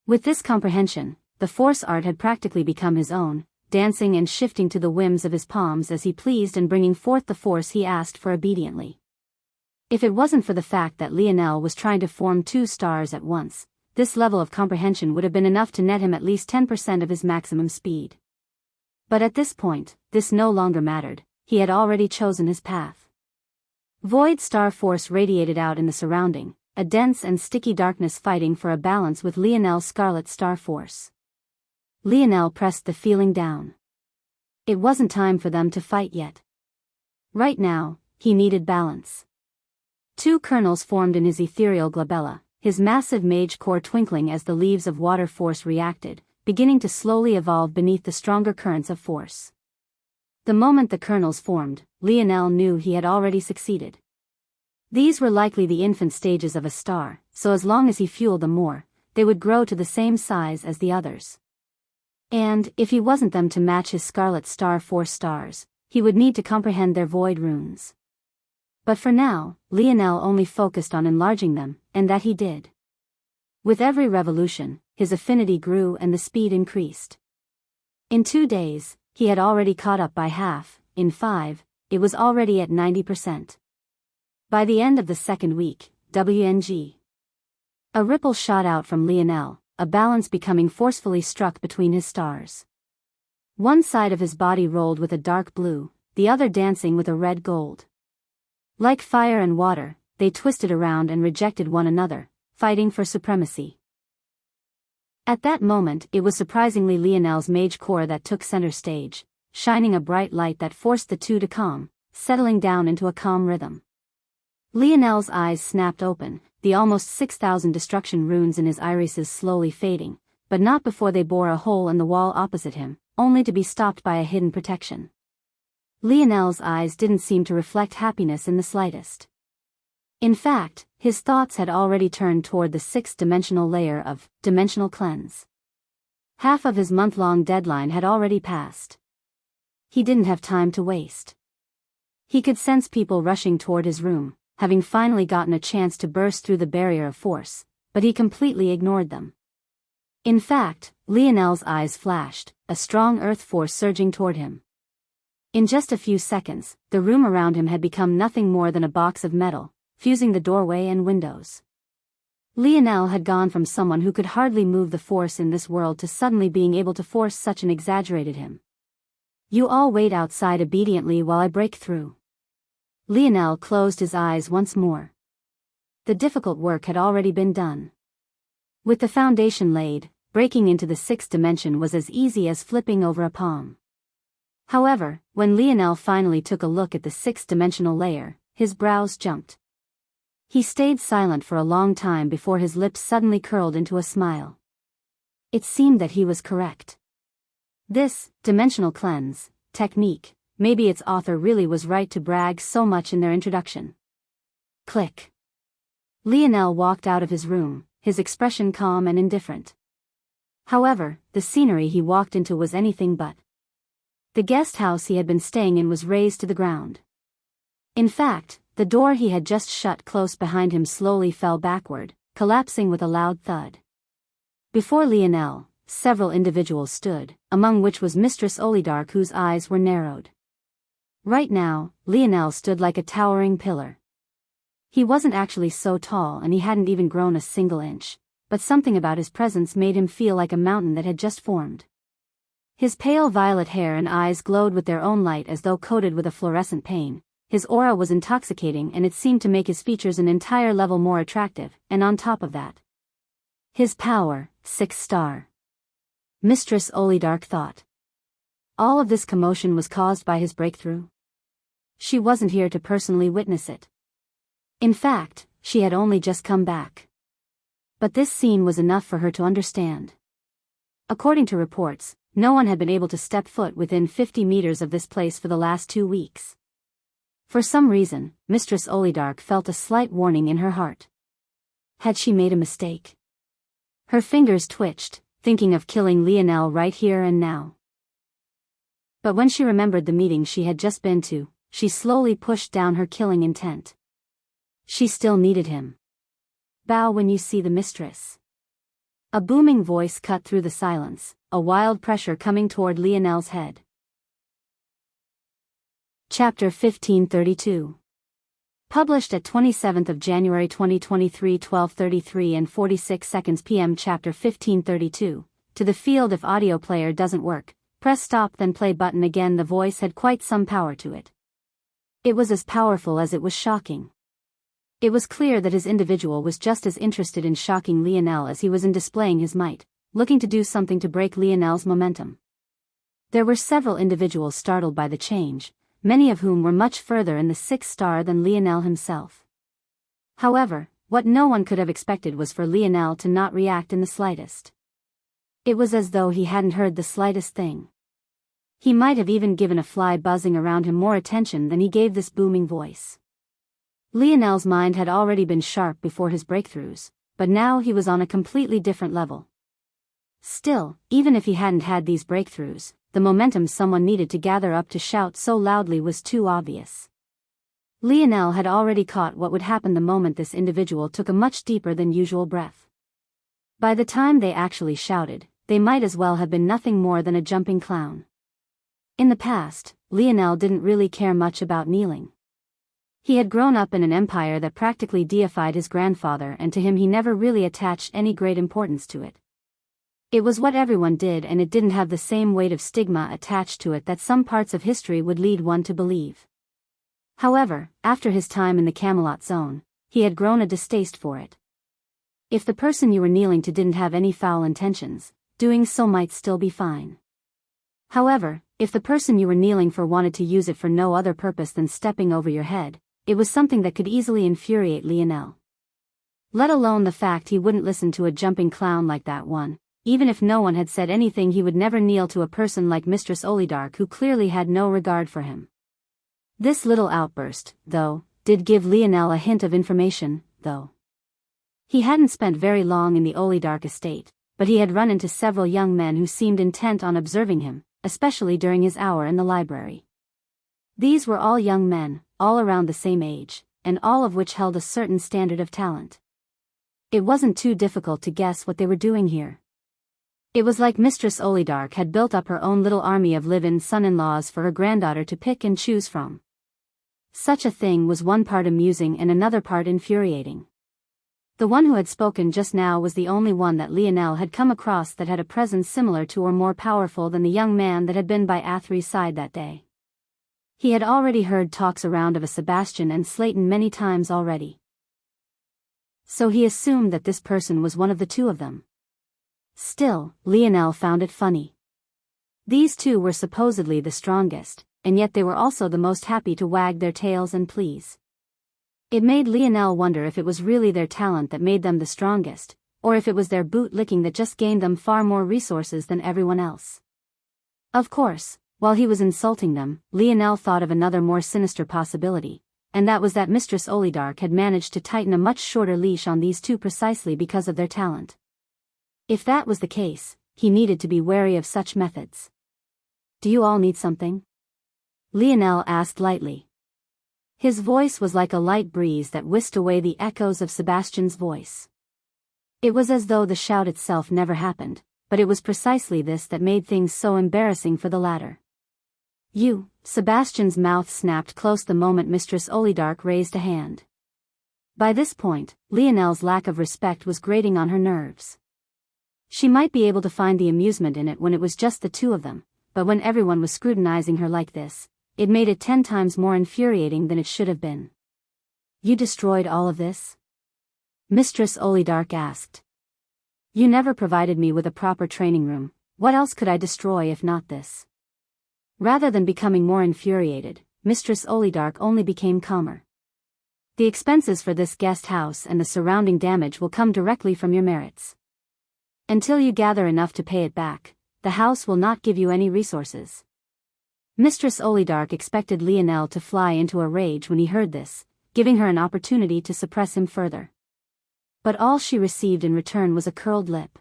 With this comprehension, the force art had practically become his own, dancing and shifting to the whims of his palms as he pleased and bringing forth the force he asked for obediently. If it wasn't for the fact that Lionel was trying to form 2 stars at once, this level of comprehension would have been enough to net him at least 10% of his maximum speed. But at this point, this no longer mattered. He had already chosen his path. Void star force radiated out in the surrounding, a dense and sticky darkness fighting for a balance with Lionel's scarlet star force. Lionel pressed the feeling down. It wasn't time for them to fight yet. Right now, he needed balance. 2 kernels formed in his ethereal glabella, his massive mage core twinkling as the leaves of water force reacted, beginning to slowly evolve beneath the stronger currents of force. The moment the kernels formed, Lionel knew he had already succeeded. These were likely the infant stages of a star, so as long as he fueled them more, they would grow to the same size as the others. And, if he wasn't them to match his scarlet star force stars, he would need to comprehend their void runes. But for now, Lionel only focused on enlarging them, and that he did. With every revolution, his affinity grew and the speed increased. In 2 days, he had already caught up by half. In 5, it was already at 90%. By the end of the 2nd week, WNG. A ripple shot out from Lionel, a balance becoming forcefully struck between his stars. One side of his body rolled with a dark blue, the other dancing with a red gold. Like fire and water, they twisted around and rejected one another, fighting for supremacy. At that moment, it was surprisingly Lionel's mage core that took center stage, shining a bright light that forced the two to calm, settling down into a calm rhythm. Lionel's eyes snapped open, the almost 6,000 destruction runes in his irises slowly fading, but not before they bore a hole in the wall opposite him, only to be stopped by a hidden protection. Lionel's eyes didn't seem to reflect happiness in the slightest. In fact, his thoughts had already turned toward the 6th dimensional layer of dimensional cleanse. Half of his month-long deadline had already passed. He didn't have time to waste. He could sense people rushing toward his room, having finally gotten a chance to burst through the barrier of force, but he completely ignored them. In fact, Lionel's eyes flashed, a strong earth force surging toward him. In just a few seconds, the room around him had become nothing more than a box of metal, fusing the doorway and windows. Lionel had gone from someone who could hardly move the force in this world to suddenly being able to force such an exaggerated him. "You all wait outside obediently while I break through." Lionel closed his eyes once more. The difficult work had already been done. With the foundation laid, breaking into the 6th dimension was as easy as flipping over a palm. However, when Lionel finally took a look at the 6th dimensional layer, his brows jumped. He stayed silent for a long time before his lips suddenly curled into a smile. It seemed that he was correct. This dimensional cleanse technique, maybe its author really was right to brag so much in their introduction. Click. Lionel walked out of his room, his expression calm and indifferent. However, the scenery he walked into was anything but. The guest house he had been staying in was razed to the ground. In fact, the door he had just shut close behind him slowly fell backward, collapsing with a loud thud. Before Lionel, several individuals stood, among which was Mistress Olidark, whose eyes were narrowed. Right now, Lionel stood like a towering pillar. He wasn't actually so tall and he hadn't even grown a single inch, but something about his presence made him feel like a mountain that had just formed. His pale violet hair and eyes glowed with their own light as though coated with a fluorescent paint. His aura was intoxicating and it seemed to make his features an entire level more attractive, and on top of that, his power, 6-star. Mistress Olidark thought. All of this commotion was caused by his breakthrough. She wasn't here to personally witness it. In fact, she had only just come back. But this scene was enough for her to understand. According to reports, no one had been able to step foot within 50 meters of this place for the last 2 weeks. For some reason, Mistress Olidark felt a slight warning in her heart. Had she made a mistake? Her fingers twitched, thinking of killing Lionel right here and now. But when she remembered the meeting she had just been to, she slowly pushed down her killing intent. She still needed him. Bow when you see the mistress. A booming voice cut through the silence, a wild pressure coming toward Lionel's head. Chapter 1532. Published at 27th of January 2023 12:33 and 46 seconds p.m. Chapter 1532. To the field. If audio player doesn't work, press stop then play button again. The voice had quite some power to it. It was as powerful as it was shocking. It was clear that his individual was just as interested in shocking Lionel as he was in displaying his might, looking to do something to break Lionel's momentum. There were several individuals startled by the change, many of whom were much further in the 6-star than Lionel himself. However, what no one could have expected was for Lionel to not react in the slightest. It was as though he hadn't heard the slightest thing. He might have even given a fly buzzing around him more attention than he gave this booming voice. Lionel's mind had already been sharp before his breakthroughs, but now he was on a completely different level. Still, even if he hadn't had these breakthroughs, the momentum someone needed to gather up to shout so loudly was too obvious. Lionel had already caught what would happen the moment this individual took a much deeper than usual breath. By the time they actually shouted, they might as well have been nothing more than a jumping clown. In the past, Lionel didn't really care much about kneeling. He had grown up in an empire that practically deified his grandfather, and to him he never really attached any great importance to it. It was what everyone did, and it didn't have the same weight of stigma attached to it that some parts of history would lead one to believe. However, after his time in the Camelot zone, he had grown a distaste for it. If the person you were kneeling to didn't have any foul intentions, doing so might still be fine. However, if the person you were kneeling for wanted to use it for no other purpose than stepping over your head, it was something that could easily infuriate Lionel. Let alone the fact he wouldn't listen to a jumping clown like that one. Even if no one had said anything, he would never kneel to a person like Mistress Olidark, who clearly had no regard for him. This little outburst, though, did give Lionel a hint of information, though. He hadn't spent very long in the Olidark estate, but he had run into several young men who seemed intent on observing him, especially during his hour in the library. These were all young men, all around the same age, and all of which held a certain standard of talent. It wasn't too difficult to guess what they were doing here. It was like Mistress Olidark had built up her own little army of live-in son-in-laws for her granddaughter to pick and choose from. Such a thing was one part amusing and another part infuriating. The one who had spoken just now was the only one that Lionel had come across that had a presence similar to or more powerful than the young man that had been by Athre's side that day. He had already heard talks around of a Sebastian and Slayton many times already. So he assumed that this person was one of the two of them. Still, Lionel found it funny. These two were supposedly the strongest, and yet they were also the most happy to wag their tails and please. It made Lionel wonder if it was really their talent that made them the strongest, or if it was their boot-licking that just gained them far more resources than everyone else. Of course, while he was insulting them, Lionel thought of another more sinister possibility, and that was that Mistress Olidark had managed to tighten a much shorter leash on these two precisely because of their talent. If that was the case, he needed to be wary of such methods. "Do you all need something?" Lionel asked lightly. His voice was like a light breeze that whisked away the echoes of Sebastian's voice. It was as though the shout itself never happened, but it was precisely this that made things so embarrassing for the latter. "You," Sebastian's mouth snapped close the moment Mistress Olidark raised a hand. By this point, Lionel's lack of respect was grating on her nerves. She might be able to find the amusement in it when it was just the two of them, but when everyone was scrutinizing her like this, it made it 10 times more infuriating than it should have been. "You destroyed all of this?" Mistress Olidark asked. "You never provided me with a proper training room. What else could I destroy if not this?" Rather than becoming more infuriated, Mistress Olidark only became calmer. "The expenses for this guest house and the surrounding damage will come directly from your merits. Until you gather enough to pay it back, the house will not give you any resources." Mistress Olidark expected Lionel to fly into a rage when he heard this, giving her an opportunity to suppress him further. But all she received in return was a curled lip.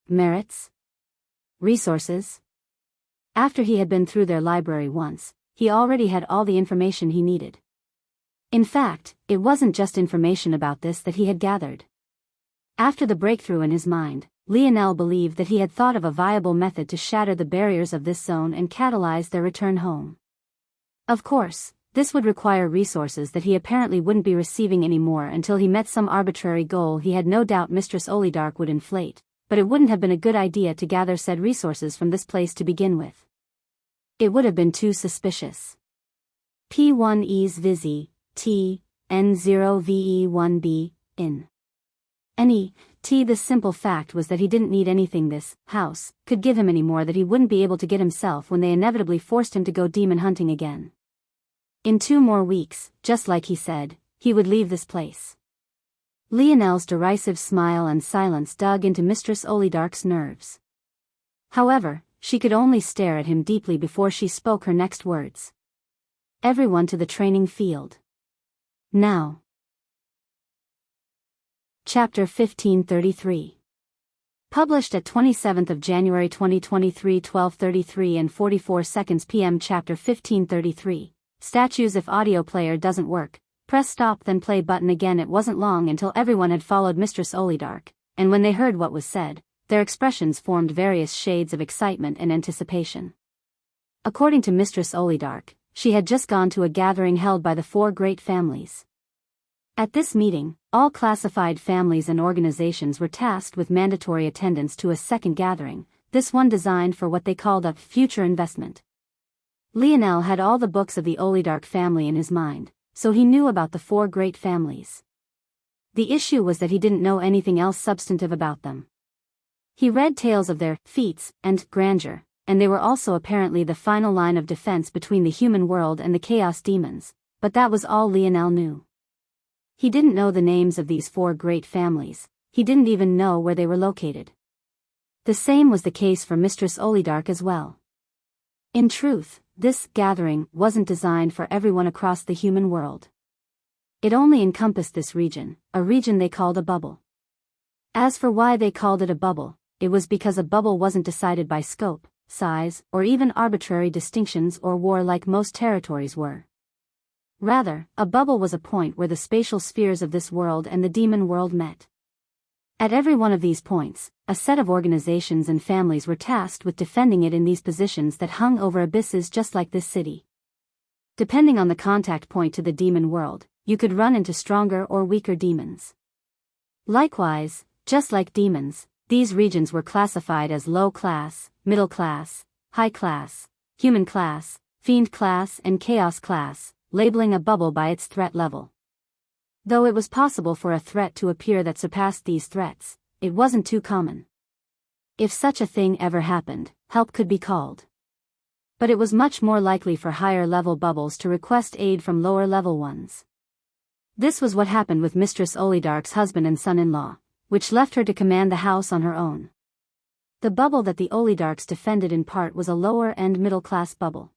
Merits? Resources? After he had been through their library once, he already had all the information he needed. In fact, it wasn't just information about this that he had gathered. After the breakthrough in his mind, Lionel believed that he had thought of a viable method to shatter the barriers of this zone and catalyze their return home. Of course, this would require resources that he apparently wouldn't be receiving anymore until he met some arbitrary goal he had no doubt Mistress Olidark would inflate, but it wouldn't have been a good idea to gather said resources from this place to begin with. It would have been too suspicious. P1E's Visi, T, N0VE1B, in. The simple fact was that he didn't need anything this house could give him any more that he wouldn't be able to get himself when they inevitably forced him to go demon hunting again. In 2 more weeks, just like he said, he would leave this place. Lionel's derisive smile and silence dug into Mistress Olidark's nerves. However, she could only stare at him deeply before she spoke her next words. "Everyone to the training field. Now." Chapter 1533. Published at 27th of January 2023 12:33 and 44 seconds p.m. Chapter 1533. Statues. If audio player doesn't work, press stop then play button again. It wasn't long until everyone had followed Mistress Olidark, and when they heard what was said, their expressions formed various shades of excitement and anticipation. According to Mistress Olidark, she had just gone to a gathering held by the 4 great families. At this meeting, all classified families and organizations were tasked with mandatory attendance to a second gathering, this one designed for what they called a future investment. Lionel had all the books of the Olidark family in his mind, so he knew about the 4 great families. The issue was that he didn't know anything else substantive about them. He read tales of their feats and grandeur, and they were also apparently the final line of defense between the human world and the chaos demons, but that was all Lionel knew. He didn't know the names of these 4 great families, he didn't even know where they were located. The same was the case for Mistress Olidark as well. In truth, this gathering wasn't designed for everyone across the human world. It only encompassed this region, a region they called a bubble. As for why they called it a bubble, it was because a bubble wasn't decided by scope, size, or even arbitrary distinctions or war like most territories were. Rather, a bubble was a point where the spatial spheres of this world and the demon world met. At every one of these points, a set of organizations and families were tasked with defending it in these positions that hung over abysses just like this city. Depending on the contact point to the demon world, you could run into stronger or weaker demons. Likewise, just like demons, these regions were classified as low class, middle class, high class, human class, fiend class and chaos class, labeling a bubble by its threat level. Though it was possible for a threat to appear that surpassed these threats, it wasn't too common. If such a thing ever happened, help could be called. But it was much more likely for higher level bubbles to request aid from lower level ones. This was what happened with Mistress Olidark's husband and son-in-law, which left her to command the house on her own. The bubble that the Olidarks defended in part was a lower-end middle-class bubble.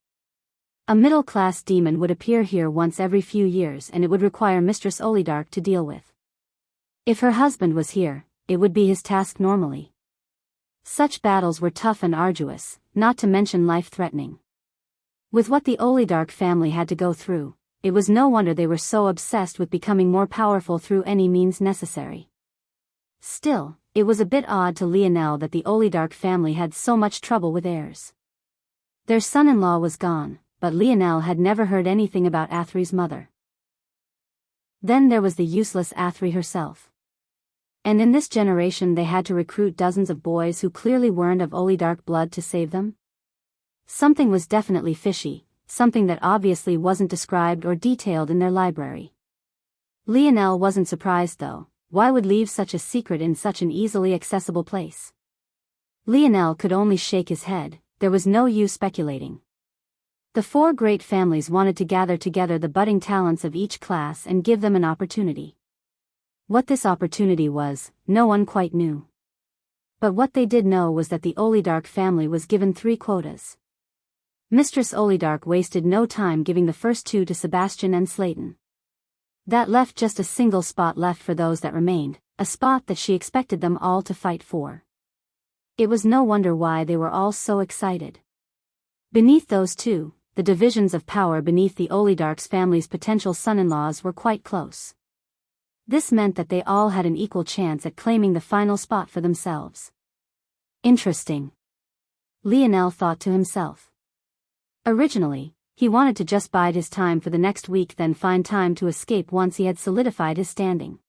A middle-class demon would appear here once every few years and it would require Mistress Olidark to deal with. If her husband was here, it would be his task normally. Such battles were tough and arduous, not to mention life-threatening. With what the Olidark family had to go through, it was no wonder they were so obsessed with becoming more powerful through any means necessary. Still, it was a bit odd to Lionel that the Olidark family had so much trouble with heirs. Their son-in-law was gone, but Lionel had never heard anything about Athri's mother. Then there was the useless Athri herself. And in this generation they had to recruit dozens of boys who clearly weren't of Olidark blood to save them? Something was definitely fishy, something that obviously wasn't described or detailed in their library. Lionel wasn't surprised though. Why would leave such a secret in such an easily accessible place? Lionel could only shake his head, there was no use speculating. The four great families wanted to gather together the budding talents of each class and give them an opportunity. What this opportunity was, no one quite knew. But what they did know was that the Olidark family was given 3 quotas. Mistress Olidark wasted no time giving the first 2 to Sebastian and Slayton. That left just a single spot left for those that remained, a spot that she expected them all to fight for. It was no wonder why they were all so excited. Beneath those 2, the divisions of power beneath the Olidark's family's potential son-in-laws were quite close. This meant that they all had an equal chance at claiming the final spot for themselves. Interesting. Lionel thought to himself. Originally, he wanted to just bide his time for the next week, then find time to escape once he had solidified his standing.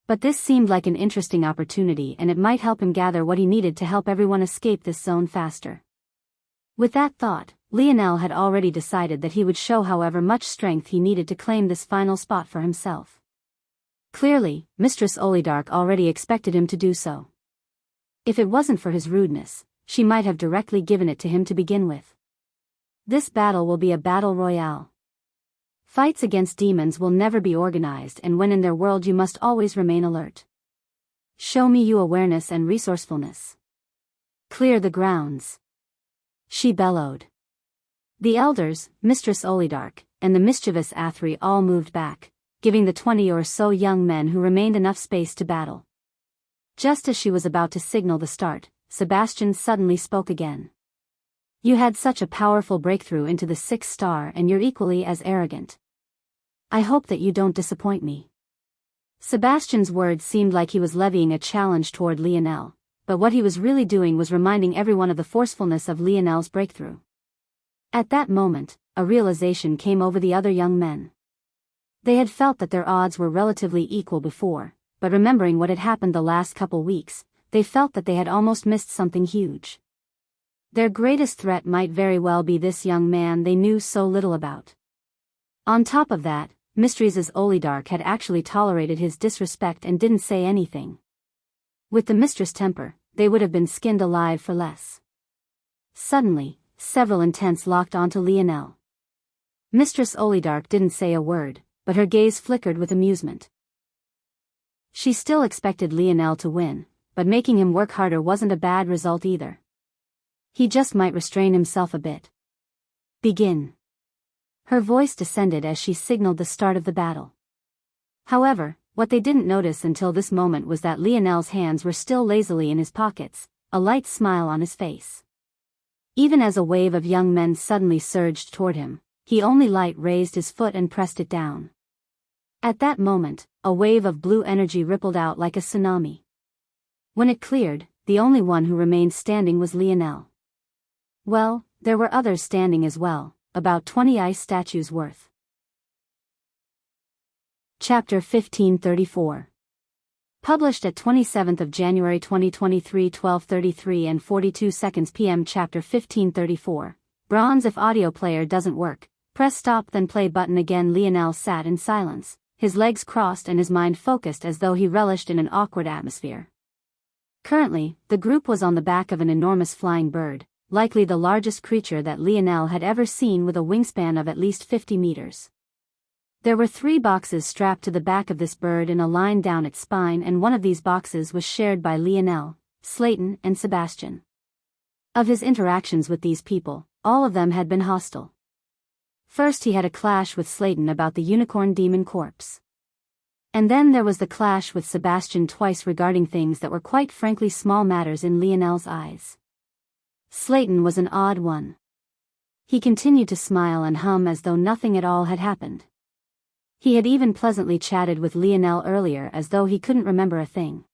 But this seemed like an interesting opportunity and it might help him gather what he needed to help everyone escape this zone faster. With that thought, Lionel had already decided that he would show however much strength he needed to claim this final spot for himself. Clearly, Mistress Olidark already expected him to do so. If it wasn't for his rudeness, she might have directly given it to him to begin with. This battle will be a battle royale. Fights against demons will never be organized, and when in their world you must always remain alert. Show me you awareness and resourcefulness. Clear the grounds. She bellowed. The elders, Mistress Olidark, and the mischievous Athri all moved back, giving the 20 or so young men who remained enough space to battle. Just as she was about to signal the start, Sebastian suddenly spoke again. You had such a powerful breakthrough into the 6th star and you're equally as arrogant. I hope that you don't disappoint me. Sebastian's words seemed like he was levying a challenge toward Lionel, but what he was really doing was reminding everyone of the forcefulness of Lionel's breakthrough. At that moment, a realization came over the other young men. They had felt that their odds were relatively equal before, but remembering what had happened the last couple weeks, they felt that they had almost missed something huge. Their greatest threat might very well be this young man they knew so little about. On top of that, Mistress Olidark had actually tolerated his disrespect and didn't say anything. With the mistress temper, they would have been skinned alive for less. Suddenly, several intents locked onto Lionel. Mistress Olidark didn't say a word, but her gaze flickered with amusement. She still expected Lionel to win, but making him work harder wasn't a bad result either. He just might restrain himself a bit. Begin. Her voice descended as she signaled the start of the battle. However, what they didn't notice until this moment was that Lionel's hands were still lazily in his pockets, a light smile on his face. Even as a wave of young men suddenly surged toward him, he only light raised his foot and pressed it down. At that moment, a wave of blue energy rippled out like a tsunami. When it cleared, the only one who remained standing was Lionel. Well, there were others standing as well, about 20 ice statues worth. Chapter 1534. Published at 27th of January 2023 12:33 and 42 seconds p.m. Chapter 1534. Bronze. If audio player doesn't work, press stop then play button again. Lionel sat in silence, his legs crossed and his mind focused as though he relished in an awkward atmosphere. Currently, the group was on the back of an enormous flying bird, likely the largest creature that Lionel had ever seen, with a wingspan of at least 50 meters. There were 3 boxes strapped to the back of this bird in a line down its spine, and one of these boxes was shared by Lionel, Slayton, and Sebastian. Of his interactions with these people, all of them had been hostile. First he had a clash with Slayton about the unicorn demon corpse. And then there was the clash with Sebastian twice regarding things that were quite frankly small matters in Lionel's eyes. Slayton was an odd one. He continued to smile and hum as though nothing at all had happened. He had even pleasantly chatted with Lionel earlier as though he couldn't remember a thing.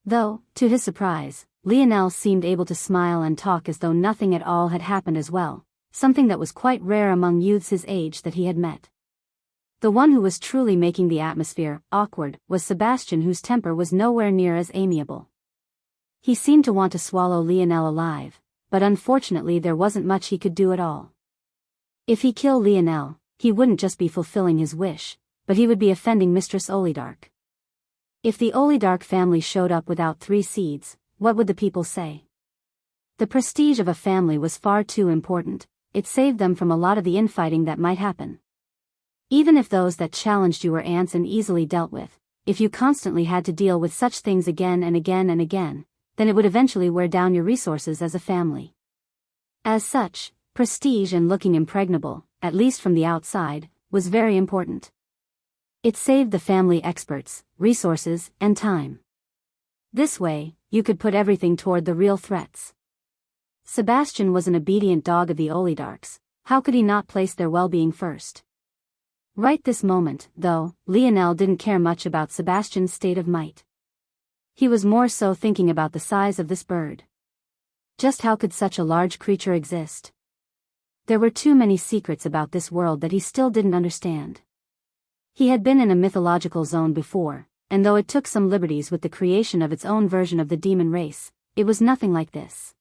Though, to his surprise, Lionel seemed able to smile and talk as though nothing at all had happened as well, something that was quite rare among youths his age that he had met. The one who was truly making the atmosphere awkward was Sebastian, whose temper was nowhere near as amiable. He seemed to want to swallow Lionel alive, but unfortunately there wasn't much he could do at all. If he killed Lionel, he wouldn't just be fulfilling his wish, but he would be offending Mistress Olidark. If the Olidark family showed up without 3 seeds, what would the people say? The prestige of a family was far too important. It saved them from a lot of the infighting that might happen. Even if those that challenged you were ants and easily dealt with, if you constantly had to deal with such things again and again and again, then it would eventually wear down your resources as a family. As such, prestige and looking impregnable, at least from the outside, was very important. It saved the family experts, resources, and time. This way, you could put everything toward the real threats. Sebastian was an obedient dog of the Olidarks. How could he not place their well-being first? Right this moment, though, Lionel didn't care much about Sebastian's state of might. He was more so thinking about the size of this bird. Just how could such a large creature exist? There were too many secrets about this world that he still didn't understand. He had been in a mythological zone before, and though it took some liberties with the creation of its own version of the demon race, it was nothing like this.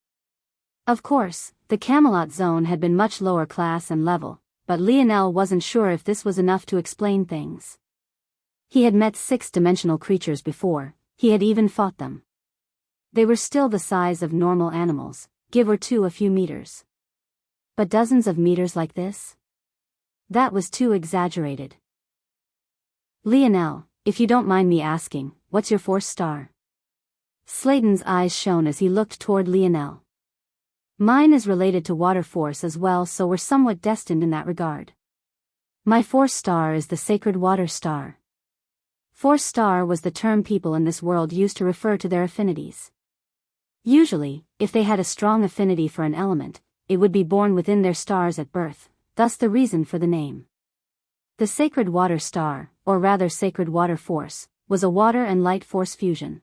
Of course, the Camelot zone had been much lower class and level, but Lionel wasn't sure if this was enough to explain things. He had met 6-dimensional creatures before, he had even fought them. They were still the size of normal animals, give or take a few meters. But dozens of meters like this? That was too exaggerated. Lionel, if you don't mind me asking, what's your 4th star? Slayton's eyes shone as he looked toward Lionel. Mine is related to water force as well, so we're somewhat destined in that regard. My 4th star is the sacred water star. 4th star was the term people in this world used to refer to their affinities. Usually, if they had a strong affinity for an element, it would be born within their stars at birth, thus the reason for the name. The sacred water star, or rather sacred water force, was a water and light force fusion.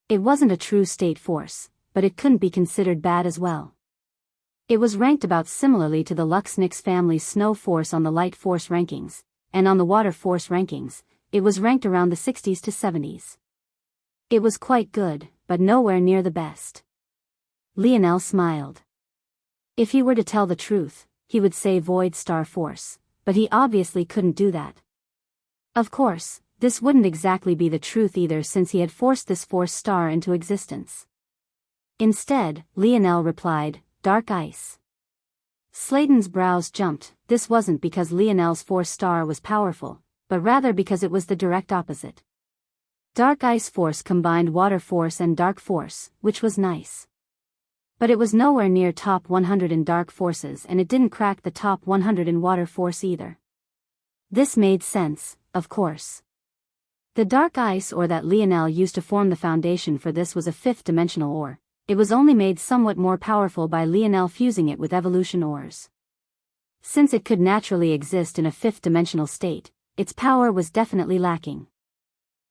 It wasn't a true state force, but it couldn't be considered bad as well. It was ranked about similarly to the Luxnix family's snow force on the light force rankings, and on the water force rankings, it was ranked around the 60s to 70s. It was quite good, but nowhere near the best. Lionel smiled. If he were to tell the truth, he would say Void Star Force, but he obviously couldn't do that. Of course, this wouldn't exactly be the truth either, since he had forced this force star into existence. Instead, Lionel replied, Dark Ice. Slayton's brows jumped. This wasn't because Lionel's force star was powerful, but rather because it was the direct opposite. Dark Ice Force combined Water Force and Dark Force, which was nice. But it was nowhere near top 100 in Dark Forces, and it didn't crack the top 100 in Water Force either. This made sense, of course. The Dark Ice ore that Lionel used to form the foundation for this was a 5th-dimensional ore. It was only made somewhat more powerful by Lionel fusing it with evolution ores. Since it could naturally exist in a 5th-dimensional state, its power was definitely lacking.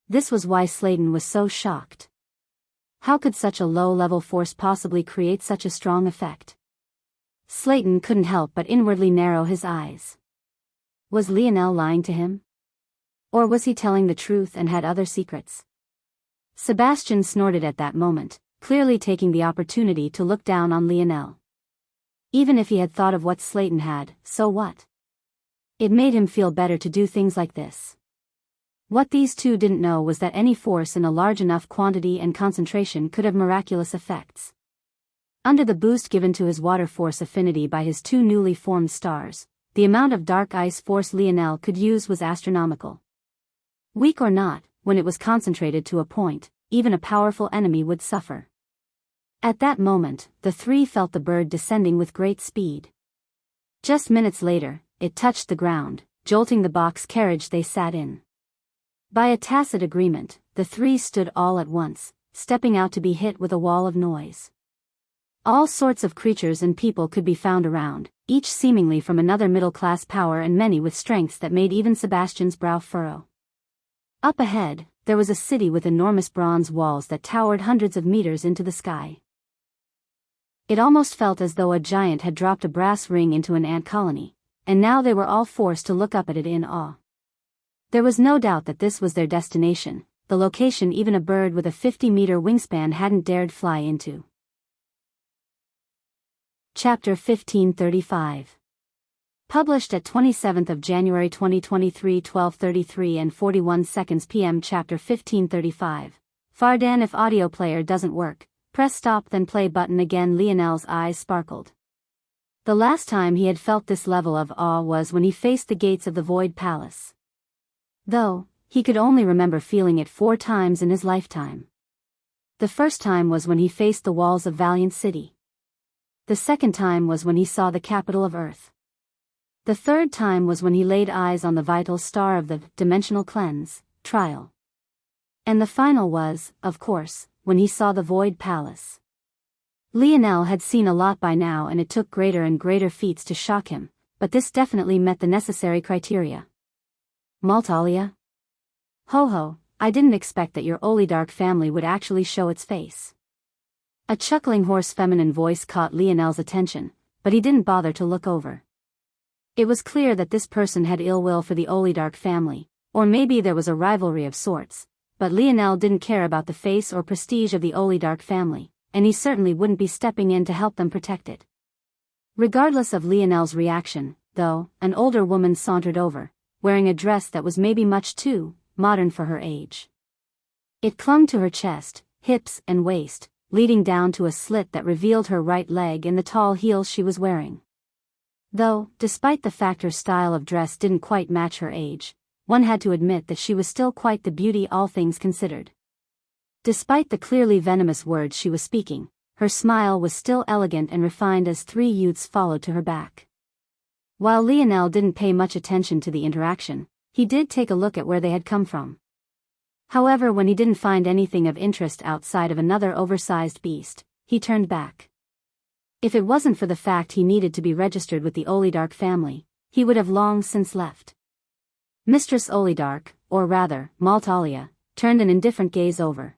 This was why Slayton was so shocked. How could such a low-level force possibly create such a strong effect? Slayton couldn't help but inwardly narrow his eyes. Was Lionel lying to him? Or was he telling the truth and had other secrets? Sebastian snorted at that moment, clearly taking the opportunity to look down on Lionel. Even if he had thought of what Slayton had, so what? It made him feel better to do things like this. What these two didn't know was that any force in a large enough quantity and concentration could have miraculous effects. Under the boost given to his water force affinity by his 2 newly formed stars, the amount of dark ice force Lionel could use was astronomical. Weak or not, when it was concentrated to a point, even a powerful enemy would suffer. At that moment, the three felt the bird descending with great speed. Just minutes later, it touched the ground, jolting the box carriage they sat in. By a tacit agreement, the three stood all at once, stepping out to be hit with a wall of noise. All sorts of creatures and people could be found around, each seemingly from another middle-class power and many with strengths that made even Sebastian's brow furrow. Up ahead, there was a city with enormous bronze walls that towered hundreds of meters into the sky. It almost felt as though a giant had dropped a brass ring into an ant colony, and now they were all forced to look up at it in awe. There was no doubt that this was their destination, the location even a bird with a 50-meter wingspan hadn't dared fly into. Chapter 1535. Published at 27th of January 2023 12:33 and 41 seconds p.m. Chapter 1535. Fardan, if audio player doesn't work, press stop then play button again. Lionel's eyes sparkled. The last time he had felt this level of awe was when he faced the gates of the Void Palace. Though, he could only remember feeling it 4 times in his lifetime. The first time was when he faced the walls of Valiant City. The second time was when he saw the capital of Earth. The third time was when he laid eyes on the vital star of the dimensional cleanse, Trial. And the final was, of course, when he saw the Void Palace. Lionel had seen a lot by now and it took greater and greater feats to shock him, but this definitely met the necessary criteria. Maltalia? Ho ho, I didn't expect that your oligarch family would actually show its face. A chuckling hoarse feminine voice caught Lionel's attention, but he didn't bother to look over. It was clear that this person had ill will for the oligarch family, or maybe there was a rivalry of sorts, but Lionel didn't care about the face or prestige of the oligarch family, and he certainly wouldn't be stepping in to help them protect it. Regardless of Lionel's reaction, though, an older woman sauntered over, wearing a dress that was maybe much too modern for her age. It clung to her chest, hips and waist, leading down to a slit that revealed her right leg and the tall heels she was wearing. Though, despite the fact her style of dress didn't quite match her age, one had to admit that she was still quite the beauty all things considered. Despite the clearly venomous words she was speaking, her smile was still elegant and refined as 3 youths followed to her back. While Lionel didn't pay much attention to the interaction, he did take a look at where they had come from. However, when he didn't find anything of interest outside of another oversized beast, he turned back. If it wasn't for the fact he needed to be registered with the oligarch family, he would have long since left. Mistress Oligarch, or rather, Maltalia, turned an indifferent gaze over.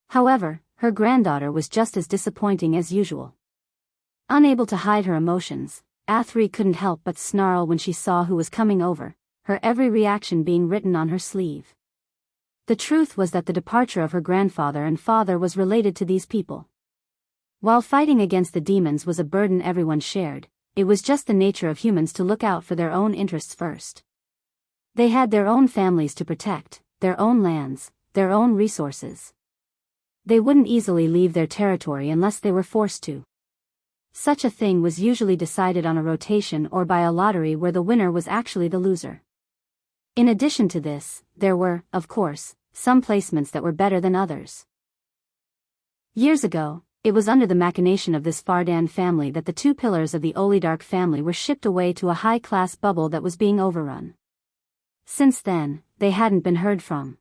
However, her granddaughter was just as disappointing as usual. Unable to hide her emotions, Athri couldn't help but snarl when she saw who was coming over, her every reaction being written on her sleeve. The truth was that the departure of her grandfather and father was related to these people. While fighting against the demons was a burden everyone shared, it was just the nature of humans to look out for their own interests first. They had their own families to protect, their own lands, their own resources. They wouldn't easily leave their territory unless they were forced to. Such a thing was usually decided on a rotation or by a lottery where the winner was actually the loser. In addition to this, there were, of course, some placements that were better than others. Years ago, it was under the machination of this Fardan family that the 2 pillars of the oligarch family were shipped away to a high-class bubble that was being overrun. Since then, they hadn't been heard from.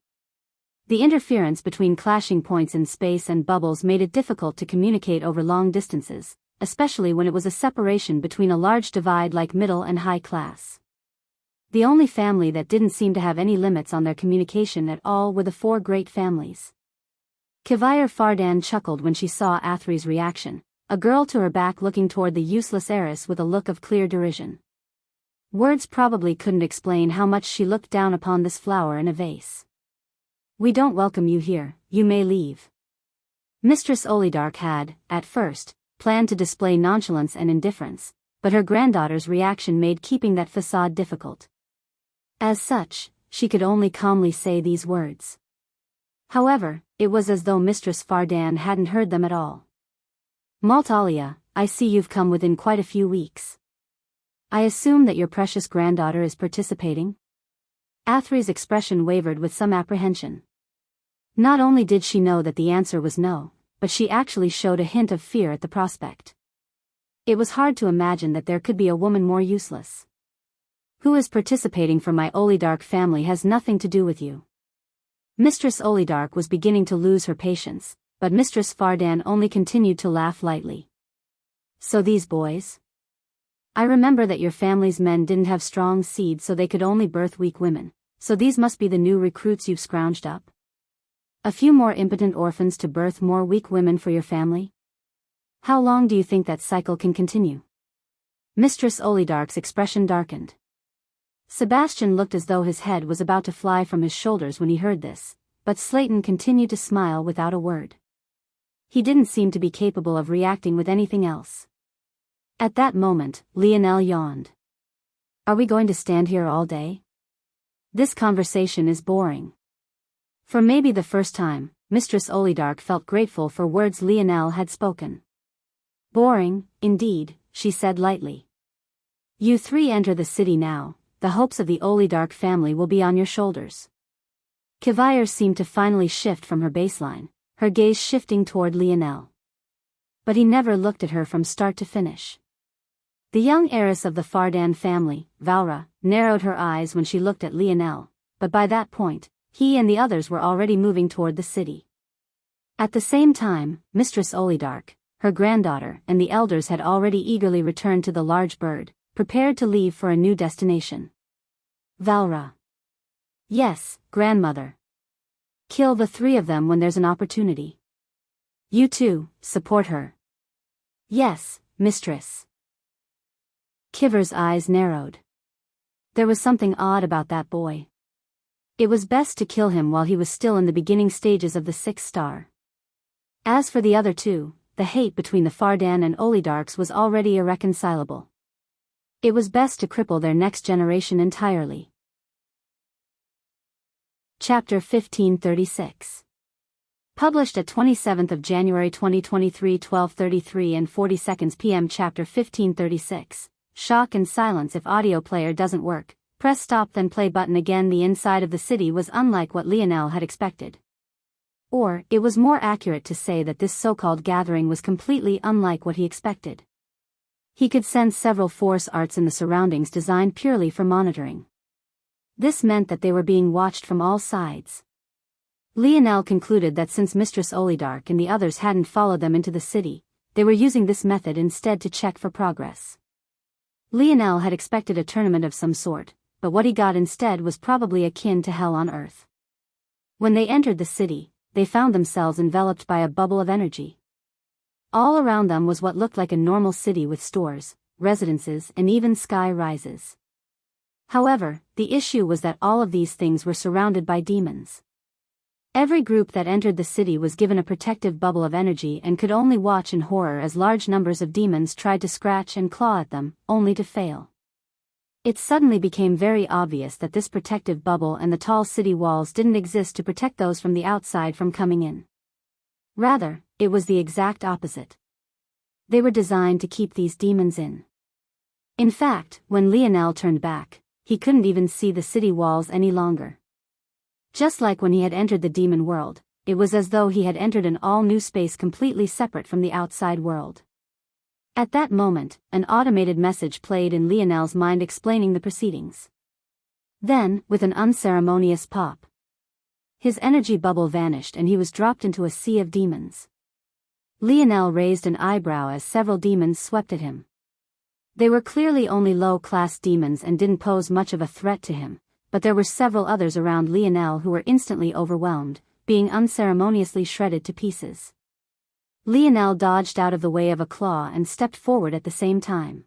The interference between clashing points in space and bubbles made it difficult to communicate over long distances, especially when it was a separation between a large divide like middle and high class. The only family that didn't seem to have any limits on their communication at all were the 4 great families. Kivire Fardan chuckled when she saw Athri's reaction, a girl to her back looking toward the useless heiress with a look of clear derision. Words probably couldn't explain how much she looked down upon this flower in a vase. We don't welcome you here, you may leave. Mistress Oligarch had, at first, planned to display nonchalance and indifference, but her granddaughter's reaction made keeping that facade difficult. As such, she could only calmly say these words. However, it was as though Mistress Fardan hadn't heard them at all. Maltalia, I see you've come within quite a few weeks. I assume that your precious granddaughter is participating? Athri's expression wavered with some apprehension. Not only did she know that the answer was no, but she actually showed a hint of fear at the prospect. It was hard to imagine that there could be a woman more useless. Who is participating from my oligarch family has nothing to do with you. Mistress Oligarch was beginning to lose her patience, but Mistress Fardan only continued to laugh lightly. So these boys? I remember that your family's men didn't have strong seed, so they could only birth weak women, so these must be the new recruits you've scrounged up? A few more impotent orphans to birth more weak women for your family? How long do you think that cycle can continue? Mistress Oligarch's expression darkened. Sebastian looked as though his head was about to fly from his shoulders when he heard this, but Slayton continued to smile without a word. He didn't seem to be capable of reacting with anything else. At that moment, Lionel yawned. Are we going to stand here all day? This conversation is boring. For maybe the first time, Mistress Oligarch felt grateful for words Lionel had spoken. Boring, indeed, she said lightly. You three enter the city now, the hopes of the Oligarch family will be on your shoulders. Kivire seemed to finally shift from her baseline, her gaze shifting toward Lionel. But he never looked at her from start to finish. The young heiress of the Fardan family, Valra, narrowed her eyes when she looked at Lionel, but by that point, he and the others were already moving toward the city. At the same time, Mistress Oligarch, her granddaughter, and the elders had already eagerly returned to the large bird, prepared to leave for a new destination. Valra. Yes, grandmother. Kill the three of them when there's an opportunity. You too, support her. Yes, mistress. Kiver's eyes narrowed. There was something odd about that boy. It was best to kill him while he was still in the beginning stages of the 6th star. As for the other two, the hate between the Fardan and Oligarchs was already irreconcilable. It was best to cripple their next generation entirely. Chapter 1536. Published at 27th of January 2023, 12:33 and 40 seconds p.m. Chapter 1536. Shock and silence. If audio player doesn't work, press stop then play button again. The inside of the city was unlike what Lionel had expected. Or, it was more accurate to say that this so-called gathering was completely unlike what he expected. He could sense several force arts in the surroundings designed purely for monitoring. This meant that they were being watched from all sides. Lionel concluded that since Mistress Oligarch and the others hadn't followed them into the city, they were using this method instead to check for progress. Lionel had expected a tournament of some sort, but what he got instead was probably akin to hell on earth. When they entered the city, they found themselves enveloped by a bubble of energy. All around them was what looked like a normal city with stores, residences, and even sky rises. However, the issue was that all of these things were surrounded by demons. Every group that entered the city was given a protective bubble of energy and could only watch in horror as large numbers of demons tried to scratch and claw at them, only to fail. It suddenly became very obvious that this protective bubble and the tall city walls didn't exist to protect those from the outside from coming in. Rather, it was the exact opposite. They were designed to keep these demons in. In fact, when Lionel turned back, he couldn't even see the city walls any longer. Just like when he had entered the demon world, it was as though he had entered an all-new space completely separate from the outside world. At that moment, an automated message played in Lionel's mind explaining the proceedings. Then, with an unceremonious pop, his energy bubble vanished and he was dropped into a sea of demons. Lionel raised an eyebrow as several demons swept at him. They were clearly only low-class demons and didn't pose much of a threat to him, but there were several others around Lionel who were instantly overwhelmed, being unceremoniously shredded to pieces. Lionel dodged out of the way of a claw and stepped forward at the same time.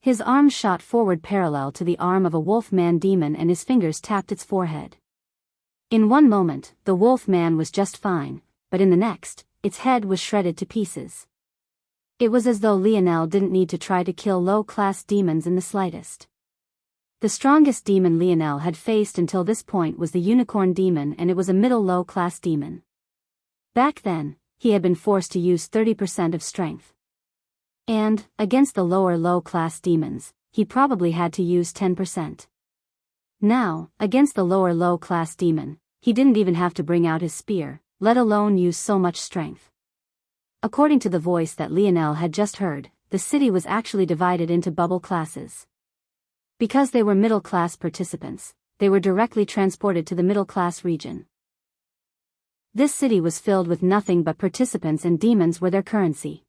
His arm shot forward parallel to the arm of a wolf-man demon and his fingers tapped its forehead. In one moment, the wolf-man was just fine, but in the next, its head was shredded to pieces. It was as though Lionel didn't need to try to kill low-class demons in the slightest. The strongest demon Lionel had faced until this point was the unicorn demon, and it was a middle low-class demon. Back then, he had been forced to use 30% of strength. And, against the lower low-class demons, he probably had to use 10%. Now, against the lower low-class demon, he didn't even have to bring out his spear, let alone use so much strength. According to the voice that Lionel had just heard, the city was actually divided into bubble classes. Because they were middle-class participants, they were directly transported to the middle-class region. This city was filled with nothing but participants, and demons were their currency.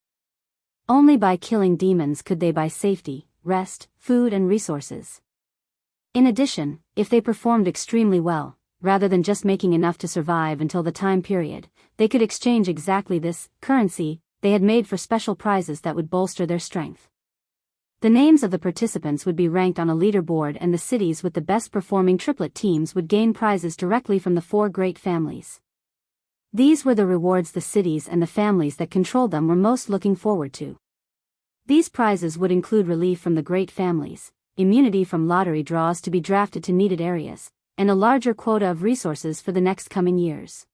Only by killing demons could they buy safety, rest, food and resources. In addition, if they performed extremely well, rather than just making enough to survive until the time period, they could exchange exactly this currency they had made for special prizes that would bolster their strength. The names of the participants would be ranked on a leaderboard, and the cities with the best performing triplet teams would gain prizes directly from the 4 great families. These were the rewards the cities and the families that controlled them were most looking forward to. These prizes would include relief from the great families, immunity from lottery draws to be drafted to needed areas, and a larger quota of resources for the next coming years.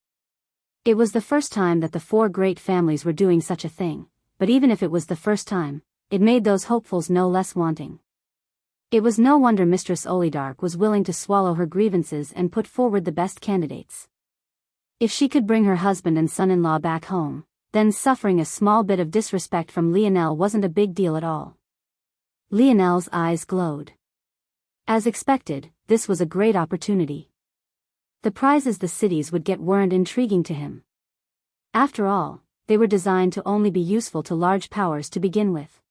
It was the first time that the 4 great families were doing such a thing, but even if it was the first time, it made those hopefuls no less wanting. It was no wonder Mistress Olidark was willing to swallow her grievances and put forward the best candidates. If she could bring her husband and son-in-law back home, then suffering a small bit of disrespect from Lionel wasn't a big deal at all. Lionel's eyes glowed. As expected, this was a great opportunity. The prizes the cities would get weren't intriguing to him. After all, they were designed to only be useful to large powers to begin with.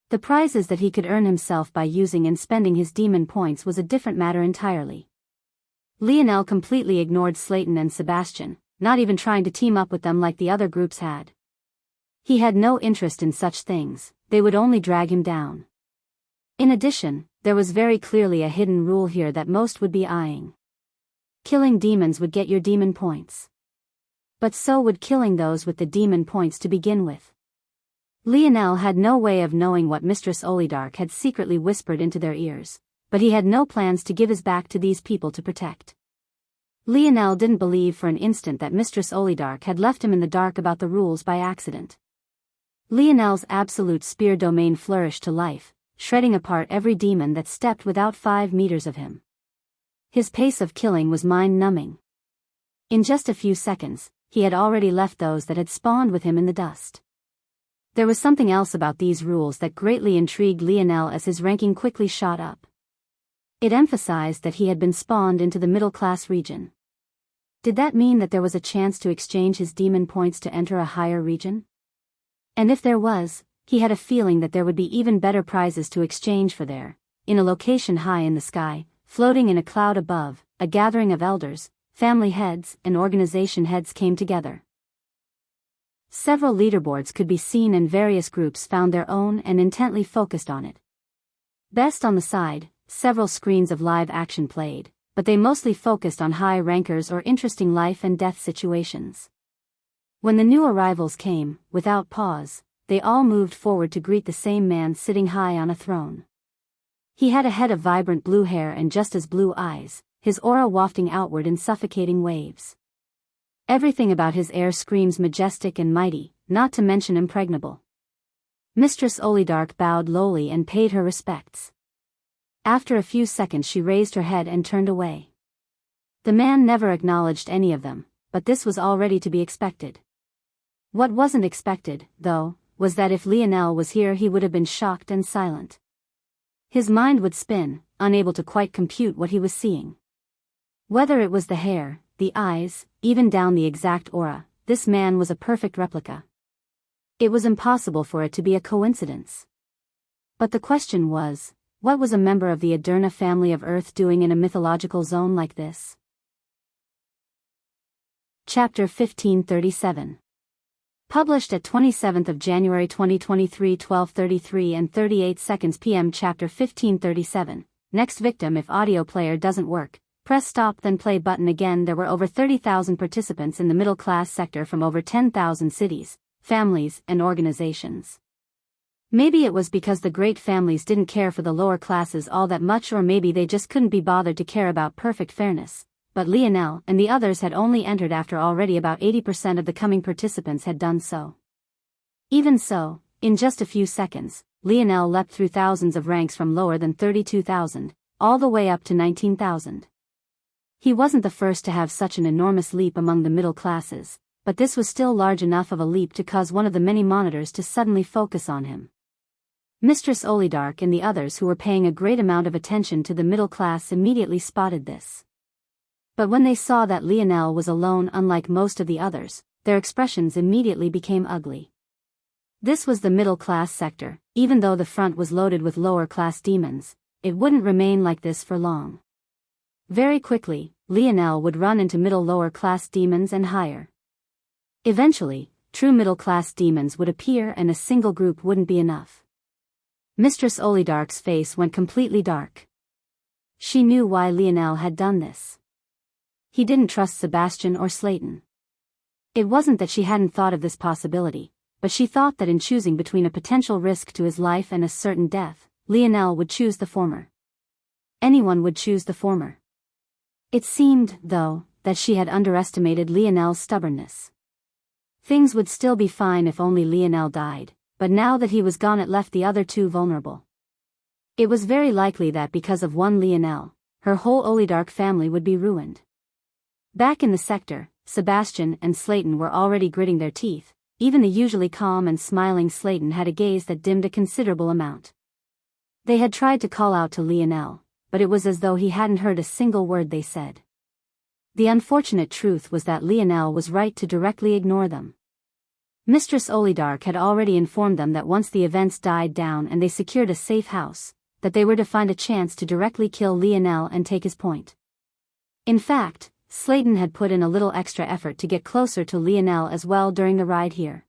The prizes that he could earn himself by using and spending his demon points was a different matter entirely. Lionel completely ignored Slayton and Sebastian, not even trying to team up with them like the other groups had. He had no interest in such things, they would only drag him down. In addition, there was very clearly a hidden rule here that most would be eyeing. Killing demons would get your demon points. But so would killing those with the demon points to begin with. Lionel had no way of knowing what Mistress Olidark had secretly whispered into their ears, but he had no plans to give his back to these people to protect. Lionel didn't believe for an instant that Mistress Olidark had left him in the dark about the rules by accident. Lionel's absolute spear domain flourished to life, shredding apart every demon that stepped within 5 meters of him. His pace of killing was mind-numbing. In just a few seconds, he had already left those that had spawned with him in the dust. There was something else about these rules that greatly intrigued Lionel as his ranking quickly shot up. It emphasized that he had been spawned into the middle-class region. Did that mean that there was a chance to exchange his demon points to enter a higher region? And if there was, he had a feeling that there would be even better prizes to exchange for there. In a location high in the sky, floating in a cloud above, a gathering of elders, family heads, and organization heads came together. Several leaderboards could be seen and various groups found their own and intently focused on it. Best on the side, several screens of live action played, but they mostly focused on high rankers or interesting life and death situations. When the new arrivals came, without pause, they all moved forward to greet the same man sitting high on a throne. He had a head of vibrant blue hair and just as blue eyes, his aura wafting outward in suffocating waves. Everything about his air screams majestic and mighty, not to mention impregnable. Mistress Olidark bowed lowly and paid her respects. After a few seconds she raised her head and turned away. The man never acknowledged any of them, but this was already to be expected. What wasn't expected, though, was that if Lionel was here he would have been shocked and silent. His mind would spin, unable to quite compute what he was seeing. Whether it was the hair, the eyes, even down the exact aura, this man was a perfect replica. It was impossible for it to be a coincidence. But the question was, what was a member of the Aderna family of Earth doing in a mythological zone like this? Chapter 1537. Published at 27th of January 2023 12:33 and 38 seconds p.m. Chapter 1537. Next victim. If audio player doesn't work, press stop then play button again. There were over 30,000 participants in the middle class sector from over 10,000 cities, families, and organizations. Maybe it was because the great families didn't care for the lower classes all that much, or maybe they just couldn't be bothered to care about perfect fairness. But Lionel and the others had only entered after already about 80% of the coming participants had done so. Even so, in just a few seconds, Lionel leapt through thousands of ranks from lower than 32,000, all the way up to 19,000. He wasn't the first to have such an enormous leap among the middle classes, but this was still large enough of a leap to cause one of the many monitors to suddenly focus on him. Mistress Olidark and the others who were paying a great amount of attention to the middle class immediately spotted this. But when they saw that Lionel was alone, unlike most of the others, their expressions immediately became ugly. This was the middle class sector. Even though the front was loaded with lower class demons, it wouldn't remain like this for long. Very quickly, Lionel would run into middle lower class demons and higher. Eventually, true middle class demons would appear and a single group wouldn't be enough. Mistress Olidark's face went completely dark. She knew why Lionel had done this. He didn't trust Sebastian or Slayton. It wasn't that she hadn't thought of this possibility, but she thought that in choosing between a potential risk to his life and a certain death, Lionel would choose the former. Anyone would choose the former. It seemed, though, that she had underestimated Lionel's stubbornness. Things would still be fine if only Lionel died, but now that he was gone it left the other two vulnerable. It was very likely that because of one Lionel, her whole Olidark family would be ruined. Back in the sector, Sebastian and Slayton were already gritting their teeth. Even the usually calm and smiling Slayton had a gaze that dimmed a considerable amount. They had tried to call out to Lionel, but it was as though he hadn't heard a single word they said. The unfortunate truth was that Lionel was right to directly ignore them. Mistress Olidark had already informed them that once the events died down and they secured a safe house, that they were to find a chance to directly kill Lionel and take his point. In fact, Slayton had put in a little extra effort to get closer to Lionel as well during the ride here.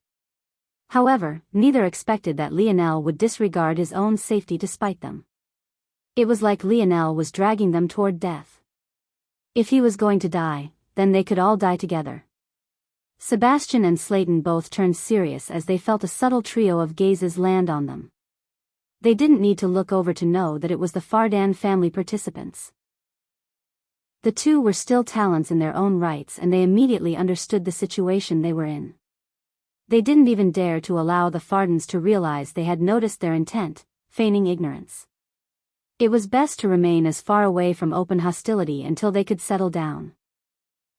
However, neither expected that Lionel would disregard his own safety to spite them. It was like Lionel was dragging them toward death. If he was going to die, then they could all die together. Sebastian and Slayton both turned serious as they felt a subtle trio of gazes land on them. They didn't need to look over to know that it was the Fardan family participants. The two were still talents in their own rights and they immediately understood the situation they were in. They didn't even dare to allow the Fardans to realize they had noticed their intent, feigning ignorance. It was best to remain as far away from open hostility until they could settle down.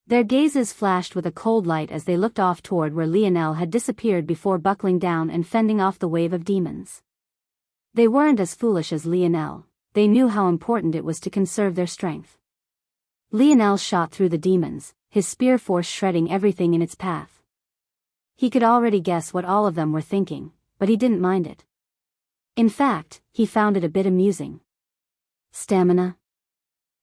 Their gazes flashed with a cold light as they looked off toward where Lionel had disappeared before buckling down and fending off the wave of demons. They weren't as foolish as Lionel, they knew how important it was to conserve their strength. Lionel shot through the demons, his spear force shredding everything in its path. He could already guess what all of them were thinking, but he didn't mind it. In fact, he found it a bit amusing. Stamina?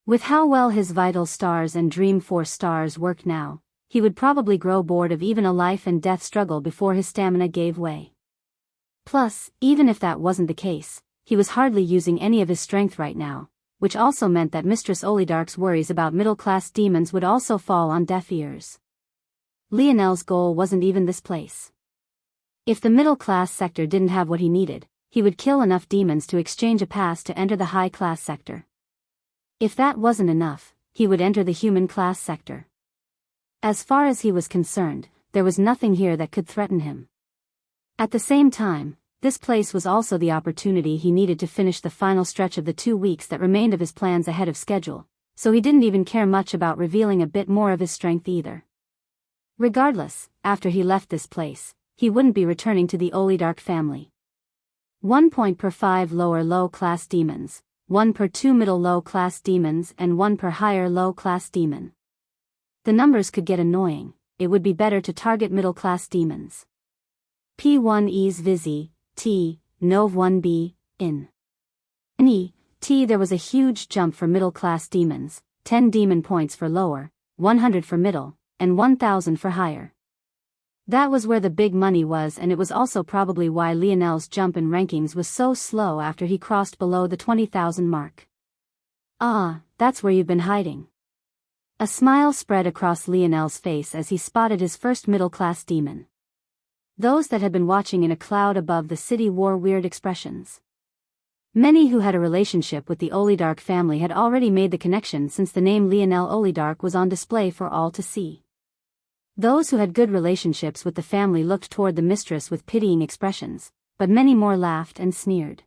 With how well his vital stars and dream force stars worked now, he would probably grow bored of even a life and death struggle before his stamina gave way. Plus, even if that wasn't the case, he was hardly using any of his strength right now, which also meant that Mistress Olidark's worries about middle-class demons would also fall on deaf ears. Lionel's goal wasn't even this place. If the middle-class sector didn't have what he needed, he would kill enough demons to exchange a pass to enter the high-class sector. If that wasn't enough, he would enter the human-class sector. As far as he was concerned, there was nothing here that could threaten him. At the same time, this place was also the opportunity he needed to finish the final stretch of the 2 weeks that remained of his plans ahead of schedule, so he didn't even care much about revealing a bit more of his strength either. Regardless, after he left this place, he wouldn't be returning to the Olidark family. 1 point per 5 lower low-class demons, 1 per 2 middle low-class demons and 1 per higher low-class demon. The numbers could get annoying, it would be better to target middle-class demons. P1 E's Visi, T, Nov 1B, in. Ni, T there was a huge jump for middle-class demons, 10 demon points for lower, 100 for middle, and 1,000 for higher. That was where the big money was and it was also probably why Lionel's jump in rankings was so slow after he crossed below the 20,000 mark. Ah, that's where you've been hiding. A smile spread across Lionel's face as he spotted his first middle-class demon. Those that had been watching in a cloud above the city wore weird expressions. Many who had a relationship with the Olidark family had already made the connection since the name Lionel Olidark was on display for all to see. Those who had good relationships with the family looked toward the mistress with pitying expressions, but many more laughed and sneered.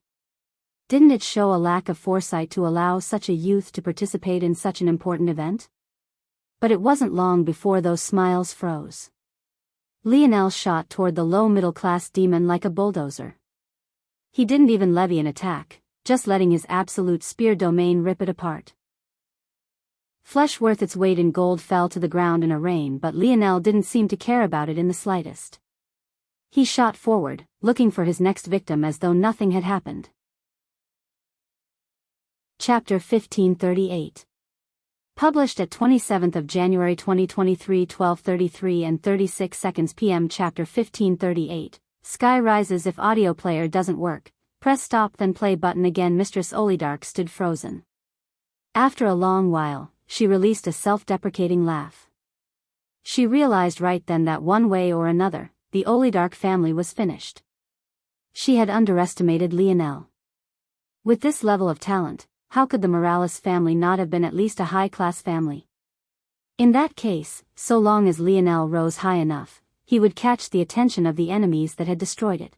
Didn't it show a lack of foresight to allow such a youth to participate in such an important event? But it wasn't long before those smiles froze. Lionel shot toward the low-middle-class demon like a bulldozer. He didn't even levy an attack, just letting his absolute spear domain rip it apart. Flesh worth its weight in gold fell to the ground in a rain, but Lionel didn't seem to care about it in the slightest. He shot forward, looking for his next victim as though nothing had happened. Chapter 1538. Published at 27th of January 2023, 12:33 and 36 seconds p.m. Chapter 1538. Sky rises if audio player doesn't work. Press stop then play button again. Mistress Olidark stood frozen. After a long while, she released a self-deprecating laugh. She realized right then that one way or another, the Olidark family was finished. She had underestimated Lionel. With this level of talent, how could the Morales family not have been at least a high-class family? In that case, so long as Lionel rose high enough, he would catch the attention of the enemies that had destroyed it.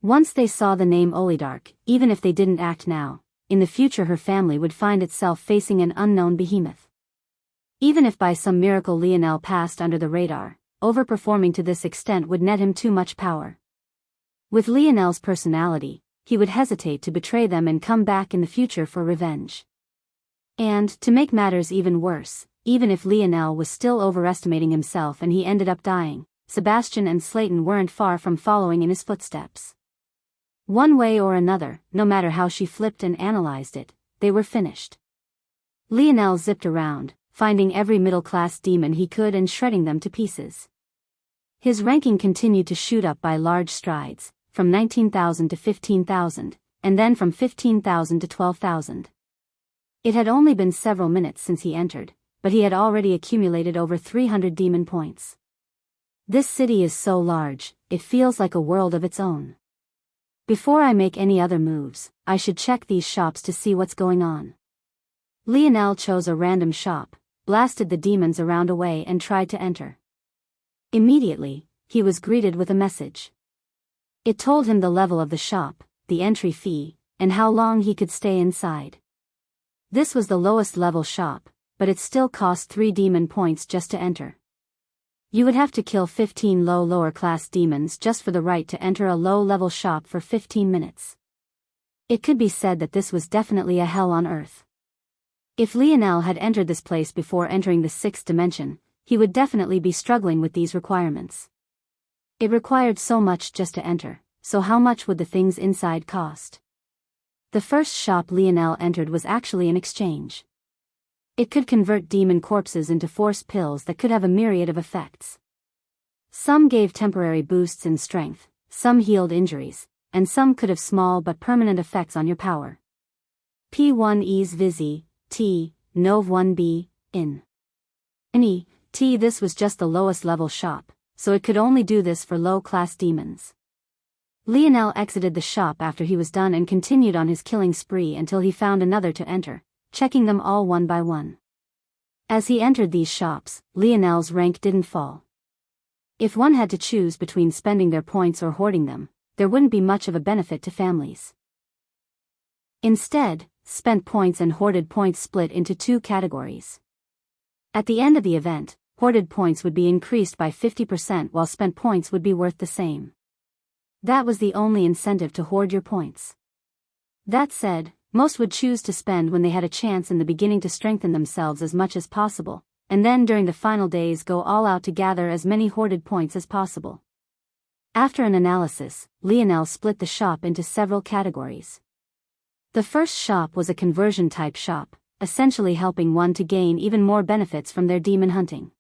Once they saw the name Olidark, even if they didn't act now, in the future her family would find itself facing an unknown behemoth. Even if by some miracle Lionel passed under the radar, overperforming to this extent would net him too much power. With Lionel's personality, he would hesitate to betray them and come back in the future for revenge. And, to make matters even worse, even if Lionel was still overestimating himself and he ended up dying, Sebastian and Slayton weren't far from following in his footsteps. One way or another, no matter how she flipped and analyzed it, they were finished. Lionel zipped around, finding every middle-class demon he could and shredding them to pieces. His ranking continued to shoot up by large strides, from 19,000 to 15,000, and then from 15,000 to 12,000. It had only been several minutes since he entered, but he had already accumulated over 300 demon points. This city is so large, it feels like a world of its own. Before I make any other moves, I should check these shops to see what's going on. Lionel chose a random shop, blasted the demons around away and tried to enter. Immediately, he was greeted with a message. It told him the level of the shop, the entry fee, and how long he could stay inside. This was the lowest level shop, but it still cost 3 demon points just to enter. You would have to kill 15 lower class demons just for the right to enter a low-level shop for 15 minutes. It could be said that this was definitely a hell on earth. If Lionel had entered this place before entering the 6th dimension, he would definitely be struggling with these requirements. It required so much just to enter, so how much would the things inside cost? The first shop Lionel entered was actually an exchange. It could convert demon corpses into force pills that could have a myriad of effects. Some gave temporary boosts in strength, some healed injuries, and some could have small but permanent effects on your power. P1 Ease Visi, T, Nov 1B, In. Any, T. This was just the lowest level shop, so it could only do this for low-class demons. Lionel exited the shop after he was done and continued on his killing spree until he found another to enter, checking them all one by one. As he entered these shops, Lionel's rank didn't fall. If one had to choose between spending their points or hoarding them, there wouldn't be much of a benefit to families. Instead, spent points and hoarded points split into 2 categories. At the end of the event, hoarded points would be increased by 50% while spent points would be worth the same. That was the only incentive to hoard your points. That said, most would choose to spend when they had a chance in the beginning to strengthen themselves as much as possible, and then during the final days go all out to gather as many hoarded points as possible. After an analysis, Lionel split the shop into several categories. The first shop was a conversion-type shop, essentially helping one to gain even more benefits from their demon hunting.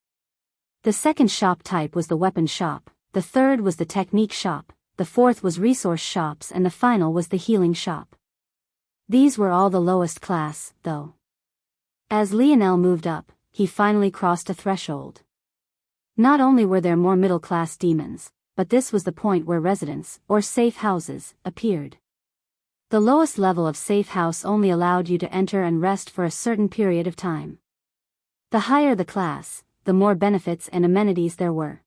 The second shop type was the weapon shop, the third was the technique shop, the fourth was resource shops, and the final was the healing shop. These were all the lowest class, though. As Lionel moved up, he finally crossed a threshold. Not only were there more middle-class demons, but this was the point where residents, or safe houses, appeared. The lowest level of safe house only allowed you to enter and rest for a certain period of time. The higher the class, the more benefits and amenities there were.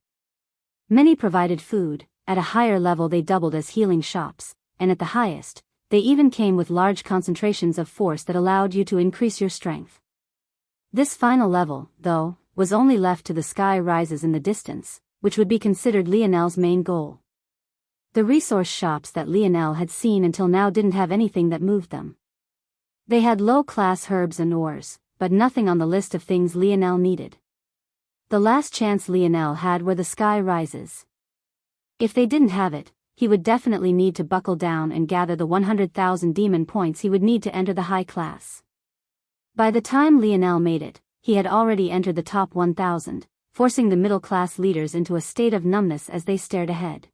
Many provided food, at a higher level they doubled as healing shops, and at the highest, they even came with large concentrations of force that allowed you to increase your strength. This final level, though, was only left to the sky rises in the distance, which would be considered Lionel's main goal. The resource shops that Lionel had seen until now didn't have anything that moved them. They had low-class herbs and ores, but nothing on the list of things Lionel needed. The last chance Lionel had were the sky rises. If they didn't have it, he would definitely need to buckle down and gather the 100,000 demon points he would need to enter the high class. By the time Lionel made it, he had already entered the top 1,000, forcing the middle-class leaders into a state of numbness as they stared ahead.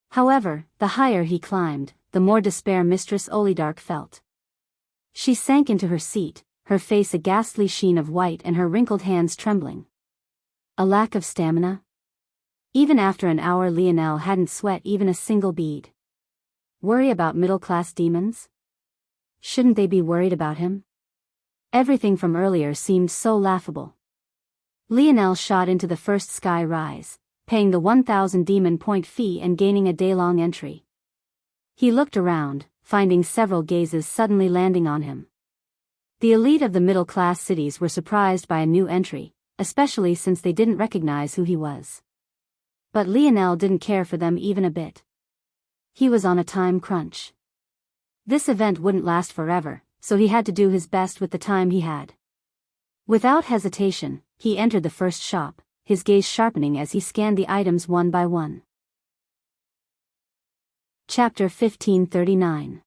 However, the higher he climbed, the more despair Mistress Olidark felt. She sank into her seat, her face a ghastly sheen of white and her wrinkled hands trembling. A lack of stamina? Even after an hour Lionel hadn't sweat even a single bead. Worry about middle-class demons? Shouldn't they be worried about him? Everything from earlier seemed so laughable. Lionel shot into the first sky rise, paying the 1,000 demon point fee and gaining a day-long entry. He looked around, finding several gazes suddenly landing on him. The elite of the middle-class cities were surprised by a new entry, especially since they didn't recognize who he was. But Lionel didn't care for them even a bit. He was on a time crunch. This event wouldn't last forever, so he had to do his best with the time he had. Without hesitation, he entered the first shop, his gaze sharpening as he scanned the items one by one. Chapter 1539.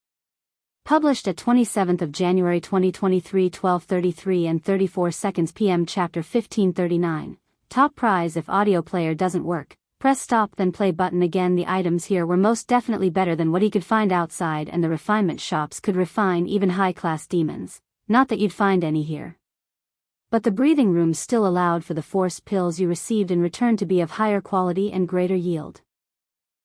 Published at 27th of January 2023 12:33 and 34 seconds p.m. Chapter 1539. Top prize if audio player doesn't work. Press stop then play button again. The items here were most definitely better than what he could find outside, and the refinement shops could refine even high-class demons. Not that you'd find any here. But the breathing rooms still allowed for the force pills you received in return to be of higher quality and greater yield.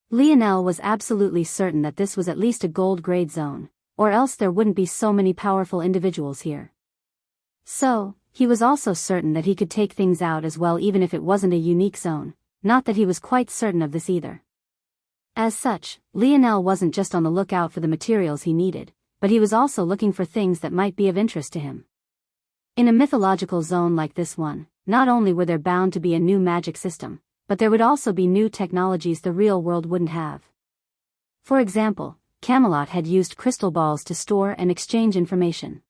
Lionel was absolutely certain that this was at least a gold grade zone, or else there wouldn't be so many powerful individuals here. So, he was also certain that he could take things out as well even if it wasn't a unique zone. Not that he was quite certain of this either. As such, Lionel wasn't just on the lookout for the materials he needed, but he was also looking for things that might be of interest to him. In a mythological zone like this one, not only were there bound to be a new magic system, but there would also be new technologies the real world wouldn't have. For example, Camelot had used crystal balls to store and exchange information.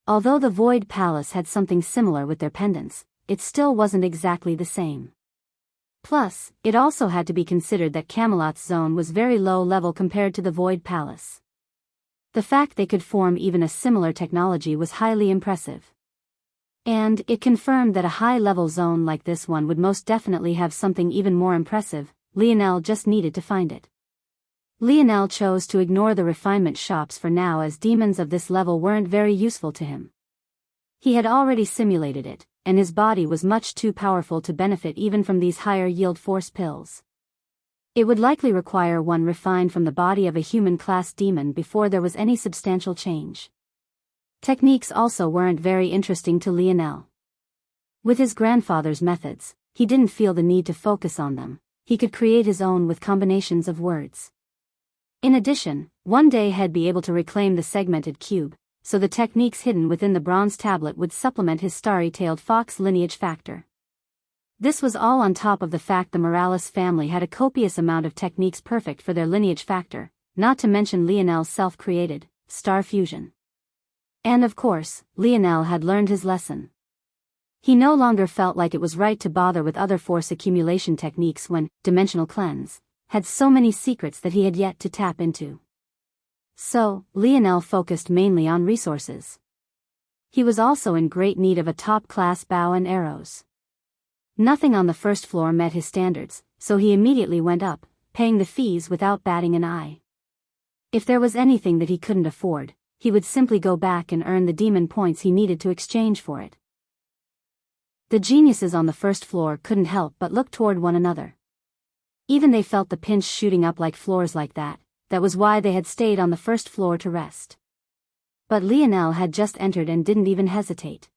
Although the Void Palace had something similar with their pendants, it still wasn't exactly the same. Plus, it also had to be considered that Camelot's zone was very low level compared to the Void Palace. The fact they could form even a similar technology was highly impressive. And it confirmed that a high-level zone like this one would most definitely have something even more impressive. Lionel just needed to find it. Lionel chose to ignore the refinement shops for now, as demons of this level weren't very useful to him. He had already simulated it, and his body was much too powerful to benefit even from these higher-yield force pills. It would likely require one refined from the body of a human-class demon before there was any substantial change. Techniques also weren't very interesting to Lionel. With his grandfather's methods, he didn't feel the need to focus on them. He could create his own with combinations of words. In addition, one day he'd be able to reclaim the segmented cube, so the techniques hidden within the bronze tablet would supplement his starry-tailed fox lineage factor. This was all on top of the fact the Morales family had a copious amount of techniques perfect for their lineage factor, not to mention Lionel's self-created, star fusion. And of course, Lionel had learned his lesson. He no longer felt like it was right to bother with other force accumulation techniques when Dimensional Cleanse had so many secrets that he had yet to tap into. So, Lionel focused mainly on resources. He was also in great need of a top-class bow and arrows. Nothing on the first floor met his standards, so he immediately went up, paying the fees without batting an eye. If there was anything that he couldn't afford, he would simply go back and earn the demon points he needed to exchange for it. The geniuses on the first floor couldn't help but look toward one another. Even they felt the pinch shooting up like floors like that. That was why they had stayed on the first floor to rest. But Lionel had just entered and didn't even hesitate.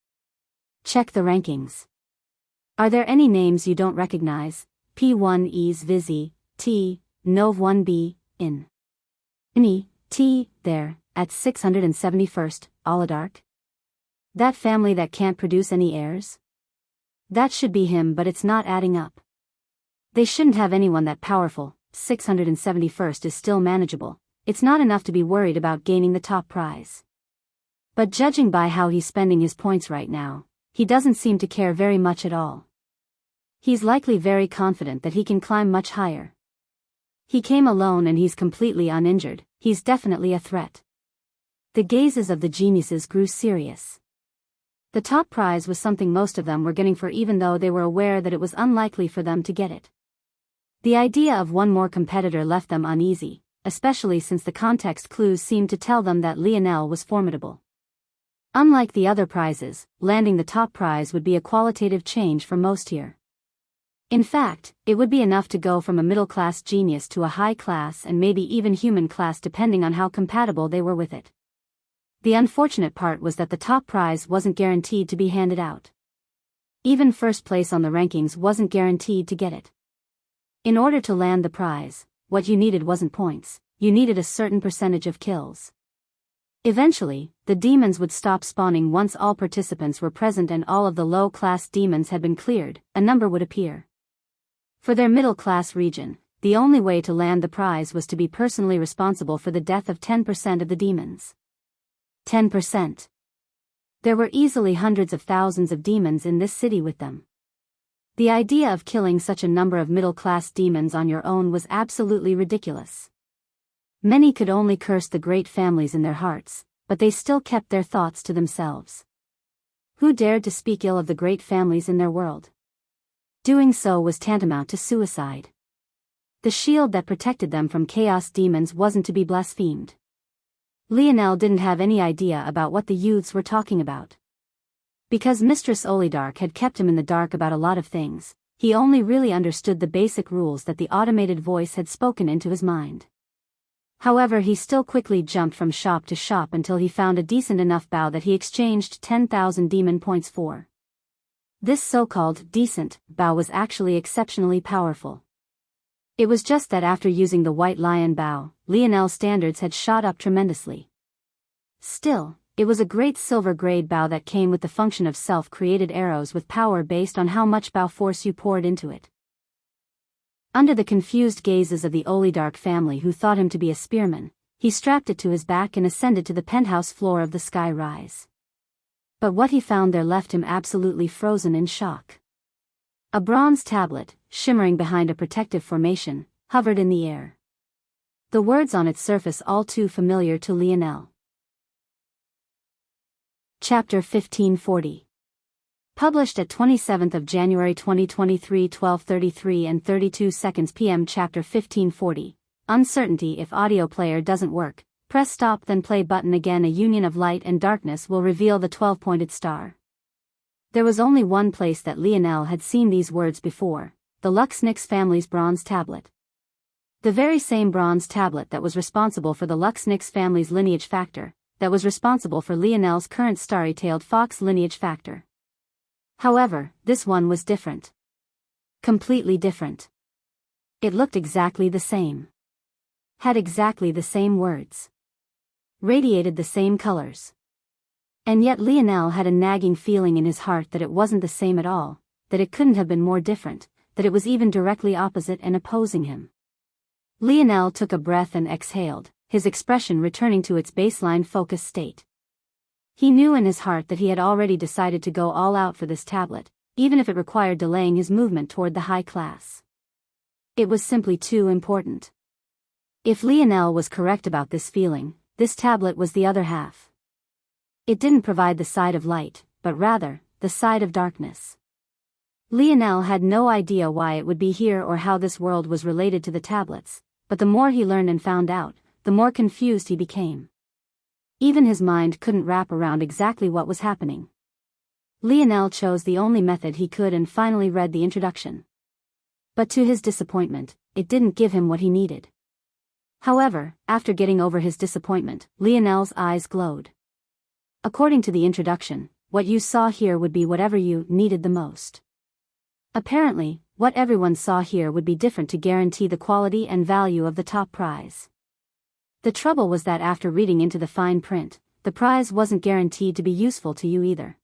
Check the rankings. Are there any names you don't recognize? P1 Ease Vizzy, T, Nov 1b, in Ni, T, there, at 671st, Olidarch? That family that can't produce any heirs? That should be him, but it's not adding up. They shouldn't have anyone that powerful. 671st is still manageable. It's not enough to be worried about gaining the top prize. But judging by how he's spending his points right now, he doesn't seem to care very much at all. He's likely very confident that he can climb much higher. He came alone and he's completely uninjured. He's definitely a threat. The gazes of the geniuses grew serious. The top prize was something most of them were getting for, even though they were aware that it was unlikely for them to get it. The idea of one more competitor left them uneasy, especially since the context clues seemed to tell them that Lionel was formidable. Unlike the other prizes, landing the top prize would be a qualitative change for most here. In fact, it would be enough to go from a middle-class genius to a high-class and maybe even human class depending on how compatible they were with it. The unfortunate part was that the top prize wasn't guaranteed to be handed out. Even first place on the rankings wasn't guaranteed to get it. In order to land the prize, what you needed wasn't points, you needed a certain percentage of kills. Eventually, the demons would stop spawning once all participants were present and all of the low-class demons had been cleared, a number would appear. For their middle-class region, the only way to land the prize was to be personally responsible for the death of 10% of the demons. 10%. There were easily hundreds of thousands of demons in this city with them. The idea of killing such a number of middle-class demons on your own was absolutely ridiculous. Many could only curse the great families in their hearts, but they still kept their thoughts to themselves. Who dared to speak ill of the great families in their world? Doing so was tantamount to suicide. The shield that protected them from chaos demons wasn't to be blasphemed. Lionel didn't have any idea about what the youths were talking about. Because Mistress Olidarch had kept him in the dark about a lot of things, he only really understood the basic rules that the automated voice had spoken into his mind. However, he still quickly jumped from shop to shop until he found a decent enough bow that he exchanged 10,000 demon points for. This so-called decent bow was actually exceptionally powerful. It was just that after using the White Lion bow, Lionel's standards had shot up tremendously. Still, it was a great silver-grade bow that came with the function of self-created arrows with power based on how much bow force you poured into it. Under the confused gazes of the Olidarch family who thought him to be a spearman, he strapped it to his back and ascended to the penthouse floor of the Sky Rise. But what he found there left him absolutely frozen in shock. A bronze tablet, shimmering behind a protective formation, hovered in the air. The words on its surface all too familiar to Lionel. Chapter 1540. Published at 27th of January 2023 12:33 and 32 seconds p.m. Chapter 1540. Uncertainty. If audio player doesn't work, press stop then play button again. A union of light and darkness will reveal the 12-pointed star. There was only one place that Lionel had seen these words before, the Luxnix family's bronze tablet. The very same bronze tablet that was responsible for the Luxnix family's lineage factor, that was responsible for Lionel's current starry-tailed fox lineage factor. However, this one was different. Completely different. It looked exactly the same. Had exactly the same words. Radiated the same colors. And yet Lionel had a nagging feeling in his heart that it wasn't the same at all, that it couldn't have been more different, that it was even directly opposite and opposing him. Lionel took a breath and exhaled, his expression returning to its baseline focus state. He knew in his heart that he had already decided to go all out for this tablet, even if it required delaying his movement toward the high class. It was simply too important. If Lionel was correct about this feeling, this tablet was the other half. It didn't provide the side of light, but rather, the side of darkness. Lionel had no idea why it would be here or how this world was related to the tablets, but the more he learned and found out, the more confused he became. Even his mind couldn't wrap around exactly what was happening. Lionel chose the only method he could and finally read the introduction. But to his disappointment, it didn't give him what he needed. However, after getting over his disappointment, Lionel's eyes glowed. According to the introduction, what you saw here would be whatever you needed the most. Apparently, what everyone saw here would be different to guarantee the quality and value of the top prize. The trouble was that after reading into the fine print, the prize wasn't guaranteed to be useful to you either.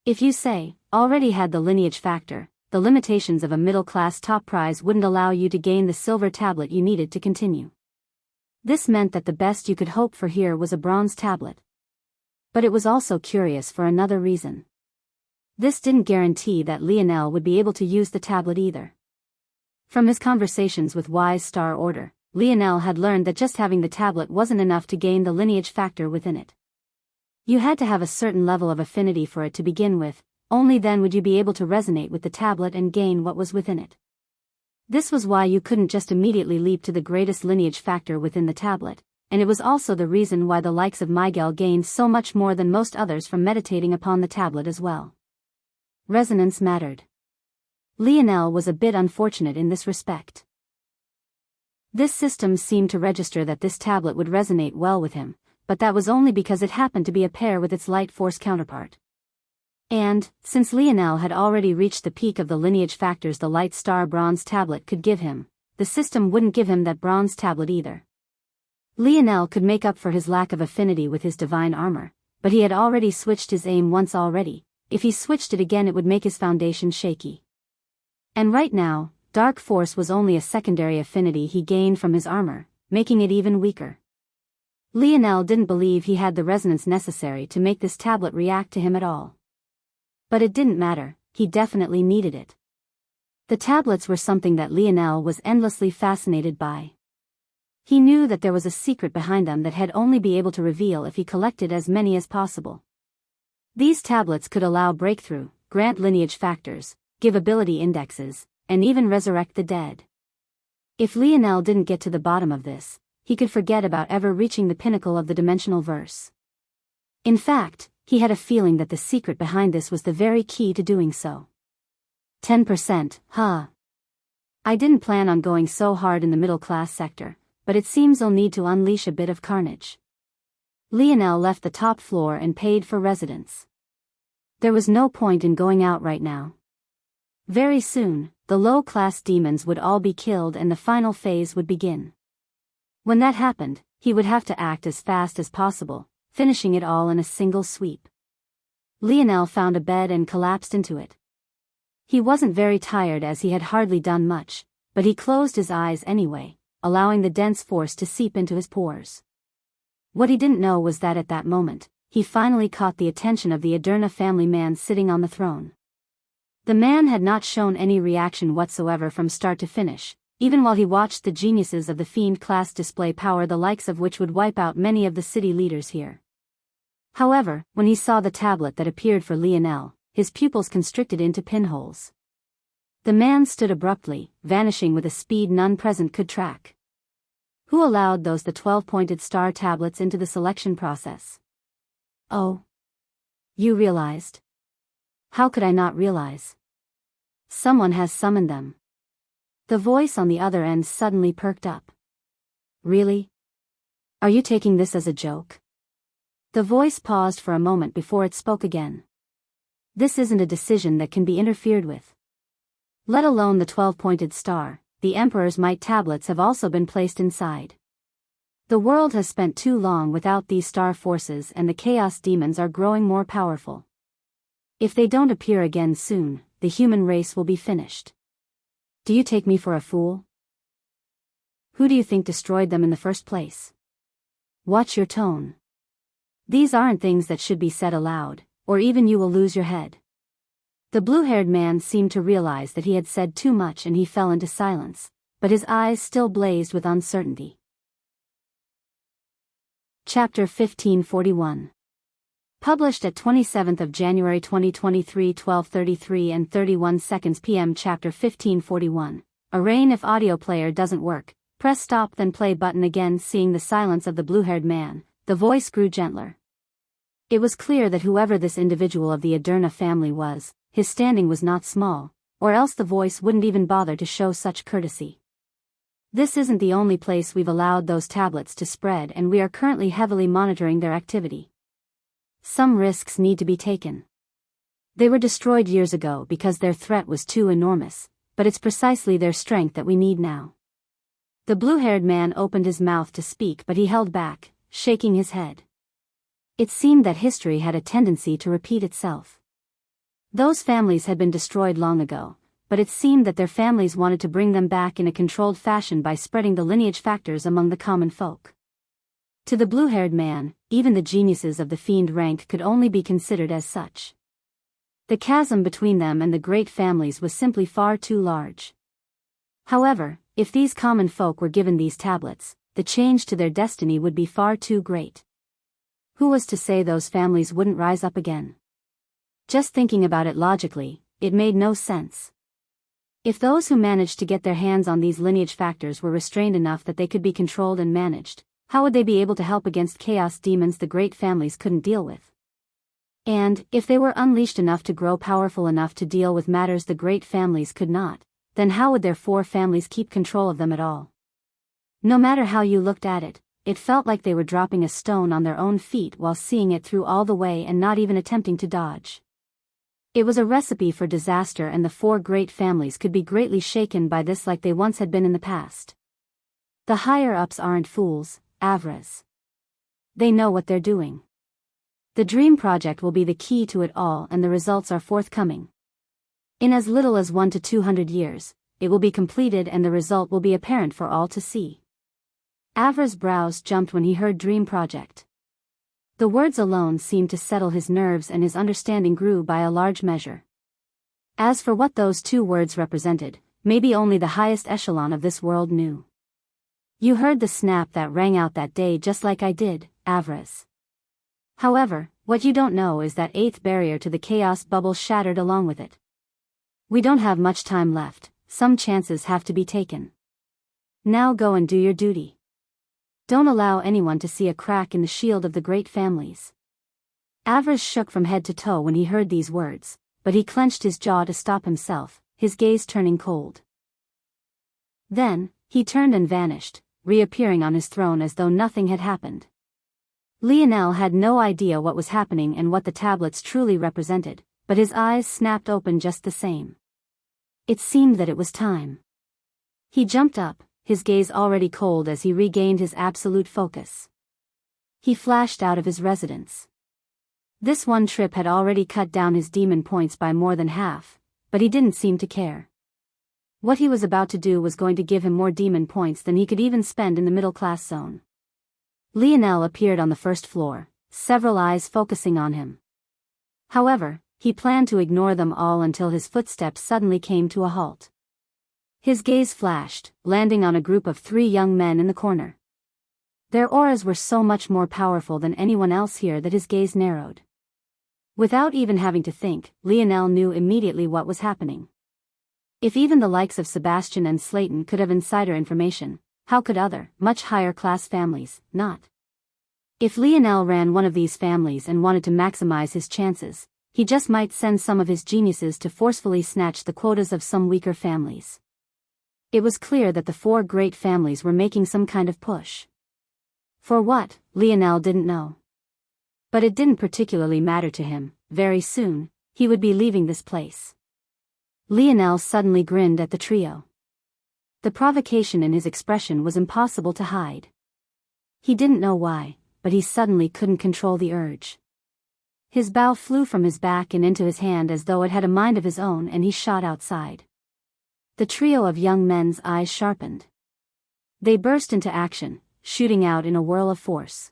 If you, say, already had the lineage factor, the limitations of a middle-class top prize wouldn't allow you to gain the silver tablet you needed to continue. This meant that the best you could hope for here was a bronze tablet. But it was also curious for another reason. This didn't guarantee that Lionel would be able to use the tablet either. From his conversations with Wise Star Order, Lionel had learned that just having the tablet wasn't enough to gain the lineage factor within it. You had to have a certain level of affinity for it to begin with, only then would you be able to resonate with the tablet and gain what was within it. This was why you couldn't just immediately leap to the greatest lineage factor within the tablet, and it was also the reason why the likes of Miguel gained so much more than most others from meditating upon the tablet as well. Resonance mattered. Lionel was a bit unfortunate in this respect. This system seemed to register that this tablet would resonate well with him, but that was only because it happened to be a pair with its light force counterpart. And, since Lionel had already reached the peak of the lineage factors the light star bronze tablet could give him, the system wouldn't give him that bronze tablet either. Lionel could make up for his lack of affinity with his divine armor, but he had already switched his aim once already. If he switched it again it would make his foundation shaky. And right now, dark force was only a secondary affinity he gained from his armor, making it even weaker. Lionel didn't believe he had the resonance necessary to make this tablet react to him at all. But it didn't matter, he definitely needed it. The tablets were something that Lionel was endlessly fascinated by. He knew that there was a secret behind them that he'd only be able to reveal if he collected as many as possible. These tablets could allow breakthrough, grant lineage factors, give ability indexes, and even resurrect the dead. If Lionel didn't get to the bottom of this, he could forget about ever reaching the pinnacle of the dimensional verse. In fact, he had a feeling that the secret behind this was the very key to doing so. 10%, huh? I didn't plan on going so hard in the middle-class sector, but it seems I'll need to unleash a bit of carnage. Lionel left the top floor and paid for residence. There was no point in going out right now. Very soon, the low-class demons would all be killed and the final phase would begin. When that happened, he would have to act as fast as possible, finishing it all in a single sweep. Lionel found a bed and collapsed into it. He wasn't very tired as he had hardly done much, but he closed his eyes anyway, allowing the dense force to seep into his pores. What he didn't know was that at that moment, he finally caught the attention of the Aderna family man sitting on the throne. The man had not shown any reaction whatsoever from start to finish, even while he watched the geniuses of the fiend class display power the likes of which would wipe out many of the city leaders here. However, when he saw the tablet that appeared for Lionel, his pupils constricted into pinholes. The man stood abruptly, vanishing with a speed none present could track. Who allowed the 12-pointed star tablets into the selection process? Oh. You realized? How could I not realize? Someone has summoned them. The voice on the other end suddenly perked up. Really? Are you taking this as a joke? The voice paused for a moment before it spoke again. This isn't a decision that can be interfered with. Let alone the 12-pointed star, the Emperor's Might tablets have also been placed inside. The world has spent too long without these star forces and the chaos demons are growing more powerful. If they don't appear again soon, the human race will be finished. Do you take me for a fool? Who do you think destroyed them in the first place? Watch your tone. These aren't things that should be said aloud, or even you will lose your head. The blue-haired man seemed to realize that he had said too much and he fell into silence, but his eyes still blazed with uncertainty. Chapter 1541. Published at 27th of January 2023 12:33 and 31 seconds p.m. Chapter 1541. Arraign if audio player doesn't work, press stop then play button again. Seeing the silence of the blue-haired man, the voice grew gentler. It was clear that whoever this individual of the Aderna family was, his standing was not small, or else the voice wouldn't even bother to show such courtesy. This isn't the only place we've allowed those tablets to spread and we are currently heavily monitoring their activity. Some risks need to be taken. They were destroyed years ago because their threat was too enormous, but it's precisely their strength that we need now. The blue-haired man opened his mouth to speak, but he held back, shaking his head. It seemed that history had a tendency to repeat itself. Those families had been destroyed long ago, but it seemed that their families wanted to bring them back in a controlled fashion by spreading the lineage factors among the common folk. To the blue-haired man, even the geniuses of the fiend rank could only be considered as such. The chasm between them and the great families was simply far too large. However, if these common folk were given these tablets, the change to their destiny would be far too great. Who was to say those families wouldn't rise up again? Just thinking about it logically, it made no sense. If those who managed to get their hands on these lineage factors were restrained enough that they could be controlled and managed, how would they be able to help against chaos demons the great families couldn't deal with? And, if they were unleashed enough to grow powerful enough to deal with matters the great families could not, then how would their four families keep control of them at all? No matter how you looked at it, it felt like they were dropping a stone on their own feet while seeing it through all the way and not even attempting to dodge. It was a recipe for disaster, and the four great families could be greatly shaken by this like they once had been in the past. The higher-ups aren't fools, Avras. They know what they're doing. The Dream Project will be the key to it all, and the results are forthcoming. In as little as 1 to 200 years, it will be completed and the result will be apparent for all to see. Avra's brows jumped when he heard Dream Project. The words alone seemed to settle his nerves, and his understanding grew by a large measure. As for what those two words represented, maybe only the highest echelon of this world knew. You heard the snap that rang out that day just like I did, Avras. However, what you don't know is that eighth barrier to the chaos bubble shattered along with it. We don't have much time left, some chances have to be taken. Now go and do your duty. Don't allow anyone to see a crack in the shield of the great families. Avras shook from head to toe when he heard these words, but he clenched his jaw to stop himself, his gaze turning cold. Then, he turned and vanished, reappearing on his throne as though nothing had happened. Lionel had no idea what was happening and what the tablets truly represented, but his eyes snapped open just the same. It seemed that it was time. He jumped up, his gaze already cold as he regained his absolute focus. He flashed out of his residence. This one trip had already cut down his demon points by more than half, but he didn't seem to care. What he was about to do was going to give him more demon points than he could even spend in the middle-class zone. Lionel appeared on the first floor, several eyes focusing on him. However, he planned to ignore them all until his footsteps suddenly came to a halt. His gaze flashed, landing on a group of 3 young men in the corner. Their auras were so much more powerful than anyone else here that his gaze narrowed. Without even having to think, Lionel knew immediately what was happening. If even the likes of Sebastian and Slayton could have insider information, how could other, much higher-class families, not? If Lionel ran one of these families and wanted to maximize his chances, he just might send some of his geniuses to forcefully snatch the quotas of some weaker families. It was clear that the 4 great families were making some kind of push. For what, Lionel didn't know. But it didn't particularly matter to him. Very soon, he would be leaving this place. Lionel suddenly grinned at the trio. The provocation in his expression was impossible to hide. He didn't know why, but he suddenly couldn't control the urge. His bow flew from his back and into his hand as though it had a mind of his own, and he shot outside. The trio of young men's eyes sharpened. They burst into action, shooting out in a whirl of force.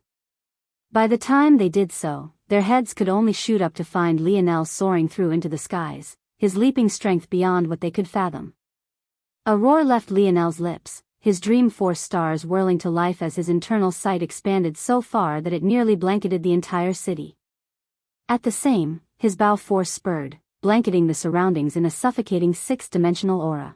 By the time they did so, their heads could only shoot up to find Lionel soaring through into the skies, his leaping strength beyond what they could fathom. A roar left Lionel's lips, his dream force stars whirling to life as his internal sight expanded so far that it nearly blanketed the entire city. At the same, his bow force spurred, blanketing the surroundings in a suffocating 6-dimensional aura.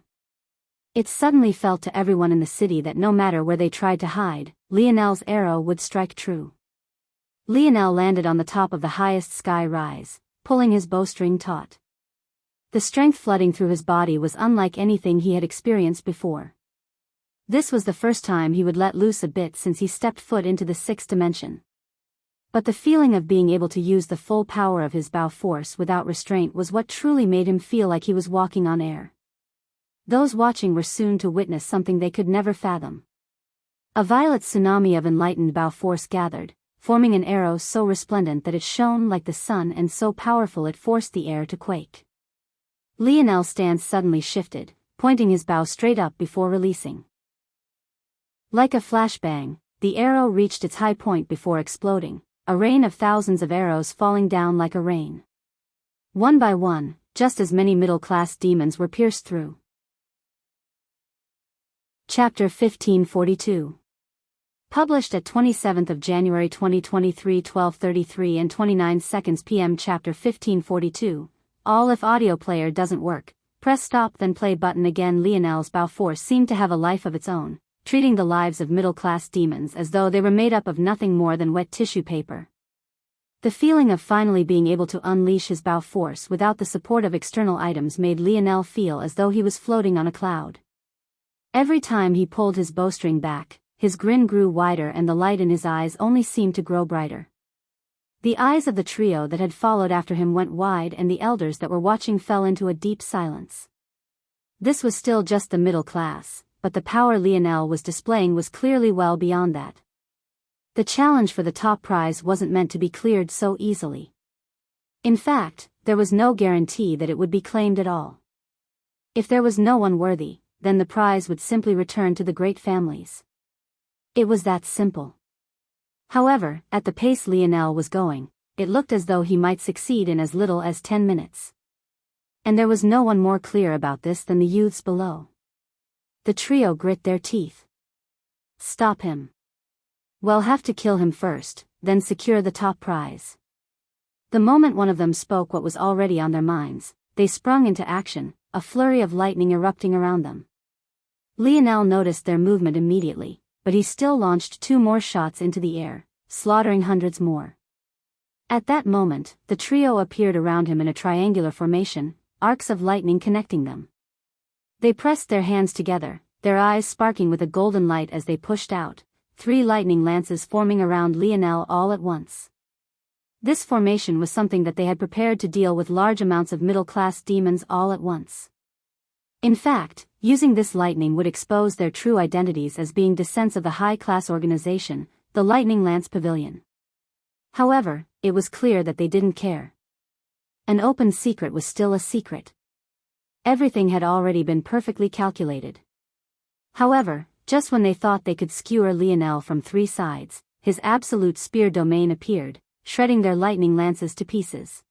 It suddenly felt to everyone in the city that no matter where they tried to hide, Lionel's arrow would strike true. Lionel landed on the top of the highest sky rise, pulling his bowstring taut. The strength flooding through his body was unlike anything he had experienced before. This was the first time he would let loose a bit since he stepped foot into the 6th dimension. But the feeling of being able to use the full power of his bow force without restraint was what truly made him feel like he was walking on air. Those watching were soon to witness something they could never fathom. A violet tsunami of enlightened Bao force gathered, forming an arrow so resplendent that it shone like the sun and so powerful it forced the air to quake. Lionel's stance suddenly shifted, pointing his bow straight up before releasing. Like a flashbang, the arrow reached its high point before exploding, a rain of thousands of arrows falling down like a rain. One by one, just as many middle-class demons were pierced through. Chapter 1542. Published at 27th of January 2023 12:33 and 29 seconds p.m. Chapter 1542. All if audio player doesn't work, press stop then play button again. Lionel's bow force seemed to have a life of its own, treating the lives of middle-class demons as though they were made up of nothing more than wet tissue paper. The feeling of finally being able to unleash his bow force without the support of external items made Lionel feel as though he was floating on a cloud. Every time he pulled his bowstring back, his grin grew wider and the light in his eyes only seemed to grow brighter. The eyes of the trio that had followed after him went wide and the elders that were watching fell into a deep silence. This was still just the middle class, but the power Lionel was displaying was clearly well beyond that. The challenge for the top prize wasn't meant to be cleared so easily. In fact, there was no guarantee that it would be claimed at all. If there was no one worthy, then the prize would simply return to the great families. It was that simple. However, at the pace Lionel was going, it looked as though he might succeed in as little as 10 minutes. And there was no one more clear about this than the youths below. The trio grit their teeth. Stop him. We'll have to kill him first, then secure the top prize. The moment one of them spoke what was already on their minds, they sprung into action, a flurry of lightning erupting around them. Lionel noticed their movement immediately, but he still launched 2 more shots into the air, slaughtering hundreds more. At that moment, the trio appeared around him in a triangular formation, arcs of lightning connecting them. They pressed their hands together, their eyes sparking with a golden light as they pushed out, 3 lightning lances forming around Lionel all at once. This formation was something that they had prepared to deal with large amounts of middle-class demons all at once. In fact, using this lightning would expose their true identities as being descendants of the high-class organization, the Lightning Lance Pavilion. However, it was clear that they didn't care. An open secret was still a secret. Everything had already been perfectly calculated. However, just when they thought they could skewer Lionel from 3 sides, his absolute spear domain appeared, shredding their lightning lances to pieces.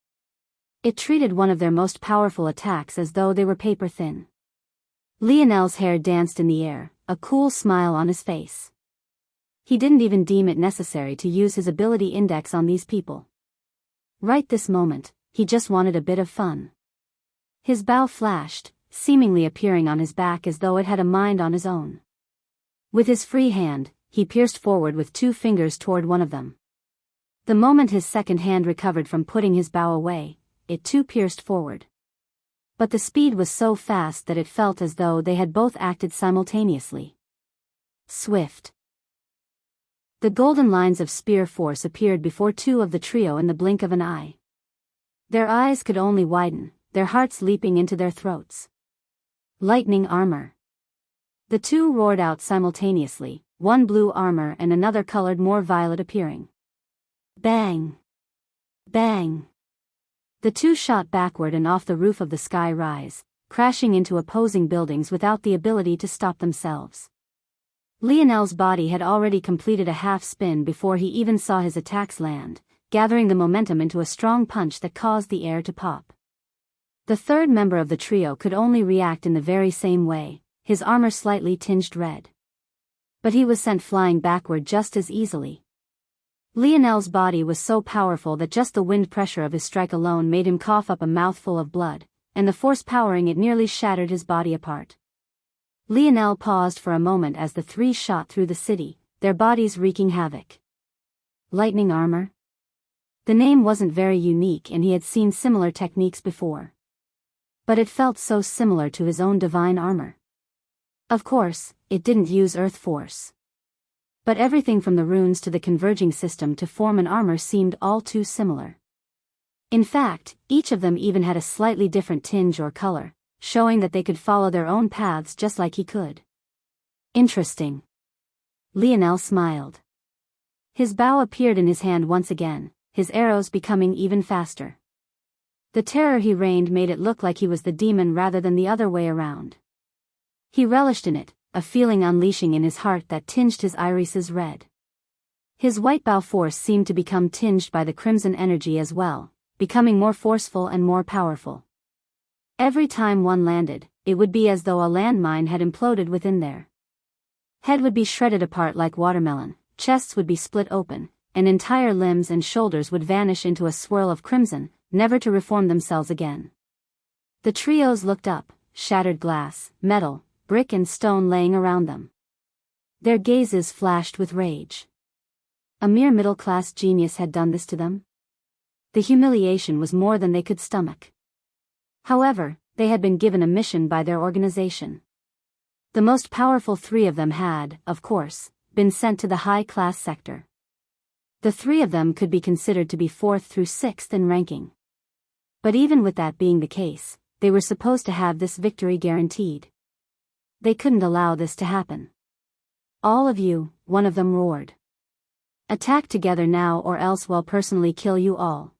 It treated one of their most powerful attacks as though they were paper thin. Lionel's hair danced in the air, a cool smile on his face. He didn't even deem it necessary to use his ability index on these people. Right this moment, he just wanted a bit of fun. His bow flashed, seemingly appearing on his back as though it had a mind on his own. With his free hand, he pierced forward with 2 fingers toward one of them. The moment his second hand recovered from putting his bow away, it too pierced forward. But the speed was so fast that it felt as though they had both acted simultaneously. Swift. The golden lines of spear force appeared before 2 of the trio in the blink of an eye. Their eyes could only widen, their hearts leaping into their throats. Lightning armor. The 2 roared out simultaneously, one blue armor and another colored more violet appearing. Bang! Bang! The 2 shot backward and off the roof of the sky rise, crashing into opposing buildings without the ability to stop themselves. Lionel's body had already completed a half spin before he even saw his attacks land, gathering the momentum into a strong punch that caused the air to pop. The third member of the trio could only react in the very same way, his armor slightly tinged red. But he was sent flying backward just as easily. Lionel's body was so powerful that just the wind pressure of his strike alone made him cough up a mouthful of blood, and the force powering it nearly shattered his body apart. Lionel paused for a moment as the 3 shot through the city, their bodies wreaking havoc. Lightning armor? The name wasn't very unique and he had seen similar techniques before. But it felt so similar to his own divine armor. Of course, it didn't use earth force. But everything from the runes to the converging system to form an armor seemed all too similar. In fact, each of them even had a slightly different tinge or color, showing that they could follow their own paths just like he could. Interesting. Lionel smiled. His bow appeared in his hand once again, his arrows becoming even faster. The terror he rained made it look like he was the demon rather than the other way around. He relished in it, a feeling unleashing in his heart that tinged his irises red. His white bow force seemed to become tinged by the crimson energy as well, becoming more forceful and more powerful. Every time one landed, it would be as though a landmine had imploded within there. Head would be shredded apart like watermelon, chests would be split open, and entire limbs and shoulders would vanish into a swirl of crimson, never to reform themselves again. The trios looked up, shattered glass, metal, brick and stone laying around them. Their gazes flashed with rage. A mere middle-class genius had done this to them? The humiliation was more than they could stomach. However, they had been given a mission by their organization. The most powerful three of them had, of course, been sent to the high-class sector. The three of them could be considered to be 4th through 6th in ranking. But even with that being the case, they were supposed to have this victory guaranteed. They couldn't allow this to happen. All of you, one of them roared. Attack together now or else we'll personally kill you all.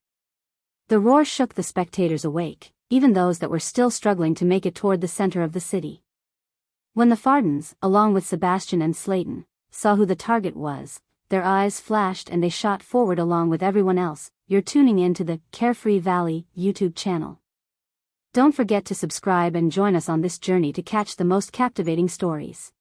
The roar shook the spectators awake, even those that were still struggling to make it toward the center of the city. When the Fardens, along with Sebastian and Slayton, saw who the target was, their eyes flashed and they shot forward along with everyone else. You're tuning in to the Carefree Valley YouTube channel. Don't forget to subscribe and join us on this journey to catch the most captivating stories.